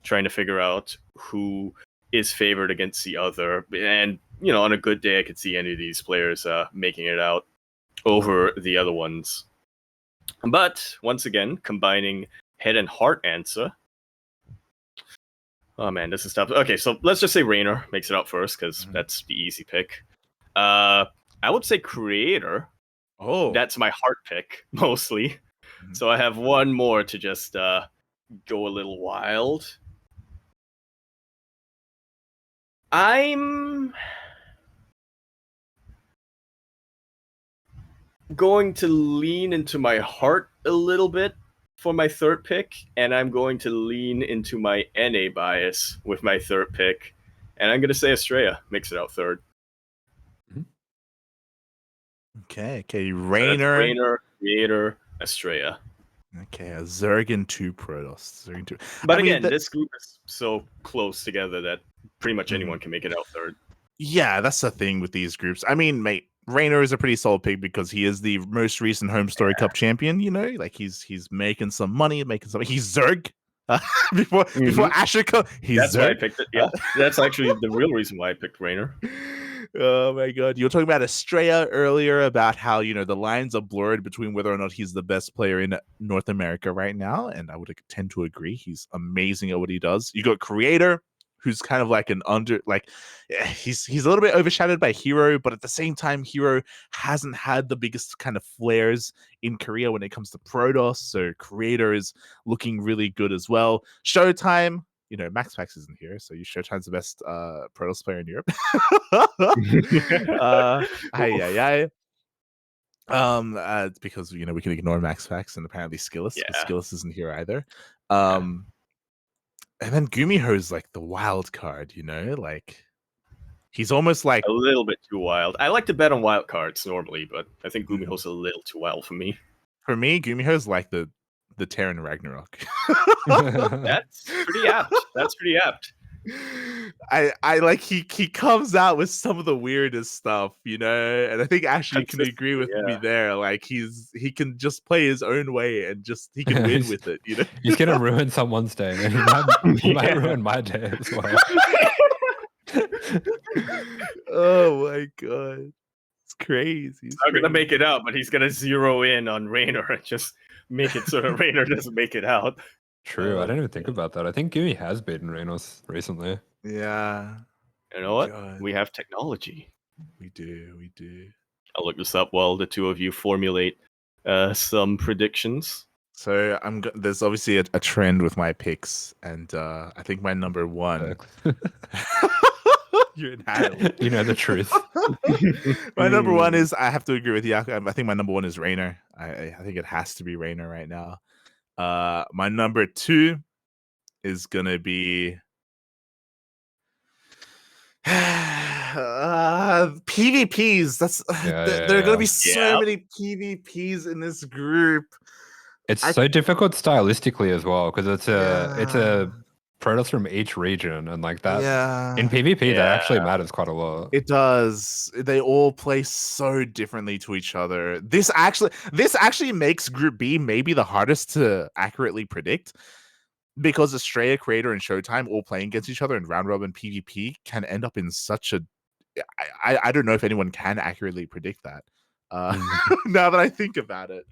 trying to figure out who is favored against the other. And, on a good day, I could see any of these players making it out over the other ones. But once again, combining head and heart answer. Oh man, this is tough. Okay, so let's just say Raynor makes it out first because that's the easy pick. I would say Creator. Oh, That's my heart pick mostly. So I have one more to just go a little wild. I'm going to lean into my heart a little bit for my third pick, and I'm going to lean into my NA bias with my third pick, and I'm going to say Estrella makes it out third. Okay, So Raynor, Creator, Estrella. Okay, a Zerg and 2 Protoss. Zerg and 2. But again, this group is so close together that pretty much anyone can make it out third. Yeah, that's the thing with these groups. I mean, mate, Raynor is a pretty solid pick because he is the most recent Home Story Cup champion. Like he's making some money, He's Zerg. Before Asher he's That's Zerg. why I picked it. Yeah, that's actually the real reason why I picked Raynor. Oh my god, you were talking about Estrella earlier about how the lines are blurred between whether or not he's the best player in North America right now, and I would tend to agree. He's amazing at what he does. You got Creator, who's kind of like he's a little bit overshadowed by Hero, but at the same time, Hero hasn't had the biggest kind of flares in Korea when it comes to Protoss, so Creator is looking really good as well. Showtime, Max Pax isn't here, so Showtime's the best Protoss player in Europe. It's because we can ignore Max Pax and apparently Skillis. Yeah. Skillis isn't here either. And then Gumiho's like the wild card, like he's almost like a little bit too wild. I like to bet on wild cards normally, but I think Gumiho's a little too wild for me. For me, Gumiho's like the Terran Ragnarok. That's pretty apt. I like he comes out with some of the weirdest stuff, and I think Ashley can agree with me there. Like he can just play his own way and he can win with it, He's gonna ruin someone's day, and he might ruin my day as well. Oh my god, it's crazy. He's not gonna make it out, but he's gonna zero in on Raynor and just make it so that Raynor doesn't make it out. True, I didn't even think about that. I think Gumi has beaten Reynos recently. Yeah. You know what? God. We have technology. We do. I'll look this up while the two of you formulate some predictions. So there's obviously a trend with my picks, and I think my number one. You're in hell. You know the truth. My number one is, I have to agree with Yaku. I think my number one is Raynor. I think it has to be Raynor right now. My number two is gonna be PvPs. There are gonna be so many PvPs in this group. It's so difficult stylistically as well because it's a Protoss from each region, and like that in Yeah, PvP that actually Yeah. matters quite a lot. it does. They all play so differently to each other. This actually makes Group B maybe the hardest to accurately predict because Australia, Creator, and Showtime all playing against each other in round robin PvP can end up in such a. I don't know if anyone can accurately predict that. Now that I think about it.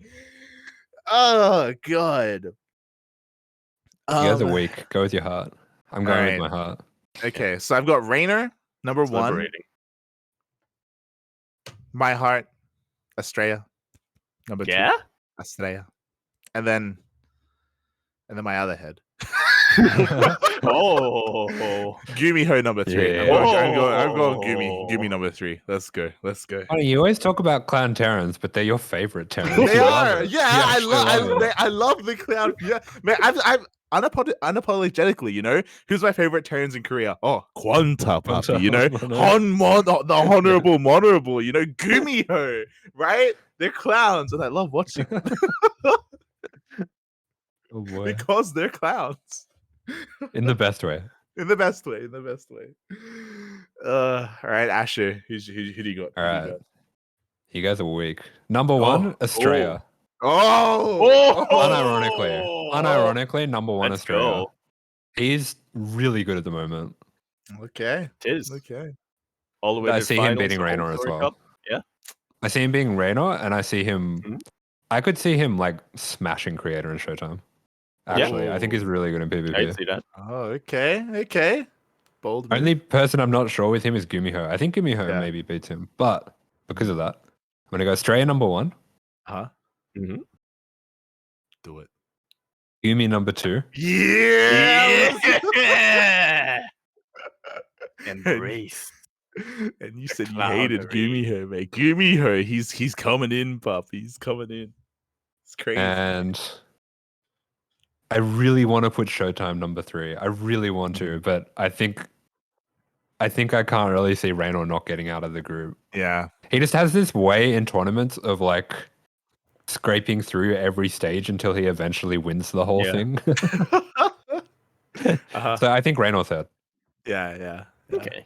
Oh god. You guys are weak. Go with your heart. I'm going right. with my heart. Okay, so I've got Raynor, number It's 1. liberating. My heart, Estrella, number 2. Yeah? Estrella. And then my other head. Oh. Gumiho number 3. Yeah. I'm going Gumi number 3. Let's go. Funny, you always talk about Clown Terrans, but they're your favorite Terrans. They You love are. it. Yeah, You I actually love it. love the clown. Yeah, man, I'm unapologetically, you know, who's my favorite Terrans in Korea? Oh, Kwanta Puppy, you know, the honorable, you know, Gumiho, right? They're clowns, and I love watching them Oh boy. because they're clowns. In the best way. In the best way. All right, Asher, who do you got? All right. You guys are weak. Number 1, Australia. Oh, Unironically, number 1, Let's Australia. go. He's really good at the moment. okay. It is. Okay. All the way I to see him finals, beating the Raynor whole as Story well. Cup. Yeah. I see him being Raynor, and I see him. Mhm. I could see him like smashing Creator in Showtime. Actually, I think he's really good in PvP. I'd see that. Oh, okay. Bold move. Only person I'm not sure with him is Gumiho. I think Gumiho Yeah. maybe beats him, but because of that, I'm gonna go Australia number 1, Huh? Mhm. Do it. Gumi number 2, Yeah. Yeah. Embrace. And you said you hated clownery. Gumiho, mate. Gumiho, he's coming in, pup. He's coming in. It's crazy. and I really want to put Showtime number 3. I really want to, but I think I can't really see Raynor not getting out of the group. Yeah. He just has this way in tournaments of like scraping through every stage until he eventually wins the whole Yeah. thing. Uh-huh. So I think Raynor third. Yeah. Okay.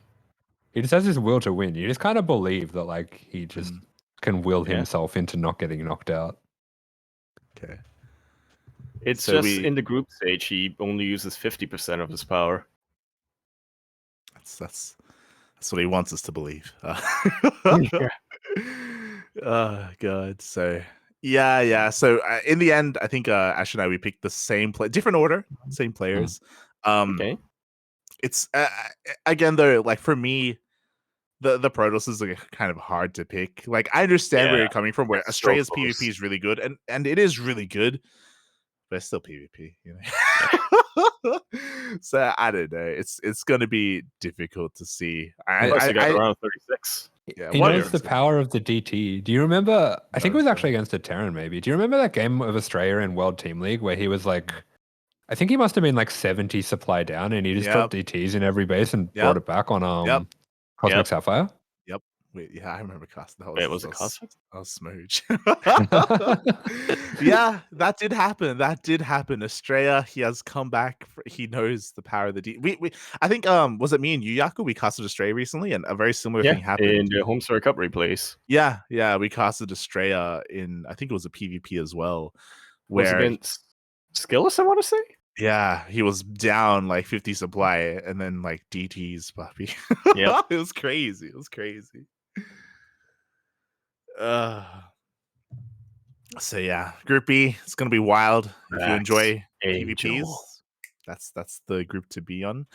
He just has this will to win. You just kind of believe that like he just can will Yeah. himself into not getting knocked out. Okay. It's So just we- in the group stage, he only uses 50% of his power. That's what he wants us to believe. Yeah. Oh god. So yeah. So in the end, I think Ash and I we picked the same different order, same players. Okay. It's again though, like for me, the Protoss is like kind of hard to pick. Like I understand where Yeah, you're coming from, where it's so Australia's close. PvP is really good, and it is really good, but it's still PvP, you know. So I don't know. It's gonna be difficult to see. Plus, you got around 36. Yeah, He what knows is the it? power of the DT. Do you remember? I think it was Knows actually against a Terran, maybe. Do you remember that game of Australia in World Team League where he was like, I think he must have been like 70 supply down, and he just dropped DTs in every base and brought it back on Cosmic Yep. Sapphire. Wait, yeah, I remember casting that. Wait, was it Cosmic? That was Smooch. Yeah, that did happen. Australia, he has come back. He knows the power of the D. I think was it me and you, Yaku? We casted Australia recently, and a very similar thing happened in the home story cup replays. Yeah, we casted Australia in, I think it was a PvP as well, Was where against Skillless, I want to say. yeah, he was down like 50 supply, and then like DTs, puppy. Yep. It was crazy. So yeah, Group B, it's gonna be wild. If you enjoy PvPs, that's the group to be on.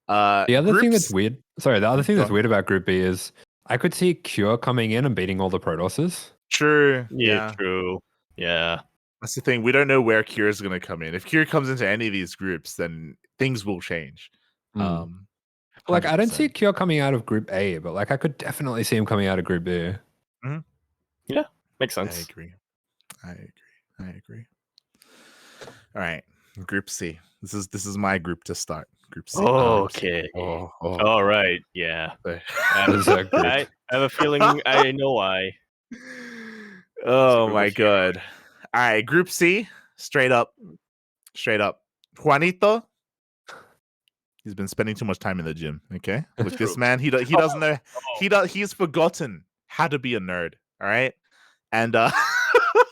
The other thing that's groups- weird, the other thing Go that's on. weird about Group B is I could see Cure coming in and beating all the Protosses. True. Yeah, true. Yeah. That's the thing. We don't know where Cure is gonna come in. If Cure comes into any of these groups, then things will change. Like I don't see 100%. Cure coming out of Group A, but like I could definitely see him coming out of Group B. Yeah, makes I sense. agree. All right, Group C. This is my group to start. Group C. Okay. Oh. All right. Yeah. Is that group? I have a feeling I know why. Oh Group my of god. All right, Group C. Straight up. Juanito, He's been spending too much time in the gym. Okay, look, this True. man, he doesn't know. He's forgotten how to be a nerd. All right, and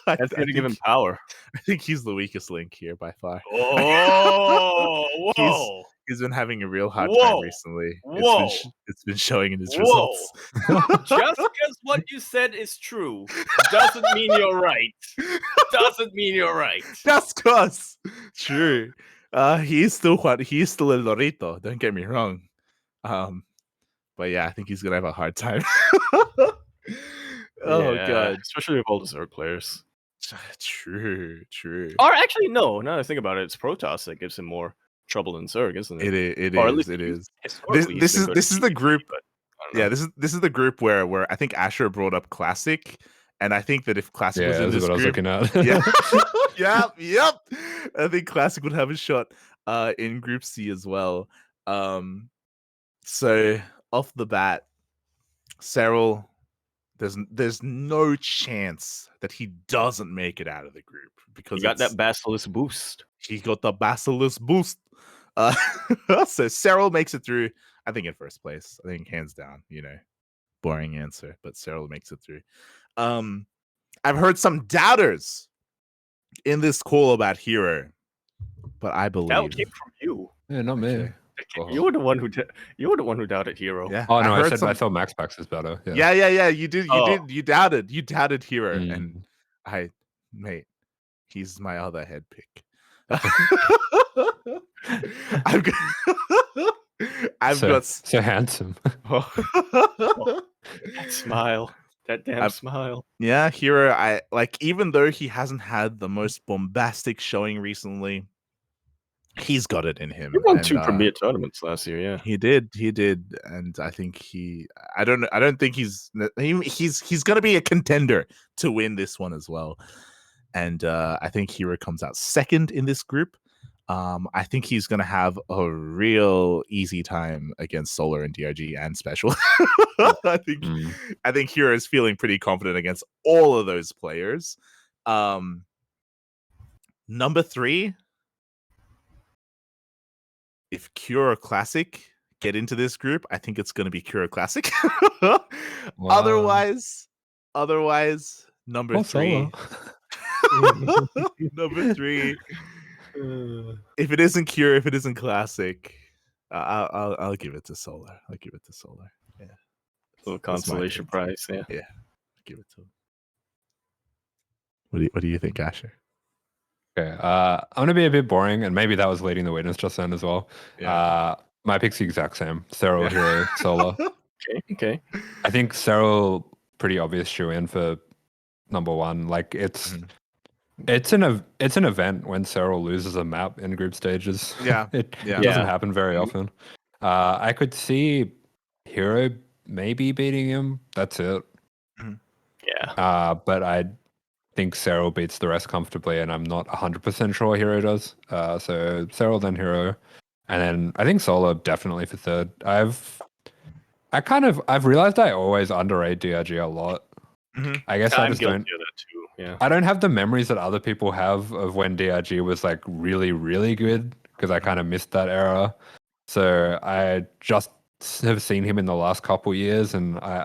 That's gonna give him power. I think he's the weakest link here by far. Oh, whoa! He's been having a real hard Whoa. time recently. Whoa. It's been showing in his Whoa. results. Just because what you said is true doesn't mean you're right. Doesn't mean you're right. Just cause. True. He's still a Lorito. Don't get me wrong. But yeah, I think he's gonna have a hard time. Oh Yeah, god. especially with all the Zerg players. True. Or actually, no. Now that I think about it, it's Protoss that gives him more trouble than Zerg, isn't it? It Or at is. least It is. historically This he's been is good the at group. but I don't know. Yeah, this is the group where I think Asher brought up Classic, and I think that if Classic was Yeah, in that's this what I was group, looking at. yep. I think Classic would have a shot in Group C as well. So off the bat, Cyril, there's no chance that he doesn't make it out of the group because He got that Basilisk boost. he got the Basilisk boost. So Cyril makes it through. I think in first place. I think hands down. Boring answer, but Cyril makes it through. I've heard some doubters in this call about Hero, but I believe That came from you. Yeah, not me. Okay. You were the one who doubted Hero. Yeah. Oh no, I heard said I thought Max Packs is better. Yeah. You did. Oh. You doubted Hero, Mm. and mate, he's my other head pick. I've got so handsome. That smile. That damn smile. Yeah, Hero. I like, even though he hasn't had the most bombastic showing recently, he's got it in him. He won and, 2 premier tournaments last year. Yeah, he did, and I think I don't think he's gonna be a contender to win this one as well. And I think Hero comes out second in this group. I think he's gonna have a real easy time against Solar and DRG and Special. I think Hero is feeling pretty confident against all of those players. Number 3, if Cure Classic get into this group, I think it's gonna be Cure Classic. Otherwise, number 3. Number 3. If it isn't Cure, if it isn't Classic, I'll give it to Solar. Yeah, little consolation prize. Yeah, give it to him. What do you think, Asher? Okay, I'm gonna be a bit boring, and maybe that was leading the witness just then as well. Yeah. My pick's the exact same: Cyril, Hero, Solar. Okay. I think Cyril pretty obvious shoe in for number 1. Like it's an event when Cyril loses a map in group stages. Yeah. It doesn't happen very often. I could see Hero maybe beating him. That's it. Yeah. But I think Cyril beats the rest comfortably, and I'm not 100% sure Hero does. So Cyril, then Hero, and then I think Solar definitely for third. I've realized I always underrate DRG a lot. I guess I just don't. Too. Yeah. I don't have the memories that other people have of when DRG was like really, really good, because I kind of missed that era. So I just have seen him in the last couple years, and I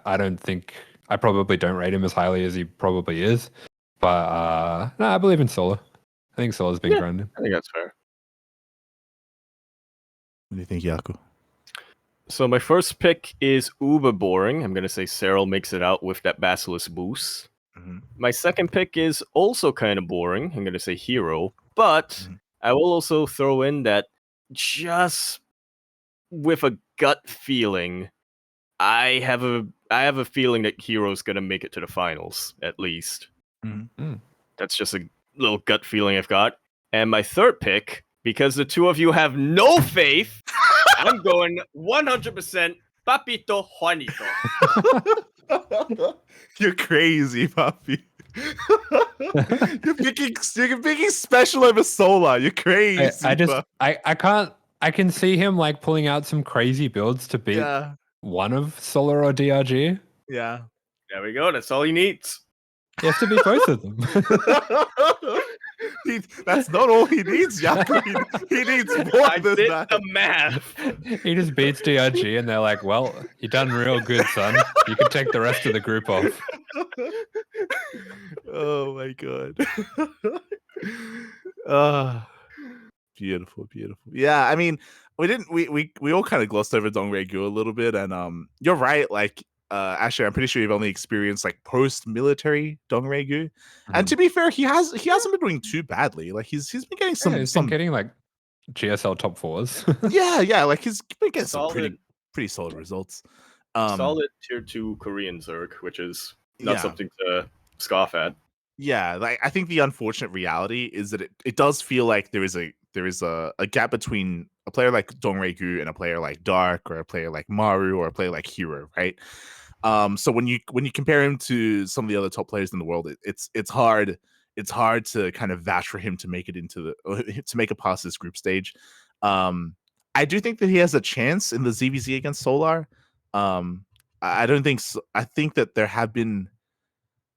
probably don't rate him as highly as he probably is. But no, I believe in Solar. I think Solar's been grinding. I think that's fair. What do you think, Yaku? So my first pick is uber boring. I'm gonna say Cyril makes it out with that Basilisk boost. My second pick is also kind of boring. I'm gonna say Hero, but I will also throw in that just with a gut feeling, I have a feeling that Hero's gonna make it to the finals at least. That's just a little gut feeling I've got. And my third pick, because the two of you have no faith, I'm going 100% Papito Juanito. You're crazy, Papi. You're picking Special over Solar. You're crazy. I can see him like pulling out some crazy builds to beat one of Solar or DRG. Yeah. There we go. That's all he needs. He has to beat both of them. That's not all he needs, Yaku. He needs more I than did that. the math. He just beats DRG, and they're like, "Well, you done real good, son. You can take the rest of the group off." Oh my god. Ah, beautiful. Yeah, I mean, we all kind of glossed over Dongregu a little bit, and you're right. Like, Asher, I'm pretty sure you've only experienced like post-military Dongregu, and to be fair, he hasn't been doing too badly. Like he's been getting Yeah, he's been getting like GSL top 4s. yeah, like he's been getting some Solid. pretty solid results. Solid tier 2 Korean Zerg, which is not Yeah. something to scoff at. Yeah, like I think the unfortunate reality is that it does feel like there is a gap between a player like Dongregu and a player like Dark, or a player like Maru, or a player like Hero, right? So when you compare him to some of the other top players in the world, it's hard to kind of vouch for him to make it into to make it past this group stage. I do think that he has a chance in the ZVZ against Solar. I don't think so. I think that there have been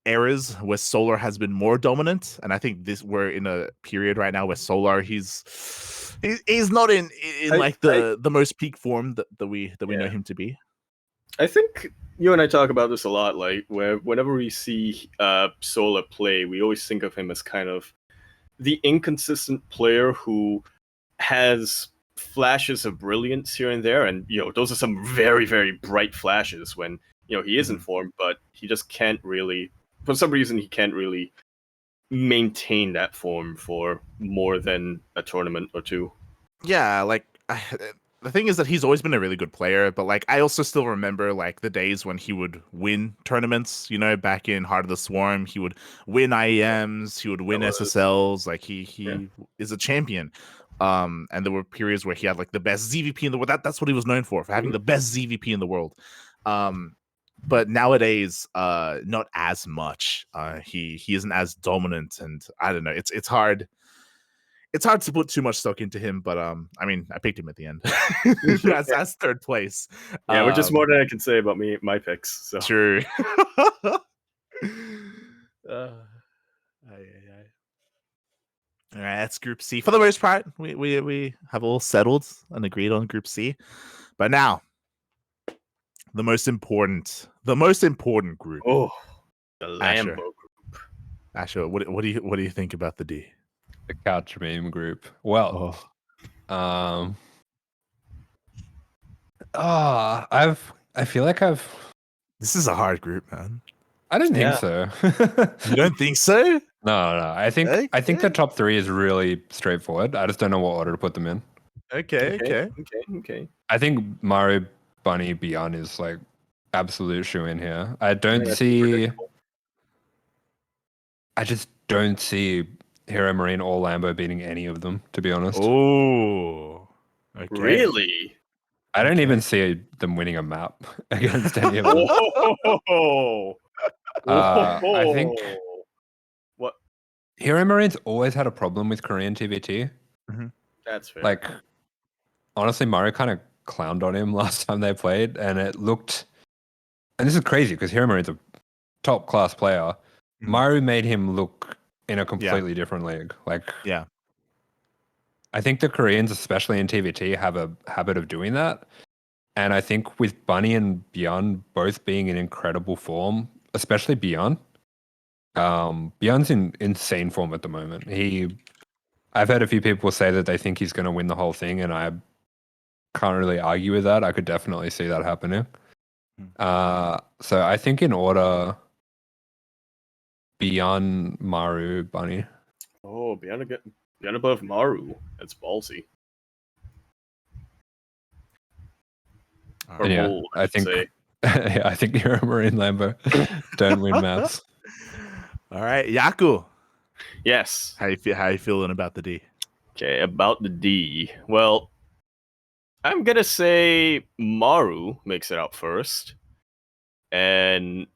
eras where Solar has been more dominant, and I think we're in a period right now where Solar he's not in like the most peak form that we know him to be. I think you and I talk about this a lot, like whenever we see Solar play, we always think of him as kind of the inconsistent player who has flashes of brilliance here and there, and those are some very, very bright flashes when he is in form, but he just can't really, for some reason, he can't really maintain that form for more than a tournament or two. Yeah, like the thing is that he's always been a really good player, but like I also still remember like the days when he would win tournaments, back in Heart of the Swarm. He would win IEMs, he would win SSLs, like he is a champion. And there were periods where he had like the best ZVP in the world. That's what he was known for having the best ZVP in the world. But nowadays, not as much. He isn't as dominant, and I don't know. It's hard. It's hard to put too much stock into him, but I mean, I picked him at the end as third place. Yeah, which is more than I can say about my picks. So. True. All right, that's Group C. For the most part, we have all settled and agreed on Group C. But now, the most important group. Oh, the Lambo group. Asher, what do you think about the D? The couch meme group. Well, I feel like This is a hard group, man. I don't think so. You don't think so? No. I think the top 3 is really straightforward. I just don't know what order to put them in. Okay. I think Maru, Bunny, Beyond is like absolute shoe in here. I just don't see Hero Marine or Lambo beating any of them, to be honest. Oh, okay. Really? I don't even see them winning a map against any of them. I think what Hero Marine's always had a problem with Korean TVT. Mm-hmm. That's fair. Like, honestly, Mario kind of clowned on him last time they played, and it looked. And this is crazy because Hero Marine's a top class player. Mm-hmm. Maru made him look in a completely different league. Like, yeah. I think the Koreans, especially in TVT, have a habit of doing that. And I think with Bunny and Beyond both being in incredible form, especially Beyond, Beyond's in insane form at the moment. I've heard a few people say that they think he's going to win the whole thing, and I can't really argue with that. I could definitely see that happening. So I think in order, Beyond, Maru, Bunny. Oh, Beyond above Maru. That's ballsy. Yeah, I think I think Hero Marine Lambo don't win maps. All right, Yaku. Yes. How you feeling about the D? Okay, about the D. Well, I'm gonna say Maru makes it out first, and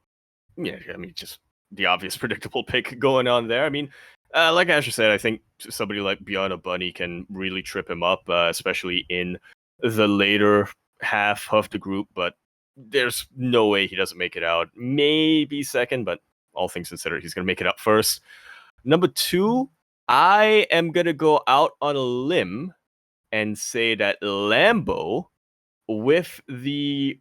yeah, I mean, just the obvious predictable pick going on there. I mean, like Asher said, I think somebody like Beyond a Bunny can really trip him up, especially in the later half of the group. But there's no way he doesn't make it out. Maybe second, but all things considered, he's gonna make it out first. Number 2, I am gonna go out on a limb and say that Lambo, with the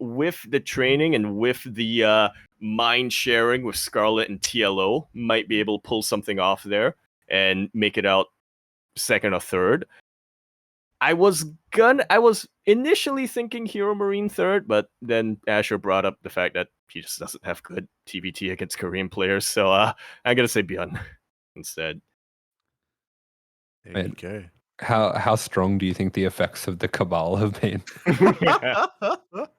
training and with the mind sharing with Scarlet and TLO, might be able to pull something off there and make it out second or third. I was initially thinking Hero Marine third, but then Asher brought up the fact that he just doesn't have good TVT against Korean players, so I'm gonna say Beyond instead. There you go. How strong do you think the effects of the Cabal have been?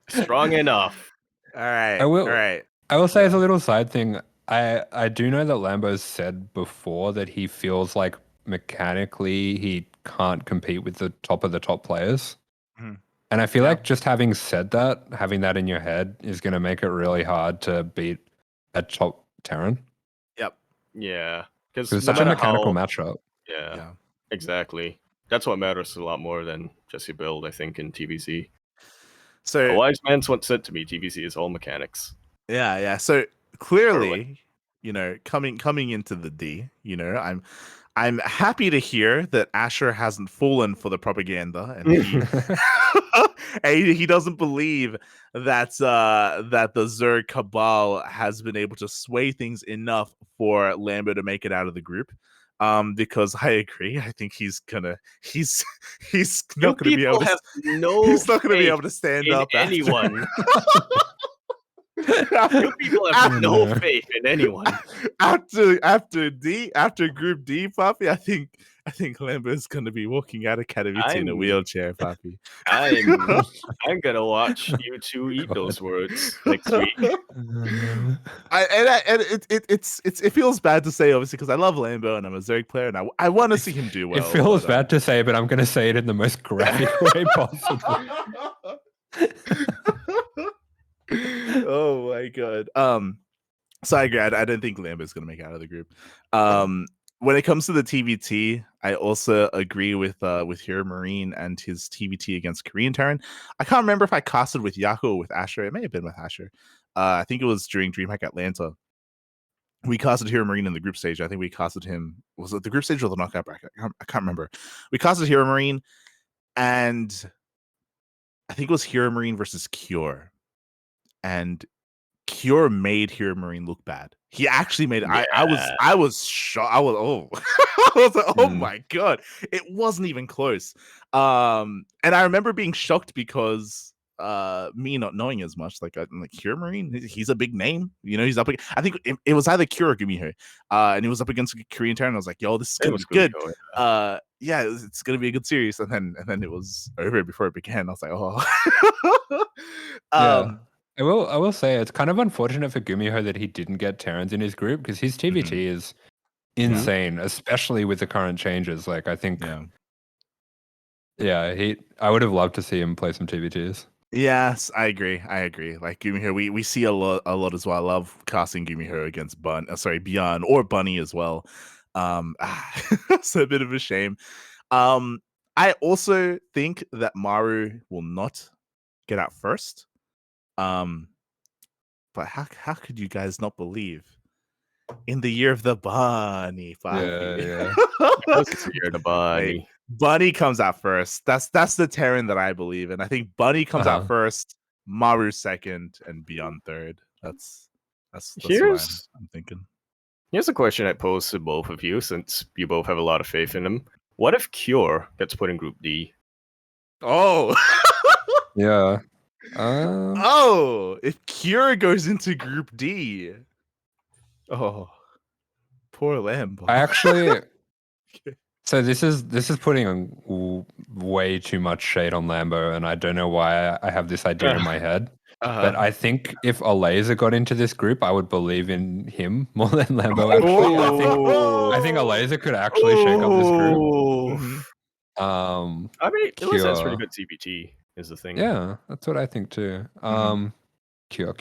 Strong enough. All right. I will. All right. I will say as a little side thing, I do know that Lambo's said before that he feels like mechanically he can't compete with the top players. Mhm. And I feel like just having said that, having that in your head is going to make it really hard to beat a top Terran. Yep. Yeah, Because it's such a mechanical matchup. Yeah, exactly. That's what matters a lot more than just your build, I think, in TVC. So A wise man once said to me, TVC is all mechanics. yeah. So clearly, coming into the D, I'm happy to hear that Asher hasn't fallen for the propaganda and he doesn't believe that that the Zerg Cabal has been able to sway things enough for Lambo to make it out of the group. Because I agree. I think he's not gonna be able to. He's not gonna be able to stand up anyone. You people have no faith in anyone. After Group D, Poppy, I think Lambo's gonna be walking out of Katowice in a wheelchair, Poppy. I'm gonna watch you two eat those words next week. It feels bad to say, obviously, because I love Lambo and I'm a Zerg player and I want to see him do well. It feels bad to say, but I'm gonna say it in the most graphic way possible. Oh my god. So I agree. I don't think Lambo's gonna make it out of the group. When it comes to the TVT, I also agree with Hero Marine and his TVT against Korean Terran. I can't remember if I casted with Yaku or with Asher. It may have been with Asher. I think it was during DreamHack Atlanta. We casted Hero Marine in the group stage. I think we casted him. Was it the group stage or the knockout bracket? I can't remember. We casted Hero Marine, and I think it was Hero Marine versus Cure. And Cure made Hero Marine look bad. He actually made it. Yeah. I was shocked. I was like, oh my god. It wasn't even close. And I remember being shocked because me not knowing as much. Like, I'm like, Hero Marine, he's a big name. He's up. I think it was either Cure or Gumiho. And he was up against Korean Terran. I was like, yo, this is gonna be good. Yeah, it's gonna be a good series. And then it was over before it began. I was like, oh. Yeah. I will say it's kind of unfortunate for Gumiho that he didn't get Terrans in his group because his TVT is insane, especially with the current changes. Like, I think, I would have loved to see him play some TVTs. Yes, I agree. Like Gumiho, we see a lot as well. I love casting Gumiho against Beyond or Bunny as well. It's a bit of a shame. I also think that Maru will not get out first. But how could you guys not believe in the year of the bunny? Yeah. It's the year of the bunny. Like, Bunny comes out first. That's the Terran that I believe in. I think Bunny comes out first, Maru second, and Beyond third. That's what I'm thinking. Here's a question I pose to both of you, since you both have a lot of faith in him. What if Cure gets put in Group D? Oh. Yeah. If Cure goes into Group D. Oh, poor Lambo. I actually. So this is putting way too much shade on Lambo, and I don't know why I have this idea in my head. But I think if Alaza got into this group, I would believe in him more than Lambo. Actually, I think Alaza could actually shake up this group. I mean, Alaza has pretty good CBT. Is the thing. Yeah, that's what I think too. Cure.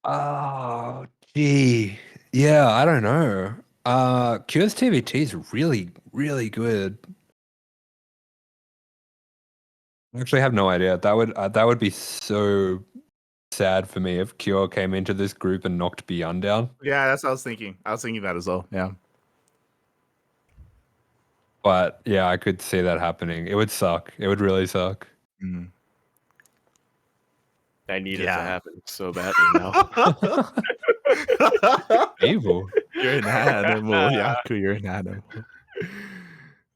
Oh, gee. Yeah, I don't know. Cure's TVT is really, really good. I actually have no idea. That would be so sad for me if Cure came into this group and knocked Beyond down. Yeah, that's what I was thinking. I was thinking that as well. Yeah. But yeah, I could see that happening. It would suck. It would really suck. Mm. I need it to Yeah. happen so badly now. Evil. You're an animal, Yaku. You're an animal.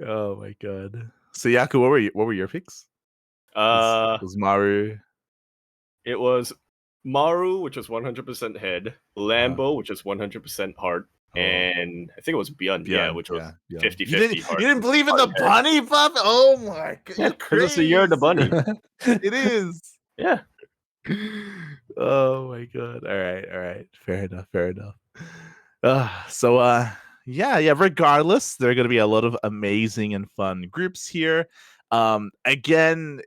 Oh my god. So Yaku, what were your picks? Was Maru? It was Maru, which was 100% head, Lambo, which was 100% heart, and I think it was Beyond, which was 50-50 heart. You didn't believe in the head. bunny, Puff? Oh my god. Yeah, because it's the year of the bunny. It is. Yeah. Oh my god. All right. Fair enough. Yeah, regardless, there are going to be a lot of amazing and fun groups here. Again,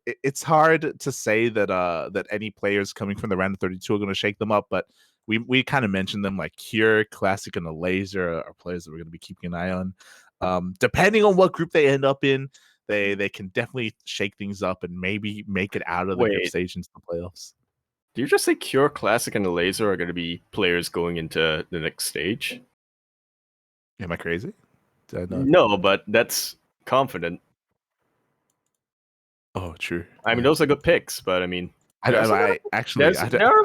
it's hard to say that that any players coming from the round of 32 are going to shake them up, but we kind of mentioned them, like Cure, Classic, and the Laser are players that we're going to be keeping an eye on. Depending on what group they end up in, they can definitely shake things up and maybe make it out of the group stage into the playoffs. Do you just say Cure, Classic, and the Laser are going to be players going into the next stage? Am I crazy? No, but that's confident. Oh, true. I mean, those are good picks, but I mean, there are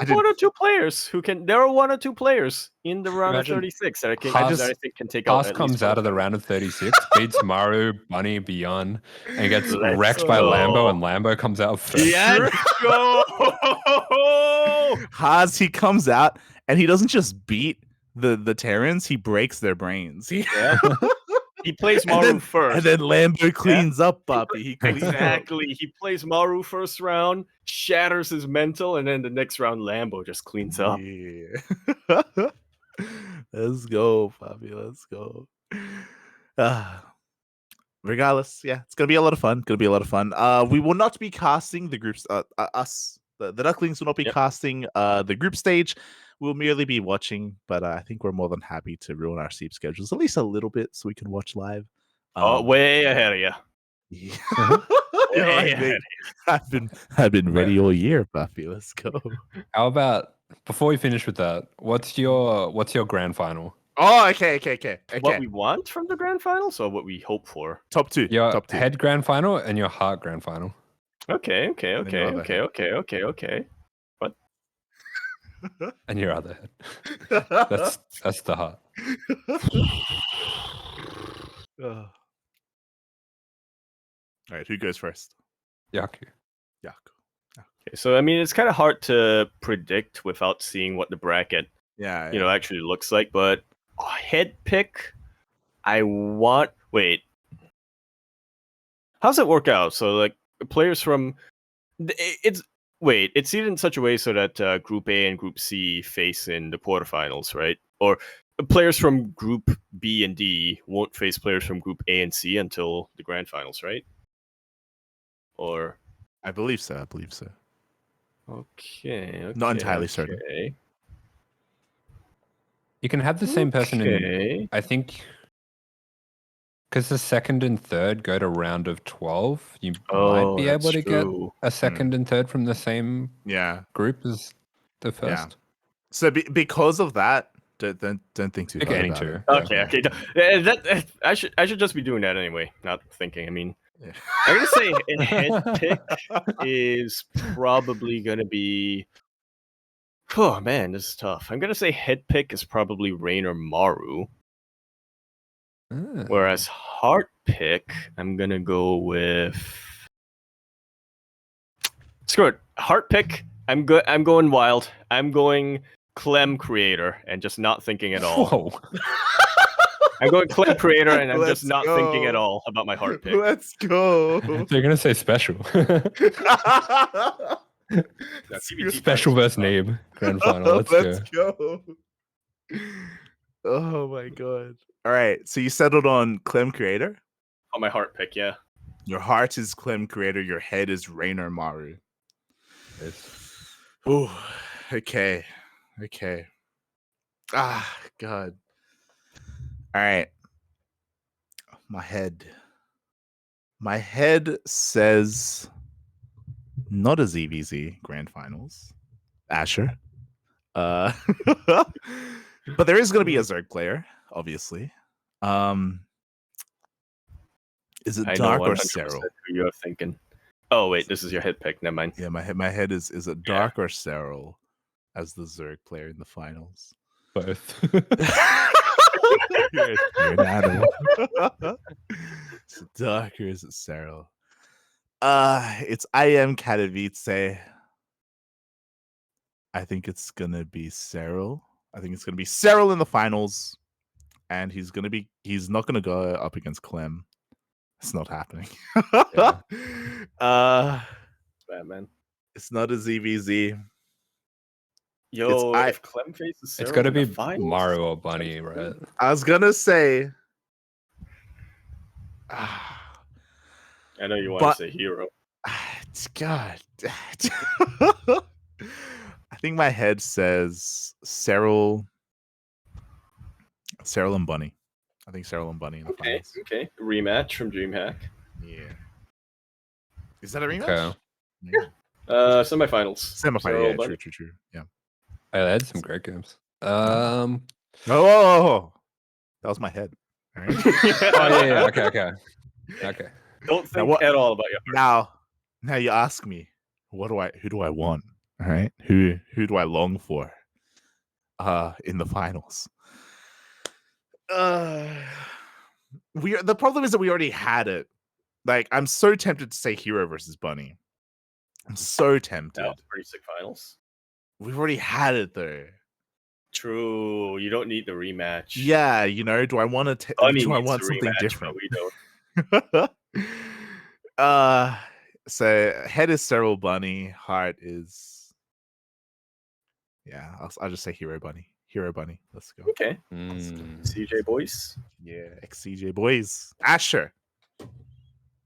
one or two players who can. There are one or two players in the round Imagine of 36 that I think can take Haas out. comes out of the round of 36, beats Maru, Bunny, Beyond, and gets wrecked by go. Lambo, and Lambo comes out first. Let's go! Haas, he comes out and he doesn't just beat the Terrans, he breaks their brains. He plays Maru first. And then Lambo cleans up, Poppy. He cleans exactly. He plays Maru first round, shatters his mental, and then the next round Lambo just cleans up. Yeah. Let's go, Poppy. Let's go. Regardless, yeah, it's gonna be a lot of fun. We will not be casting the groups. The Ducklings will not be casting the group stage. We'll merely be watching, but I think we're more than happy to ruin our sleep schedules at least a little bit so we can watch live. Way ahead of you. Yeah. I've been ready all year, Buffy. Let's go. How about before we finish with that? What's your grand final? Oh, okay. What we want from the grand finals, or what we hope for? Top two. Your top two. head grand final and your heart grand final. Okay. What? And your other head. That's the heart. All right, who goes first? Yaku. Okay, so I mean, it's kind of hard to predict without seeing what the bracket, actually looks like. But head pick, Wait, how's it work out? So like players from it's seeded in such a way so that Group A and Group C face in the quarterfinals, right? Or players from Group B and D won't face players from Group A and C until the grand finals, right? Or I believe so. Okay. Not entirely certain. You can have the same person in, I think, because the second and third go to round of 12. You might be able to get a second and third from the same group as the first. Yeah. So because of that, don't think too hard about it. Okay. That I should just be doing that anyway, not thinking. I mean, I'm gonna say a head pick is probably gonna be. Oh man, this is tough. I'm gonna say head pick is probably Rain or Maru. Whereas heart pick, I'm gonna go with. Screw it. Heart pick. I'm going wild. I'm going Clem Creator and just not thinking at all. Whoa. I'm going Clem Creator and I'm just not thinking at all about my heart pick. Let's go. They're gonna say special. Special versus name grand final. Let's go. Oh my god. All right. So you settled on Clem Creator? On my heart pick, yeah. Your heart is Clem Creator. Your head is Rainer Maru. Ooh. Okay. Ah, God. All right. My head says not a ZVZ Grand Finals. Asher. But there is going to be a Zerg player, obviously. Is it I know Dark or 100% Cyril? who you're thinking. Oh wait, this is your hit pick. Never mind. Yeah, my head is it Dark or Cyril as the Zerg player in the finals? Both. You're an animal. Is it Dark or is it Cyril? It's IEM Katowice. I think it's gonna be Cyril. I think it's gonna be Cyril in the finals, and he's not gonna go up against Clem. It's not happening. Yeah. Batman. It's not a ZVZ. Yo, if Clem faces Cyril It's got to in the be finals, Mario or Bunny, right? I was gonna say. I know you want But- to say hero. God. I think my head says Cyril and Bunny. I think Cyril and Bunny in the finals. Okay. Rematch from DreamHack. Yeah. Is that a rematch? Okay. Yeah. Semifinals. Semifinal. Cyril, Yeah, Bunny. true. Yeah. I had some great games. Oh, that was my head. All right. Oh yeah. Okay. Don't think what- at all about your heart. Now you ask me, who do I want? All right. Who do I long for? In the finals. The problem is that we already had it. Like, I'm so tempted to say Hero versus Bunny. I'm so tempted. That was pretty sick finals. We've already had it though. True. You don't need the rematch. Yeah, do I want to? Bunny Do I needs want the something rematch, different? but we don't. So head is Cyril Bunny. Heart is. Yeah, I'll just say Hero Bunny. Hero Bunny. Let's go. Okay. Mm. CJ boys. Yeah, XCJ boys. Asher.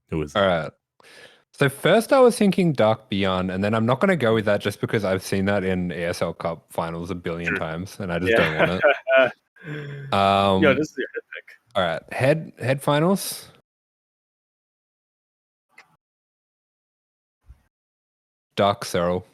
Who is it? All right. So first I was thinking Dark Beyond, and then I'm not going to go with that just because I've seen that in ESL Cup finals a billion Sure. times, and I just don't want it. Yeah, this is your hit pick. All right, head finals. Dark Cyril.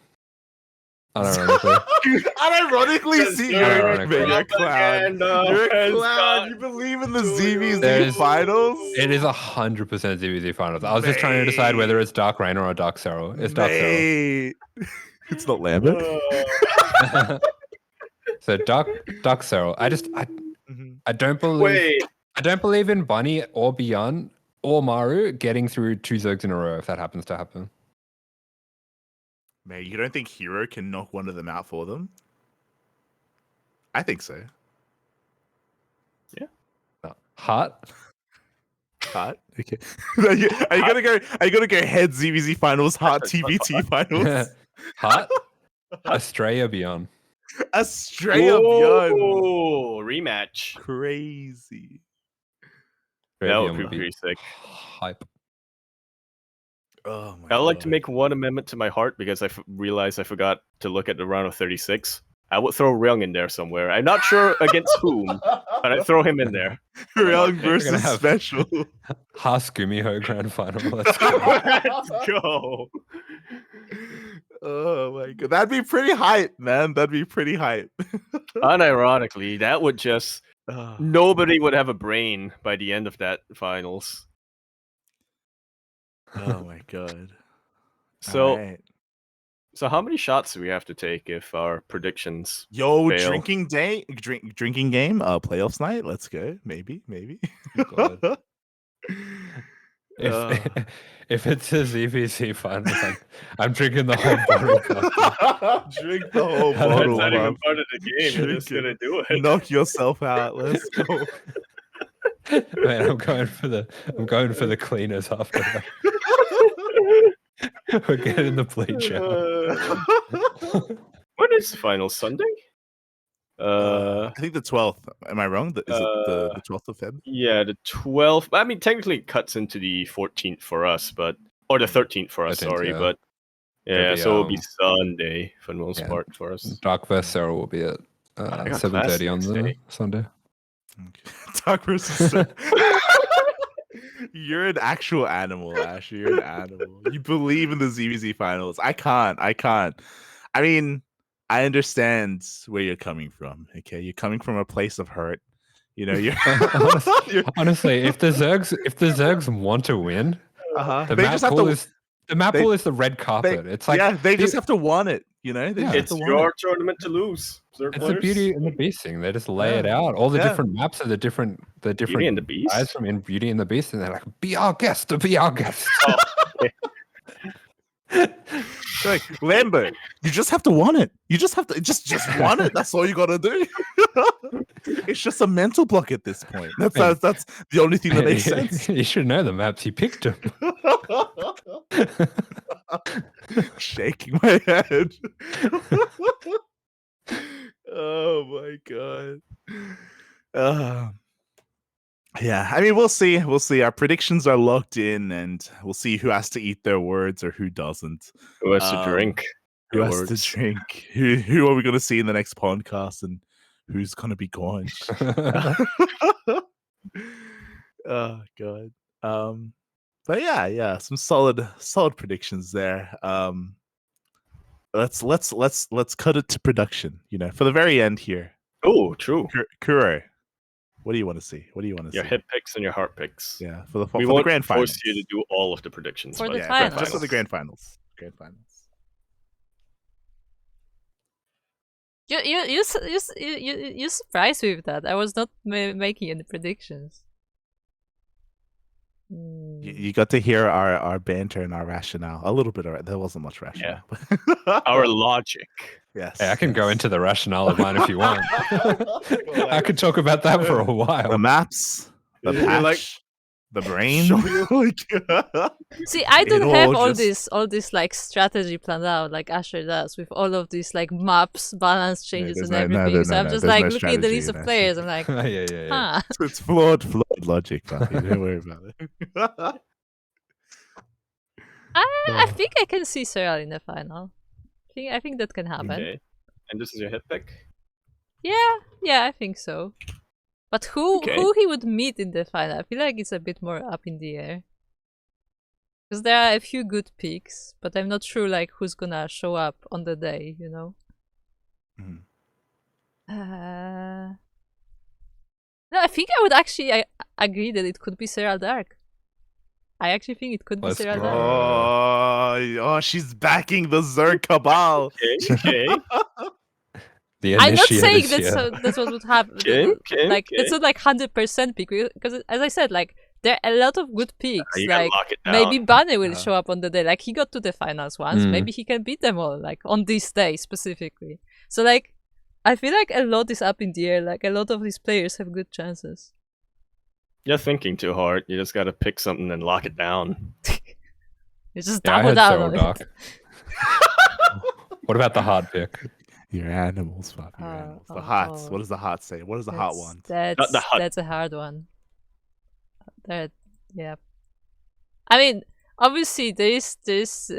Unironically, see, you're a clown. You're a clown. You believe in the ZVZ finals? It is 100% ZVZ finals. I was just trying to decide whether it's Dark Rainer or Dark Cyril. It's Dark Cyril. It's not Lambert. So Dark Cyril. I don't believe. Wait. I don't believe in Bunny or Beyond or Maru getting through 2 Zergs in a row if that happens to happen. Man, you don't think Hero can knock one of them out for them? I think so. No. Heart. Okay. Are you gonna go head ZVZ finals, Heart TBT finals? Heart. Australia Beyond. Australia Beyond. Oh, rematch. Crazy. That Australia would be Beyond pretty sick. Hype. Oh my I'd like to God. make one amendment to my heart because I realized I forgot to look at the round of 36. I would throw Ryung in there somewhere. I'm not sure against whom, but I'd throw him in there. Ryung We're gonna versus have- special. Gumiho grand final. Let's go. Let's go. Oh my God. That'd be pretty hype, man. That'd be pretty hype. Unironically, that would just Oh. nobody would have a brain by the end of that finals. Oh my God. So, Alright. so how many shots do we have to take if our predictions? Yo, fail? drinking game, playoffs night. Let's go. Maybe. God. If it's a ZVC final, I'm drinking the whole bottle. Drink the whole That's bottle. That's not even bruv. part of the game. You're just Drink gonna it. do it. Knock yourself out. Let's go. Man, I'm going for the cleaners after that. We're getting the bleach out. When is the final? Sunday? I think the 12th. Am I wrong? Is it the 12th of Feb? Yeah, the 12th. I mean, technically, it cuts into the 14th for us, or the 13th for us. 13th, Sorry, yeah. but It'll be, so it'll be Sunday for the most yeah. part for us. Dark vs. Cyril will be at I got 7:30 class on next the day. Sunday. Okay. Dark versus. You're an actual animal, Ash. You're an animal. You believe in the ZVZ finals. I can't. I mean, I understand where you're coming from. Okay, you're coming from a place of hurt. You know, you're, Honestly, if the Zergs want to win, the they map just have pool to. is the map pool is the red carpet. It's like they just have to want it. You know, they just have It's to want your it. tournament to lose. Zerg it's the players. Beauty and the Beast thing. They just lay it Yeah. out. All the Yeah. different maps are the different Beauty and the Beast? guys from in Beauty and the Beast, and they're like, "Be our guest, be our guest." Oh, okay. Like Lambo, you just have to want it. You just have to just want it. That's all you gotta do. It's just a mental block at this point. That's the only thing that makes sense. You should know the maps. He picked them. Shaking my head. Oh my god. Yeah, I mean, we'll see. We'll see. Our predictions are locked in, and we'll see who has to eat their words or who doesn't. Who has to drink? Who has to drink? Who are we going to see in the next podcast, and who's going to be gone? Oh god. But yeah, some solid predictions there. Let's cut it to production. You know, for the very end here. Oh, true. Kuro, what do you want to see? What do you want to Your see? hip picks and your heart picks. Yeah, for the We for won't the grand finals. force you to do all of the predictions. For but the yeah, finals. Just for the grand finals. Grand finals. You surprised me with that. I was not making any predictions. You got to hear our banter and our rationale. A little bit of it. There wasn't much rationale. Our logic. Yes. Hey, I can go into the rationale of mine if you want. I could talk about that for a the while. maps, the You're patch, like, the brain. See, I don't It have all just- all this like strategy planned out like Asher does with all of these like maps, balance changes, there's and no- everything. So I'm no, just there's like no looking at the strategy list of in players. I'm like, yeah. huh. It's flawed logic, buddy. Don't worry about it. I think I can see Cyril in the final. I think that can happen. Okay. And this is your hit pick? Yeah, I think so. But who Okay. he would meet in the final? I feel like it's a bit more up in the air. Because there are a few good picks, but I'm not sure like who's gonna show up on the day, you know? Mhm. No, I think I would actually agree that it could be Cyril Dark. I actually think it could be Let's Cyril go. Dark. Oh, she's backing the Zerg cabal. Okay. The I'm not saying initiators here. that's what would happen. Okay. Like it's not like 100% pick because, as I said, like there are a lot of good picks. You gotta Like lock it down. maybe Bunny will show up on the day. Like he got to the finals once. Mm. Maybe he can beat them all. Like on this day specifically. So like, I feel like a lot is up in the air. Like a lot of these players have good chances. You're thinking too hard. You just gotta pick something and lock it down. You just Yeah, I double had down Cyril on Dark. it. What about the hard pick? Your animals, Poppy. Your animals. The hearts. What does the heart say? What does the heart want? That's the hut. that's a hard one. Yeah. I mean, obviously there is this.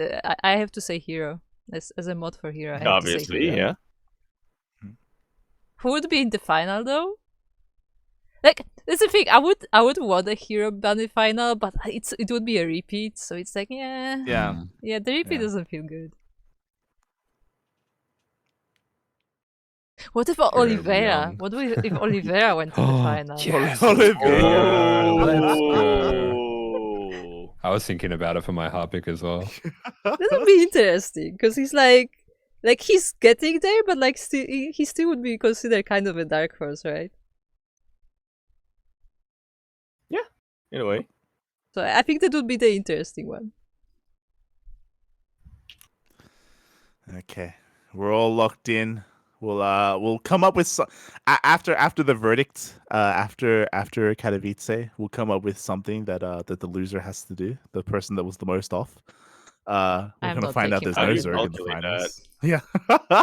I have to say hero as a mod for hero. I have to say Obviously, hero. yeah. Who would be in the final though? Like that's the thing. I would want a hero bunny final, but it would be a repeat. So it's like yeah. Yeah. The repeat Yeah. doesn't feel good. What about Hero Oliveira? Beyond. What if Oliveira went to the final? Yes. Oliveira. Let's go. Oh. I was thinking about it for my hard pick as well. That would be interesting because he's like he's getting there, but like still he still would be considered kind of a dark horse, right? In a way. So I think that would be the interesting one. Okay, we're all locked in. We'll come up with after the verdict. After Katowice, we'll come up with something that the loser has to do. The person that was the most off. We're I'm gonna not find out taking there's no part. Zerg in the Calculate finals. Yeah,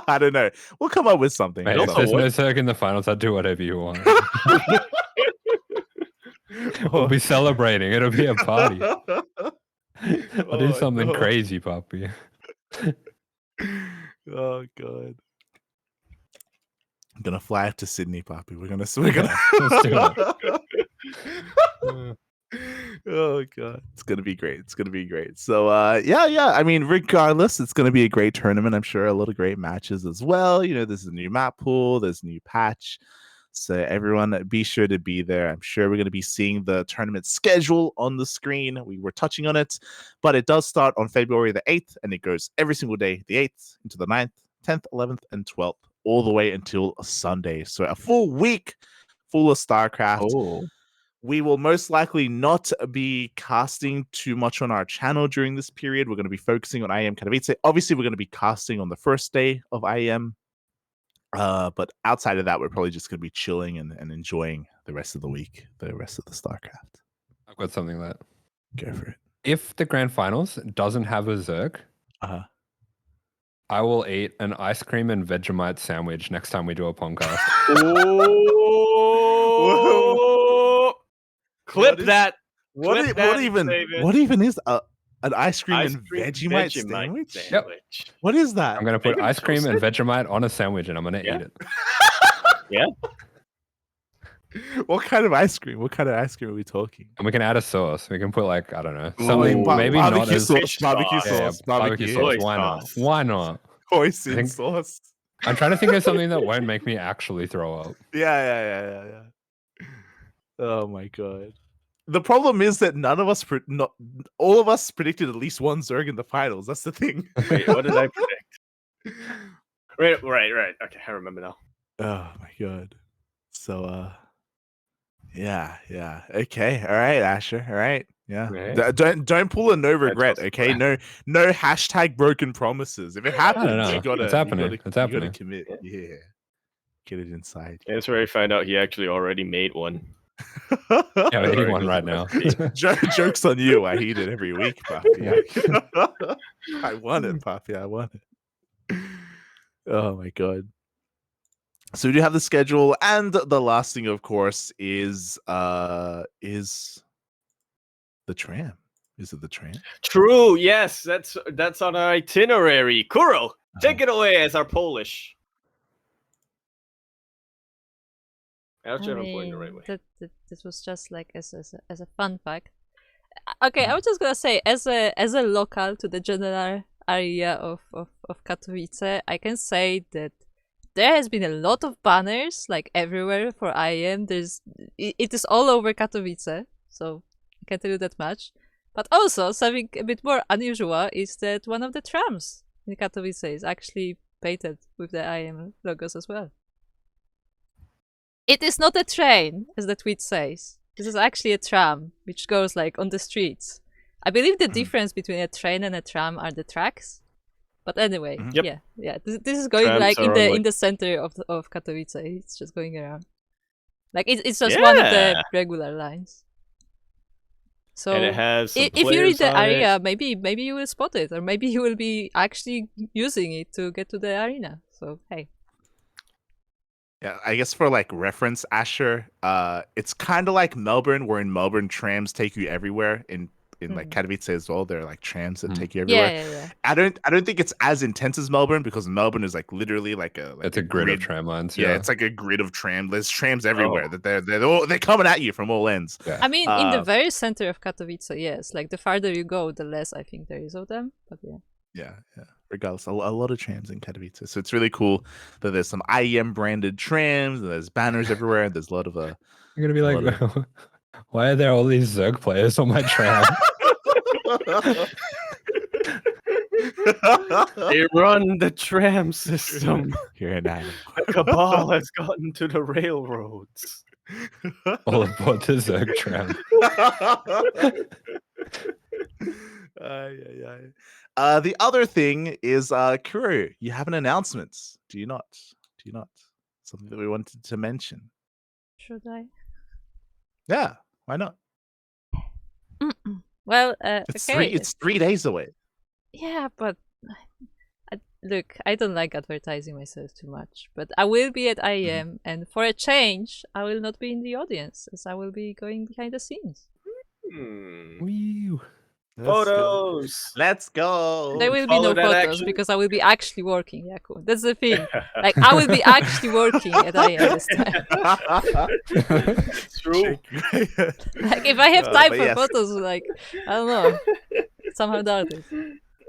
I don't know. We'll come up with something. Mate, also if there's what- no Zerg in the finals, I'll do whatever you want. We'll be celebrating. It'll be a party. I'll do something crazy, Poppy. Oh god. I'm gonna fly up to Sydney, Poppy. We're gonna Let's do Oh god, it's gonna be great. It's gonna be great. So yeah. I mean, regardless, it's gonna be a great tournament. I'm sure a lot of great matches as well. You know, there's a new map pool, there's a new patch. So everyone, be sure to be there. I'm sure we're going to be seeing the tournament schedule on the screen. We were touching on it, but it does start on February the 8th, and it goes every single day, the 8th into the 9th, 10th, 11th, and 12th, all the way until Sunday. So a full week full of StarCraft. Oh. We will most likely not be casting too much on our channel during this period. We're going to be focusing on IEM Katowice. Obviously, we're going to be casting on the first day of IEM. But outside of that, we're probably just going to be chilling and enjoying the rest of the week, the rest of the StarCraft. I've got something like that. Go for it. If the grand finals doesn't have a Zerg, I will eat an ice cream and Vegemite sandwich next time we do a PondCast. Oh! Clip that. What even is an ice cream and Vegemite sandwich? Yep. What is that? I'm going to put ice cream and Vegemite on a sandwich and I'm going to eat it. Yeah. What kind of ice cream? What kind of ice cream are we talking? And we can add a sauce. We can put like, I don't know, Ooh, something maybe not barbecue as sauce, barbecue Yeah, sauce, barbecue sauce. Why not? sauce. Why not? hoisin sauce. I'm trying to think of something that won't make me actually throw up. Yeah. Oh my god. The problem is that none of us, not all of us, predicted at least one Zerg in the finals. That's the thing. Wait, what did I predict? Right. Okay, I remember now. Oh my god. So, yeah. Okay, all right, Asher. All right, yeah. Right. Don't pull a no regret. also Okay, no hashtag broken promises. If it happens, know. you gotta. It's happening. You It's gotta happening. commit. Yeah. Get it inside. That's where I found out he actually already made one. Yeah, I'm Sorry, eating one this right is now. Joke's on you. I eat it every week, Papi. I want it, Papi. I want it. Oh my god. So we do have the schedule, and the last thing, of course, is the tram. Is it the tram? True. Yes, that's on our itinerary. Kuro, take it away as our Polish. Actually, I'm pointing the right way. This was just like as a fun fact. Okay, I was just gonna say as a local to the general area of Katowice, I can say that there has been a lot of banners like everywhere for IEM. It is all over Katowice, so I can tell you that much. But also something a bit more unusual is that one of the trams in Katowice is actually painted with the IEM logos as well. It is not a train, as the tweet says. This is actually a tram, which goes like on the streets. I believe the difference between a train and a tram are the tracks. But anyway, Yep. yeah. This is going Trams like are in like- the center of Katowice. It's just going around. Like it's just one of the Yeah. regular lines. So And it has some if you read players the on it. area, maybe you will spot it, or maybe you will be actually using it to get to the arena. So hey. Yeah, I guess for like reference, Asher, it's kind of like Melbourne, where in Melbourne trams take you everywhere. In like Katowice as well, there are like trams that take you everywhere. Yeah. I don't think it's as intense as Melbourne, because Melbourne is like literally like It's a grid of tram lines. Yeah, it's like a grid of tram. There's trams everywhere that they're coming at you from all ends. Yeah. I mean, in the very center of Katowice, yes. Like the farther you go, the less I think there is of them. But yeah. Yeah. Regardless, a lot of trams in Katowice. So it's really cool that there's some IEM branded trams, and there's banners everywhere, and there's a lot of You're gonna be like, lot why are there all these Zerg players on my tram? They run the tram system. Here now. The cabal has gotten to the railroads. All aboard the Zerg tram. The other thing is, Kuro, you have an announcement. Do you not? Something that we wanted to mention. Should I? Yeah, why not? Well, It's okay. it's 3 days away. Yeah, but look, I don't like advertising myself too much. But I will be at IEM, and for a change, I will not be in the audience, as I will be going behind the scenes. Wee. Photos. Let's go. There will be no follow that photos action. because I will be actually working, Yaku. That's the thing. Like, I will be actually working at IEM this time. It's true. Like, if I have time But for yes. photos, like, I don't know. Somehow doubt it.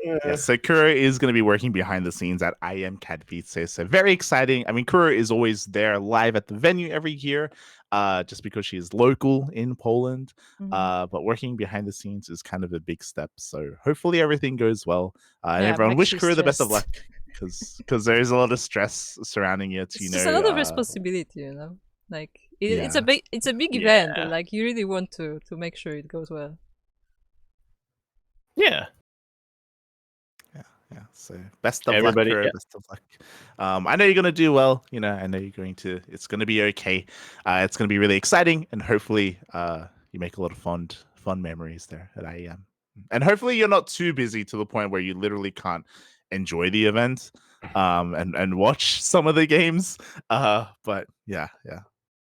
Yeah, so Kuro is going to be working behind the scenes at IEM Katowice. So very exciting. I mean, Kuro is always there live at the venue every year, just because she is local in Poland. But working behind the scenes is kind of a big step. So hopefully everything goes well. And Yeah, everyone I'm wish actually Kuro the best of stressed. luck because there is a lot of stress surrounding it. It's just a lot of responsibility, you know. Like it's a Yeah. big Yeah. event, and like you really want to make sure it goes well. Yeah. Yeah, so best of Everybody, luck, Kuro. yeah. Best of luck. I know you're gonna do well. You know, I know you're going to. It's gonna be okay. It's gonna be really exciting, and hopefully, you make a lot of fond memories there at IEM. And hopefully, you're not too busy to the point where you literally can't enjoy the event, and watch some of the games. But yeah.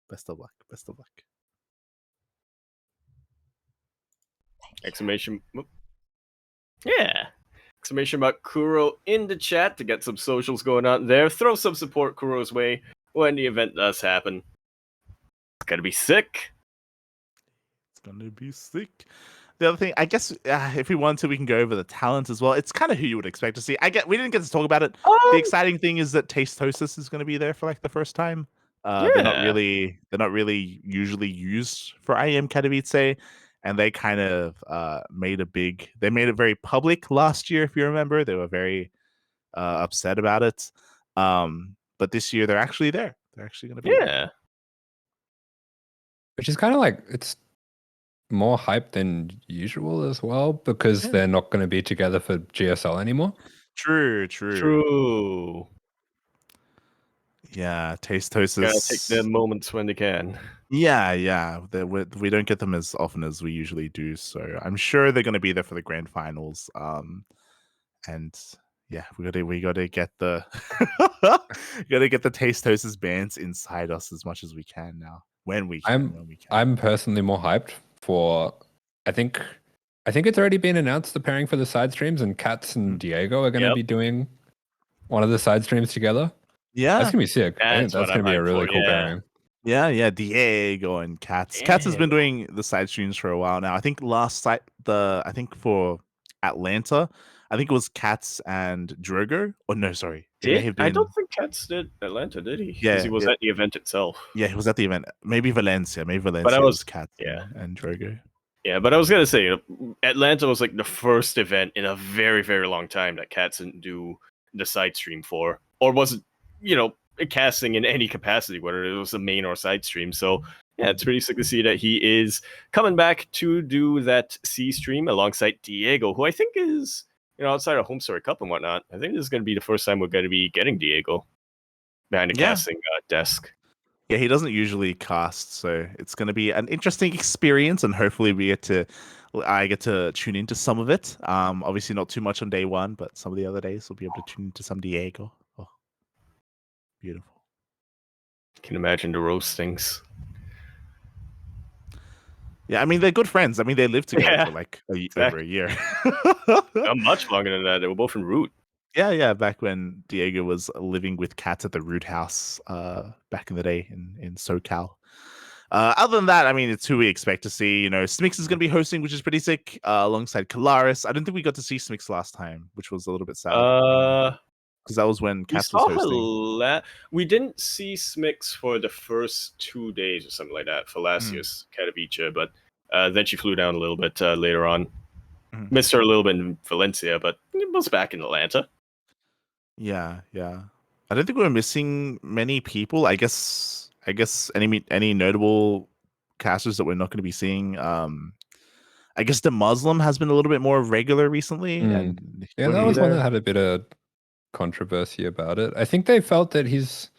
Best of luck. Best of luck. Exclamation. Yeah. Exclamation mark Kuro in the chat to get some socials going on there. Throw some support Kuro's way when the event does happen. It's gonna be sick. It's gonna be sick. The other thing, I guess, if we want to, we can go over the talent as well. It's kind of who you would expect to see. We didn't get to talk about it. The exciting thing is that Tastosis is going to be there for like the first time. They're not Yeah. really usually used for IEM Katowice, and they kind of they made it very public last year. If you remember, they were very upset about it. But this year they're actually there. They're actually going to be there. Yeah. Which is kind of like it's more hype than usual as well because Yeah. they're not going to be together for GSL anymore. True. Yeah, Tastosis. Gotta take their moments when they can. Yeah. We don't get them as often as we usually do, so I'm sure they're going to be there for the grand finals. And yeah, we gotta get the Tastosis bands inside us as much as we can now. When we can. I'm personally more hyped for. I think it's already been announced the pairing for the side streams, and Katz and Diego are going to be doing one of the side streams together. Yeah, that's gonna be sick. I think That's that's what gonna be I'm a really hyped for, cool yeah. pairing. Yeah, Diego and Katz. Katz has been doing the side streams for a while now. I think I think for Atlanta, I think it was Katz and Drogo. Oh no, sorry. It may have been. I don't think Katz did Atlanta, did he? Yeah, Because he was at the event itself. Yeah, he was at the event. Maybe Valencia. But I was Katz yeah. and Drogo. Yeah, but I was gonna say Atlanta was like the first event in a very, very long time that Katz didn't do the side stream for, or wasn't, casting in any capacity, whether it was a main or side stream. So yeah, it's pretty sick to see that he is coming back to do that C stream alongside Diego, who I think is, outside of Home Story Cup and whatnot. I think this is going to be the first time we're going to be getting Diego behind the casting desk. Yeah, he doesn't usually cast, so it's going to be an interesting experience, and hopefully I get to tune into some of it. Obviously not too much on day one, but some of the other days we'll be able to tune into some Diego. Oh, beautiful. Can imagine the roastings. Yeah, I mean they're good friends. I mean they lived together for like over a year. Much longer than that. They were both in Root. Yeah, back when Diego was living with Kat at the Root House back in the day in SoCal. Other than that, I mean, it's who we expect to see. Smix is going to be hosting, which is pretty sick, alongside Kalaris. I don't think we got to see Smix last time, which was a little bit sad. Because that was when Kat was hosting. We didn't see Smix for the first 2 days or something like that for last year's Katowice, but then she flew down a little bit later on. Missed her a little bit in Valencia, but it was back in Atlanta. Yeah. I don't think we're missing many people. I guess any notable casters that we're not going to be seeing. I guess the Muslim has been a little bit more regular recently. And yeah, that was one that had a bit of controversy about it. I think they felt that he's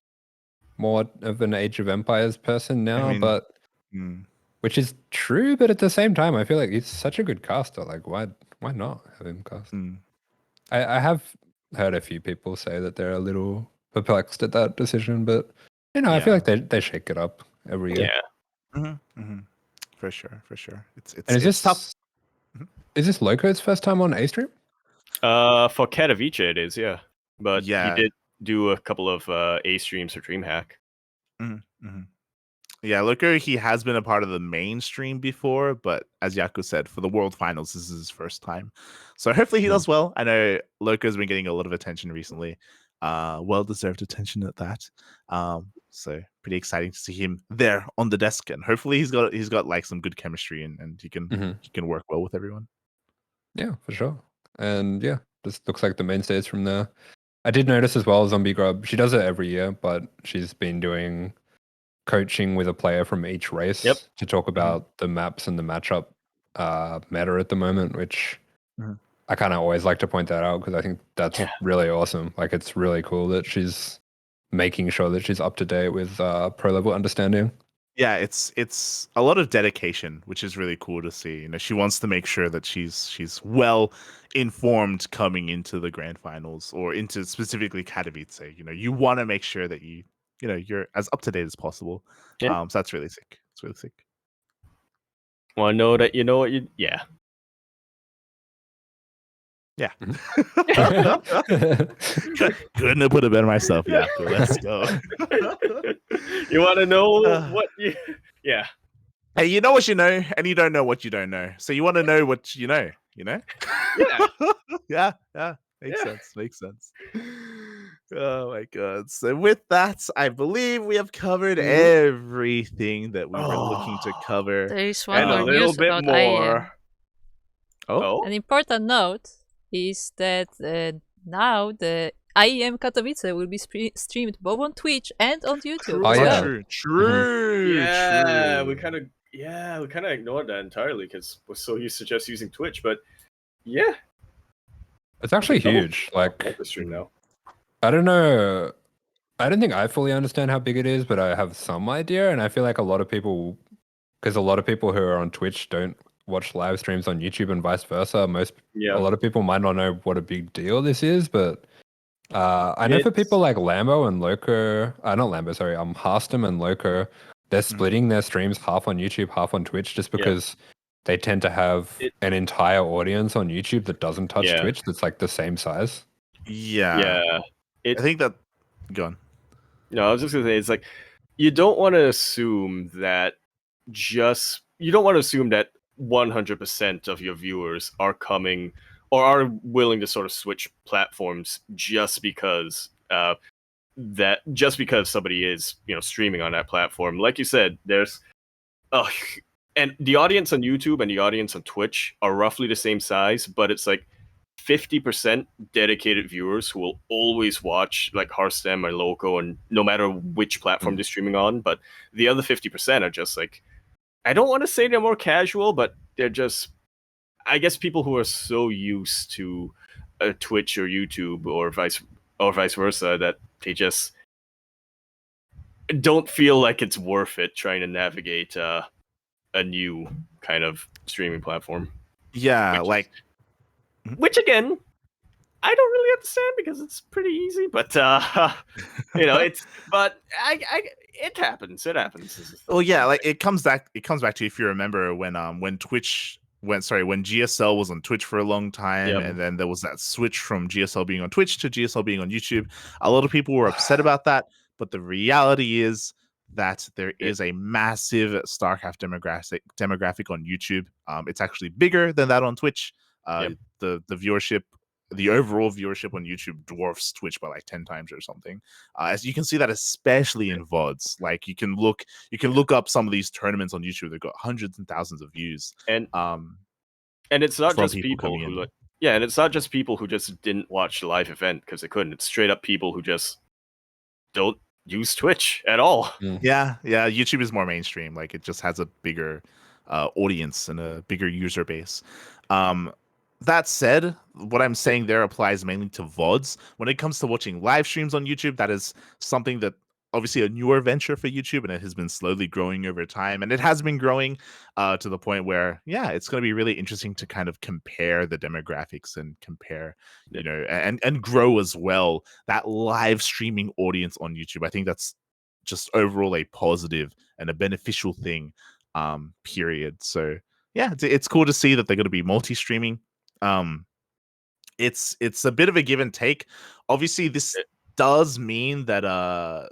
more of an Age of Empires person now, which is true, but at the same time, I feel like he's such a good caster. Like, why not have him cast? I have heard a few people say that they're a little perplexed at that decision, but I feel like they shake it up every year. Yeah. For sure. It's this tough. Is this Loco's first time on A stream? For Katowice it is, yeah. But he did do a couple of A streams for DreamHack. Yeah, Loco, he has been a part of the mainstream before, but as Yaku said, for the World Finals, this is his first time. So hopefully he does well. I know Loco's been getting a lot of attention recently. Well-deserved attention at that. So pretty exciting to see him there on the desk, and hopefully he's got like some good chemistry and he can work well with everyone. Yeah, for sure. And yeah, this looks like the mainstays from there. I did notice as well, Zombie Grub. She does it every year, but she's been doing coaching with a player from each race Yep. to talk about the maps and the matchup meta at the moment, which I kind of always like to point that out because I think that's really awesome. Like, it's really cool that she's making sure that she's up to date with pro level understanding. Yeah, it's a lot of dedication, which is really cool to see. You know, she wants to make sure that she's well informed coming into the grand finals or into specifically Katowice. You know, you want to make sure that you're as up to date as possible. Yeah. So that's really sick. It's really sick. Want to know that you know what you? Yeah. Yeah. Couldn't have put it better myself. Yeah, cool. Let's go. You want to know what you? Yeah. Hey, you know what you know, and you don't know what you don't know. So you want to know what you know, you know? Yeah. Yeah. Makes sense. Oh my god. So with that, I believe we have covered everything that we were looking to cover. There is one And a more little news bit about more. IEM. Oh. An important note is that now the IEM Katowice will be streamed both on Twitch and on YouTube. Oh, yeah. True. Yeah, we kind of ignored that entirely because we're so used to just using Twitch. But yeah, It's actually huge. Like, the stream now. I don't know. I don't think I fully understand how big it is, but I have some idea. And I feel like a lot of people, because a lot of people who are on Twitch don't watch live streams on YouTube and vice versa. A lot of people might not know what a big deal this is, but I know for people like Lambo and Loco, not Lambo, sorry, Harstem and Loco, they're splitting their streams half on YouTube, half on Twitch, just because they tend to have an entire audience on YouTube that doesn't touch Twitch that's like the same size. Yeah. I think that. Go on. No, I was just gonna say it's like you don't want to assume that 100% of your viewers are coming or are willing to sort of switch platforms just because somebody is streaming on that platform. Like you said, there's and the audience on YouTube and the audience on Twitch are roughly the same size, but it's like 50% dedicated viewers who will always watch like Harstem or Loco, and no matter which platform they're streaming on. But the other 50% are just like, I don't want to say they're more casual, but they're just, I guess, people who are so used to Twitch or YouTube or vice versa that they just don't feel like it's worth it trying to navigate a new kind of streaming platform. Yeah, which again, I don't really understand because it's pretty easy, but it happens. It happens. Well, yeah, like it comes back to, if you remember, when GSL was on Twitch for a long time, and then there was that switch from GSL being on Twitch to GSL being on YouTube. A lot of people were upset about that, but the reality is that there is a massive StarCraft demographic on YouTube. It's actually bigger than that on Twitch. The viewership, the overall viewership on YouTube dwarfs Twitch by like 10 times or something. As you can see that, especially in VODs. Like you can look up some of these tournaments on YouTube. They've got hundreds and thousands of views. And it's not just people who and it's not just people who just didn't watch the live event because they couldn't. It's straight up people who just don't use Twitch at all. Yeah. YouTube is more mainstream. Like it just has a bigger audience and a bigger user base. That said, what I'm saying there applies mainly to VODs. When it comes to watching live streams on YouTube, that is something that obviously a newer venture for YouTube, and it has been slowly growing over time. And it has been growing to the point where, it's going to be really interesting to kind of compare the demographics and compare, and grow as well that live streaming audience on YouTube. I think that's just overall a positive and a beneficial thing, period. So yeah, it's cool to see that they're going to be multi-streaming. It's a bit of a give and take. Obviously, this does mean that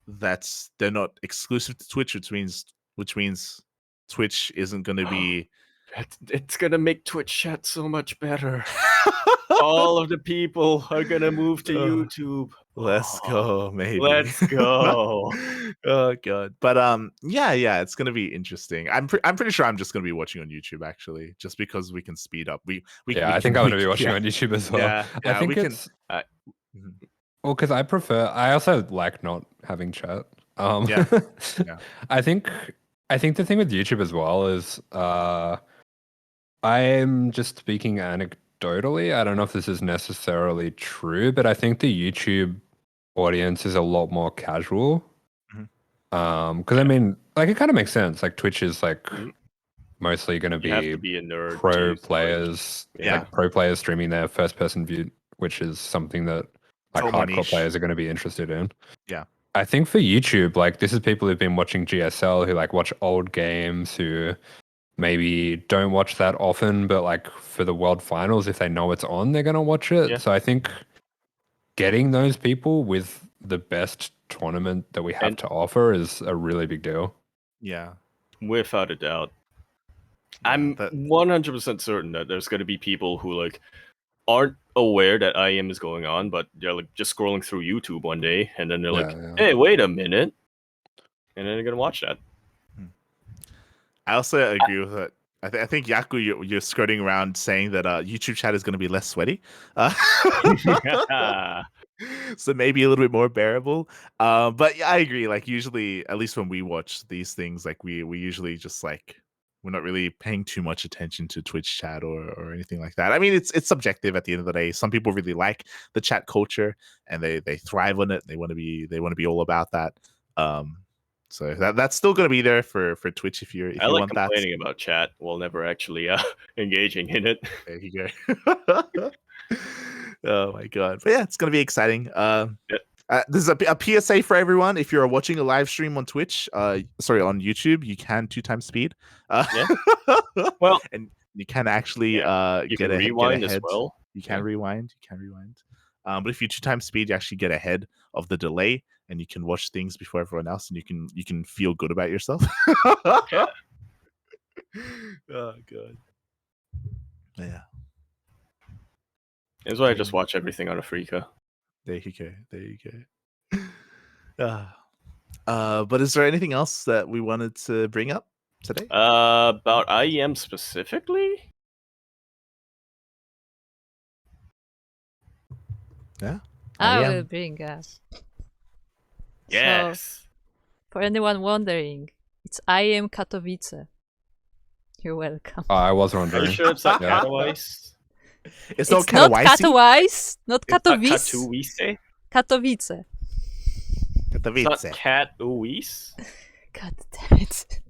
they're not exclusive to Twitch, which means Twitch isn't going to be. It's gonna make Twitch chat so much better. All of the people are gonna move to YouTube. Let's go, maybe. Let's go. Oh god. But yeah, it's gonna be interesting. I'm pretty sure I'm just gonna be watching on YouTube actually, just because we can speed up. I think I'm gonna be watching on YouTube as well. Yeah, I think we it's Mhm. well because I also like not having chat. Yeah. Yeah. I think the thing with YouTube as well is I'm just speaking anecdotally. I don't know if this is necessarily true, but I think the YouTube audience is a lot more casual. Because I mean, like, it kind of makes sense. Like, Twitch is like mostly going to You have to be a nerd. pro to use Twitch. players, like pro players streaming their first-person view, which is something that like It's all more hardcore niche. players are going to be interested in. Yeah. I think for YouTube, like, this is people who've been watching GSL, who like watch old games, who maybe don't watch that often, but like for the World Finals, if they know it's on, they're going to watch it. Yeah. So I think getting those people with the best tournament that we have to offer is a really big deal. Yeah. Without a doubt. Yeah, I'm 100% certain that there's going to be people who like aren't aware that IEM is going on, but they're like just scrolling through YouTube one day, and then they're like, "Hey, wait a minute," and then they're gonna watch that. I also agree with it. I think Yaku, you're skirting around saying that YouTube chat is going to be less sweaty, so maybe a little bit more bearable. But yeah, I agree. Like usually, at least when we watch these things, like we usually just like we're not really paying too much attention to Twitch chat or anything like that. I mean, it's subjective at the end of the day. Some people really like the chat culture and they thrive on it. They want to be all about that. So that's still going to be there for Twitch if you I like want that. complaining about chat while never actually engaging in it. There you go. Oh my god! But yeah, it's going to be exciting. This is a PSA for everyone. If you're watching a live stream on Twitch, on YouTube, you can 2x speed. Well, and you can actually you get can rewind as well. You can rewind. But if you 2x speed, you actually get ahead of the delay, and you can watch things before everyone else, and you can feel good about yourself. Yeah. Oh god. Yeah. That's why I just watch everything on Afrika. There you go. But is there anything else that we wanted to bring up today? About IEM specifically? Yeah. I IEM. will bring up. Yes. So, for anyone wondering, it's IEM Katowice. You're welcome. I was Are wondering. you sure it's not Yeah. Katowice? It's It's not not Katowice. Katowice, not It's not Katowice, Katowice? Katowice. It's not Katowice? God damn it.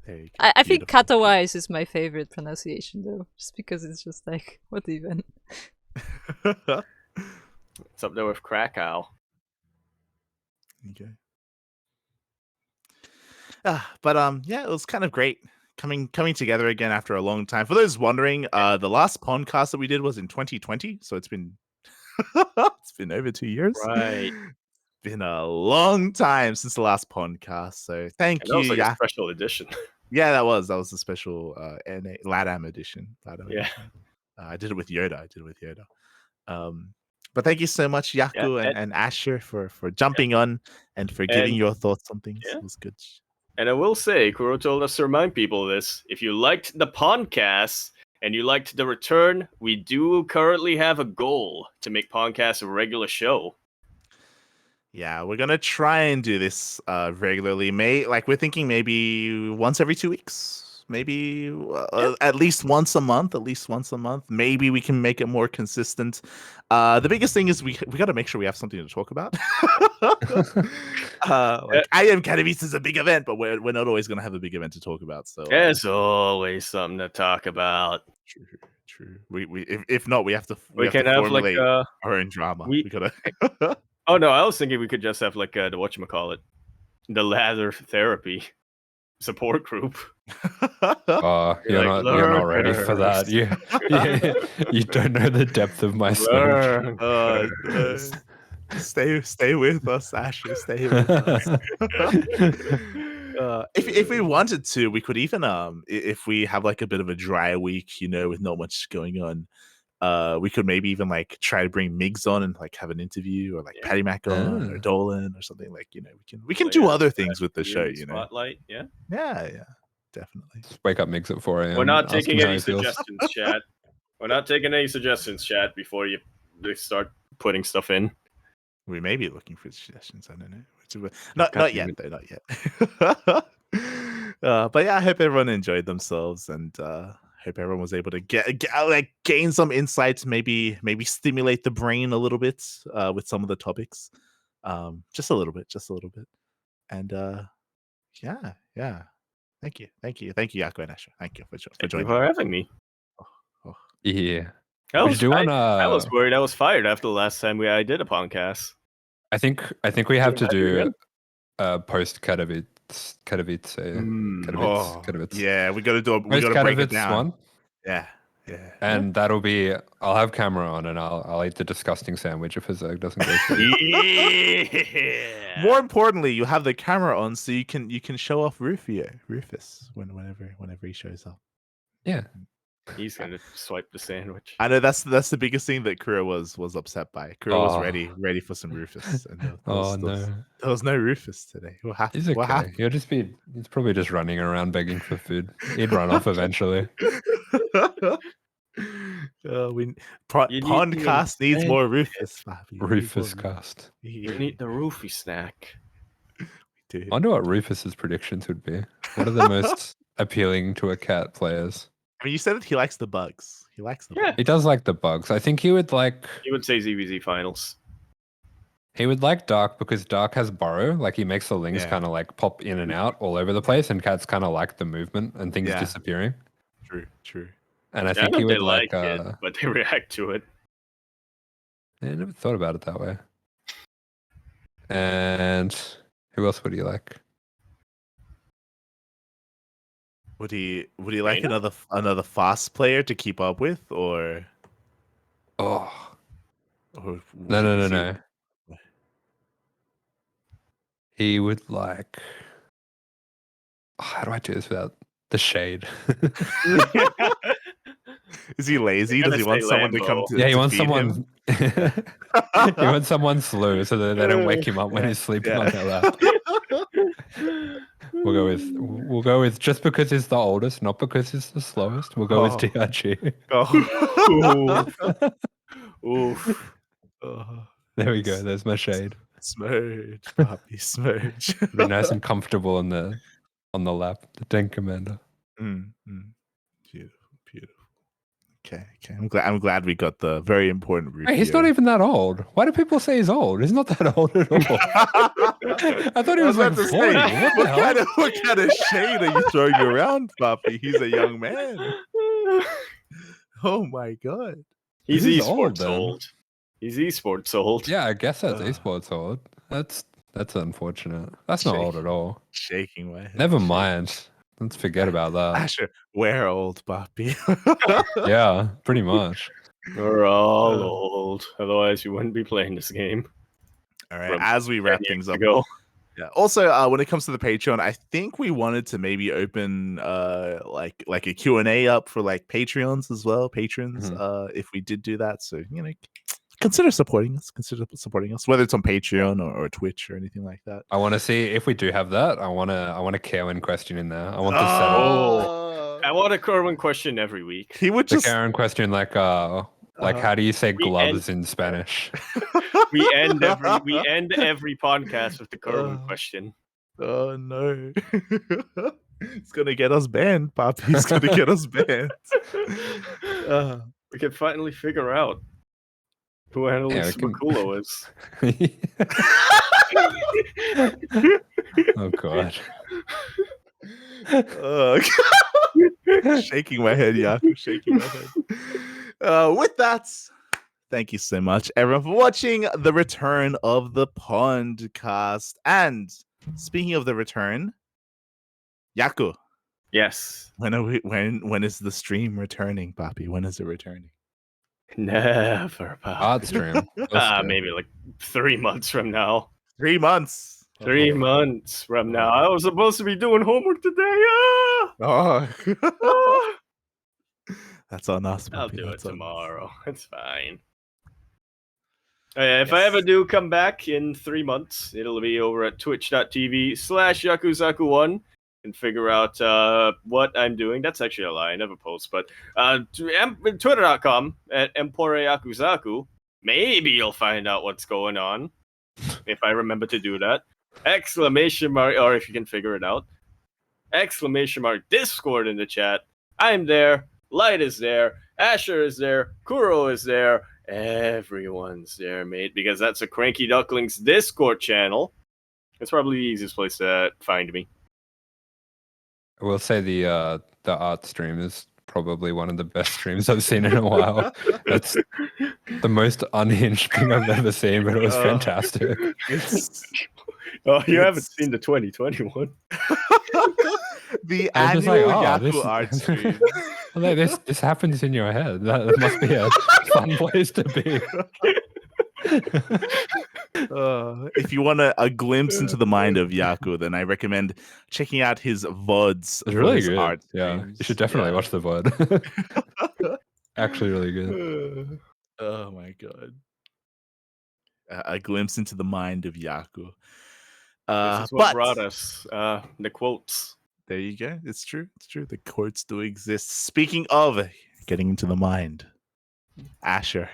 There you go. I think Beautiful. Katowice is my favorite pronunciation though, just because it's just like, what even? It's up there with Krakow. Okay. But yeah, it was kind of great coming together again after a long time. For those wondering, the last podcast that we did was in 2020, so it's been it's been over 2 years. Right. Been a long time since the last podcast. So thank And you. that was like a special edition. Yeah, that was a special LATAM edition. Yeah. I did it with Yoda. But thank you so much, Yaku and Asher for jumping on and for giving your thoughts on things. It was good. And I will say, Kuro told us to remind people of this. If you liked the PondCast and you liked the return, we do currently have a goal to make PondCast a regular show. Yeah, we're gonna try and do this regularly. We're thinking maybe once every 2 weeks. Maybe at least once a month. Maybe we can make it more consistent. The biggest thing is we got to make sure we have something to talk about. IEM Katowice is a big event, but we're not always going to have a big event to talk about. So there's always something to talk about. True. We if not, we have to. We can have like our own drama. We gotta. Oh no, I was thinking we could just have like the whatchamacallit, the lather therapy support group. You're not ready for that. You don't know the depth of my smoke. Stay with us, Asher. Stay with us. If we wanted to, we could even if we have like a bit of a dry week, with not much going on, we could maybe even like try to bring Migs on and like have an interview, or like Patty Mac on, or Dolan or something. Like we can do other things with the show. Spotlight, yeah. Yeah, definitely. Just wake up Migs at 4 a.m. We're not ask him taking how any he feels. suggestions, chat. We're not taking any suggestions, chat, before you start putting stuff in. We may be looking for suggestions. I don't know. Not yet, though. Not yet. But yeah, I hope everyone enjoyed themselves, and hope everyone was able to gain some insights. Maybe stimulate the brain a little bit with some of the topics, just a little bit. And yeah. Thank you, Yaku and Asher. Thank you for Thank you joining. for having me. Yeah. I We was, should do one, I was worried I was fired after the last time I did a podcast. I think we have to Should I do do again? post Katowice. Yeah, we got to do it. We Post got to break it Katowice down. one, Yeah. and that'll be. I'll have camera on, and I'll eat the disgusting sandwich if his egg doesn't go through. Yeah. More importantly, you have the camera on, so you can show off Rufus whenever he shows up. Yeah. He's gonna swipe the sandwich. I know that's the biggest thing that Kura was upset by. Kura was ready for some Rufus, and there was no Rufus today. What happened? He's okay. He's probably just running around begging for food. He'd run off eventually. PondCast needs more Rufus. Rufus cast. You need the roofie snack. We do. I wonder what Rufus's predictions would be. What are the most appealing to a cat players? I mean, you said that he likes the bugs. He likes the bugs. He does like the bugs. I think he would like. He would say ZVZ finals. He would like Dark because Dark has burrow. Like he makes the lings kind of like pop in and out all over the place, and cats kind of like the movement and things disappearing. True. And I think he would like it, but they react to it. I never thought about it that way. And who else would he like? Would he like another fast player to keep up with, or? No. He would like. How do I do this without the shade? Is he lazy? Does he want someone to come to? Yeah, he wants feed someone. him? He wants someone slow so that they don't wake him up when he's sleeping on their lap. We'll go with just because he's the oldest, not because he's the slowest. We'll go with DRG. Oof. There we go. There's my shade. Smurge, puppy, smurge. Be nice and comfortable on the lap. The tank commander. Beautiful. Okay. I'm glad we got the very important review. Hey, he's not even that old. Why do people say he's old? He's not that old at all. I thought he was like 40. What kind of shade are you throwing around, Puppy? He's a young man. Oh my god. He's esports old. He's esports old. Yeah, I guess that's esports old. That's unfortunate. That's not old at all. Shaking my head. Never mind. Let's forget about that. Asher, we're old, Puppy. Yeah, pretty much. We're all old. Otherwise, you wouldn't be playing this game. All right, as we wrap things up. Yeah. Also, when it comes to the Patreon, I think we wanted to maybe open like a Q&A up for like Patreons as well, patrons, if we did do that. So, consider supporting us. Whether it's on Patreon or Twitch or anything like that. I want to see if we do have that. I want a Karen question in there. I want to settle. I want a Kerwin question every week. He would just Karen question like how do you say gloves in Spanish? We end every podcast with the Kerwin question. Oh no. It's gonna get us banned, Poppy. It's gonna get us banned. We can finally figure out who Annalise Maculo is. Oh god. Shaking my head, Yaku. Shaking my head. With that, thank you so much, everyone, for watching the return of the PondCast. And speaking of the return, Yaku. Yes. When is the stream returning, Papi? When is it returning? Never, Poppy. Art stream. Let's go. Maybe like 3 months from now. 3 months. 3 Oh. months from now. Oh. I was supposed to be doing homework today. Ah! Oh. Ah! That's on us, I'll puppy. do it That's on us. tomorrow. It's fine. If I Yes. ever do come back in 3 months, it'll be over at twitch.tv/Yakuzaku1 and figure out what I'm doing. That's actually a lie. I never post, but twitter.com at EmporeYakuzaku. Maybe you'll find out what's going on if I remember to do that. Exclamation mark, or if you can figure it out. Exclamation mark Discord in the chat. I'm there. Light is there. Asher is there. Kuro is there. Everyone's there, mate, because that's a CranKy Ducklings Discord channel. It's probably the easiest place to find me. I will say the art stream is probably one of the best streams I've seen in a while. That's the most unhinged thing I've ever seen, but it was fantastic. It's Oh, you haven't It's- seen the 2021. the I'm just annual like, oh, Yaku this- art stream. I'm like, this happens in your head. That must be a fun place to be. If you want a glimpse into the mind of Yaku, then I recommend checking out his VODs. It's for really his good. art Yeah, streams. you should definitely Yeah. watch the VOD. Actually, really good. Oh my god. A glimpse into the mind of Yaku. This is what But brought us the quotes. there you go. It's true. It's true. The quotes do exist. Speaking of getting into the mind, Asher.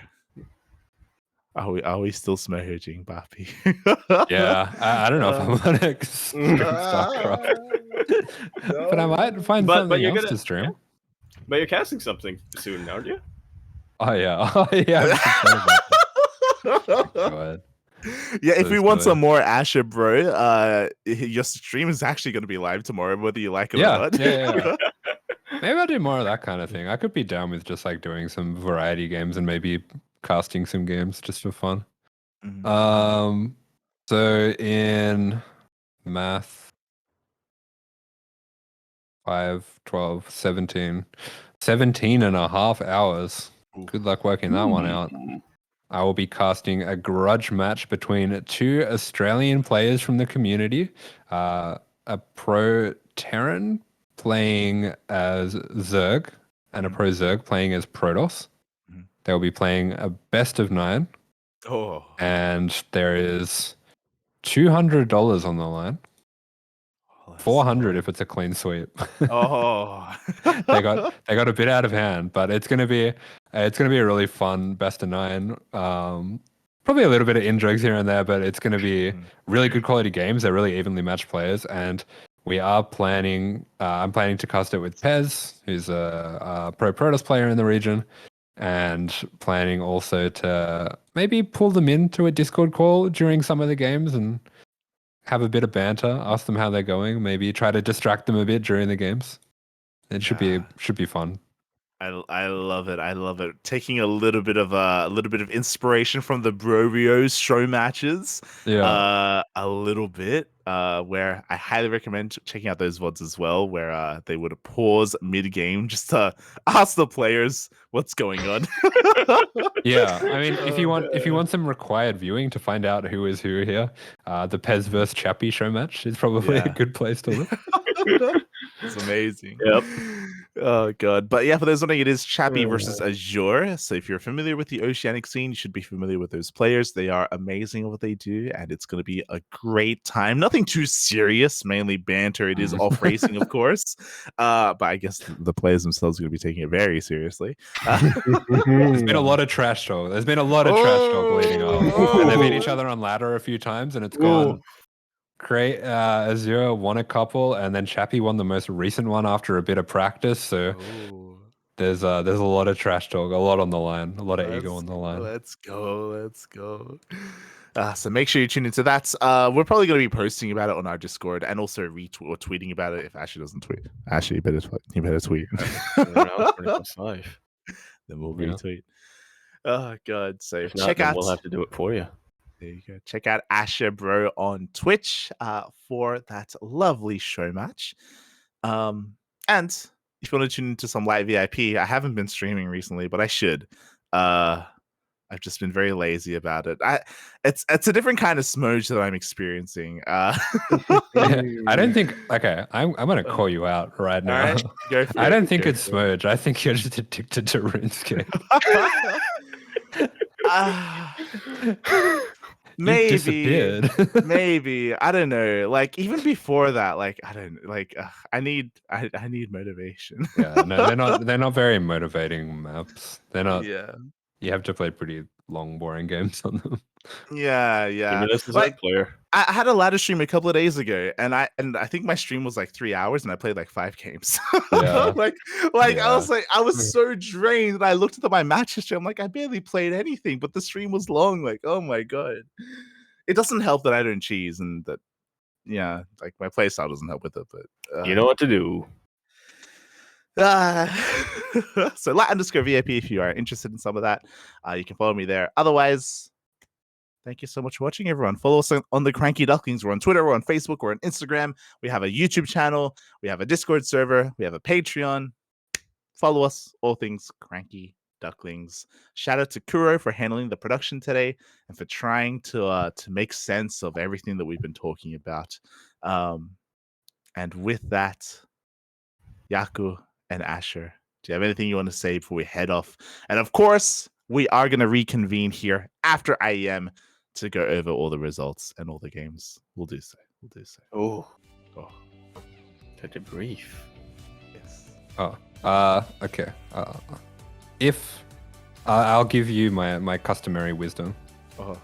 Are we still smirging, Bappy? Yeah, I don't know if I want to stream StarCraft, but I might find But something you're else gonna- to stream. But you're casting something soon, aren't you? Oh yeah, oh yeah. I forgot about that. Go ahead. Yeah, if So we it's want good. some more Asher, bro, your stream is actually going to be live tomorrow, whether you like it or Yeah, not. yeah. Maybe I'll do more of that kind of thing. I could be down with just like doing some variety games and maybe casting some games just for fun. Mhm. So in math, 5, 12, 17 and a half hours. Good luck working that one out. I will be casting a grudge match between 2 Australian players from the community. A pro Terran playing as Zerg and a pro Zerg playing as Protoss. Mhm. They'll be playing a best of 9, Oh, and there is $200 on the line. that's 400 if it's a clean sweep. Oh, they got a bit out of hand, but it's gonna be a really fun best of 9. Probably a little bit of in-jogs here and there, but it's gonna be really good quality games. They're really evenly matched players, and we are planning. I'm planning to cast it with Pez, who's a pro Protoss player in the region, and planning also to maybe pull them into a Discord call during some of the games and have a bit of banter, ask them how they're going, maybe try to distract them a bit during the games. It should be fun. I love it. I love it. Taking a little bit of inspiration from the Brovios show matches. Yeah. A little bit. Where I highly recommend checking out those VODs as well, where they would pause mid game just to ask the players what's going on. Yeah, I mean, if you want some required viewing to find out who is who here, the Pez vs Chappie show match is probably a good place to look. It's amazing. Yep. Oh god. But yeah, for those wondering, it is Chappie versus Azure. So if you're familiar with the Oceanic scene, you should be familiar with those players. They are amazing at what they do, and it's going to be a great time. Nothing too serious, mainly banter. It is off racing, of course. But I guess the players themselves are going to be taking it very seriously. There's been a lot of trash talk. There's been a lot of trash talk leading up. And they've hit each other on ladder a few times, and it's gone great. Azure won a couple, and then Chappie won the most recent one after a bit of practice. So there's a lot of trash talk, a lot on the line, a lot of ego on the line. Let's go. So make sure you tune into that. We're probably going to be posting about it on our Discord and also retweet or tweeting about it if Ashley doesn't tweet. Ashley, you better tweet. Then we'll retweet. Oh god! So If not, check then out. we'll have to do it for you. There you go. Check out AsherBro on Twitch for that lovely show match. And if you want to tune into some light VIP, I haven't been streaming recently, but I should. I've just been very lazy about it. It's a different kind of smudge that I'm experiencing. I don't think. Okay, I'm gonna call you out right now. All right, go for I it, don't think go it's for smudge. I think you're just addicted to RuneScape. Maybe, You've disappeared. maybe I don't know. Like even before that, like I don't like. I need motivation. Yeah, no, they're not very motivating maps. They're not. Yeah, You have to play pretty long, boring games on them. yeah. This is Like player. I had a ladder stream a couple of days ago, and I think my stream was like 3 hours, and I played like 5 games. Yeah. like Yeah. I was so drained. And I looked at my match history. I'm like, I barely played anything, but the stream was long. Like, oh my god. It doesn't help that I don't cheese, and that like my playstyle doesn't help with it. But You know what to do. so lat_VIP if you are interested in some of that, you can follow me there. Otherwise, thank you so much for watching, everyone. Follow us on the CranKy Ducklings. We're on Twitter, we're on Facebook, we're on Instagram. We have a YouTube channel, we have a Discord server, we have a Patreon. Follow us, all things CranKy Ducklings. Shout out to Kuro for handling the production today and for trying to make sense of everything that we've been talking about. And with that, Yaku and Asher, do you have anything you want to say before we head off? And of course, we are going to reconvene here after IEM to go over all the results and all the games. We'll do so. Oh, Oh, to debrief. yes. Okay. If I'll give you my customary wisdom. Oh,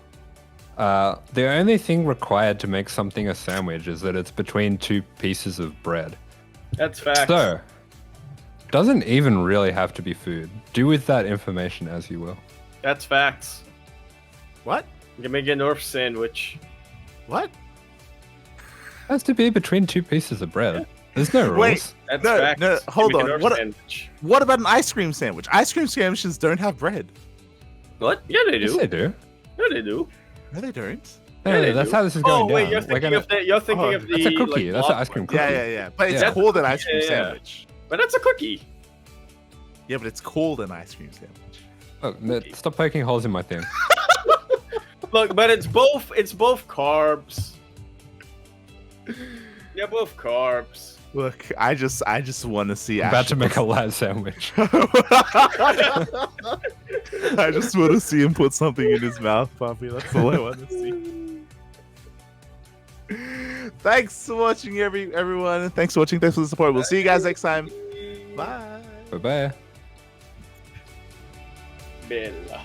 The only thing required to make something a sandwich is that it's between 2 pieces of bread. That's facts. So, doesn't even really have to be food. Do with that information as you will. That's facts. what? You can make a North sandwich. What? Has to be between 2 pieces of bread. There's no rules. Wait. That's No, facts. no, You hold make a on. North What- sandwich. What about an ice cream sandwich? Ice cream sandwiches don't have bread. What? Yeah, they Yes, do. they do. Yeah, they do. No, they don't. No, Yeah, they that's do. how this is going Oh wait, down. you're thinking of the. You're thinking Oh, of the. That's a cookie. Like, That's an block ice cream one. cookie. Yeah. But it's Yeah. called an ice cream Yeah. sandwich. But that's a cookie. Yeah, but it's called an ice cream sandwich. Oh, no, stop poking holes in my thing. Look, but it's both. It's both carbs. Yeah, both carbs. Look, I just want to see. I'm about Asher to make a lat sandwich. I just want to see him put something in his mouth, Poppy. That's all I want to see. Thanks for watching, everyone. Thanks for watching. Thanks for the support. We'll see you guys next time. Bye. Bye bye. Bella.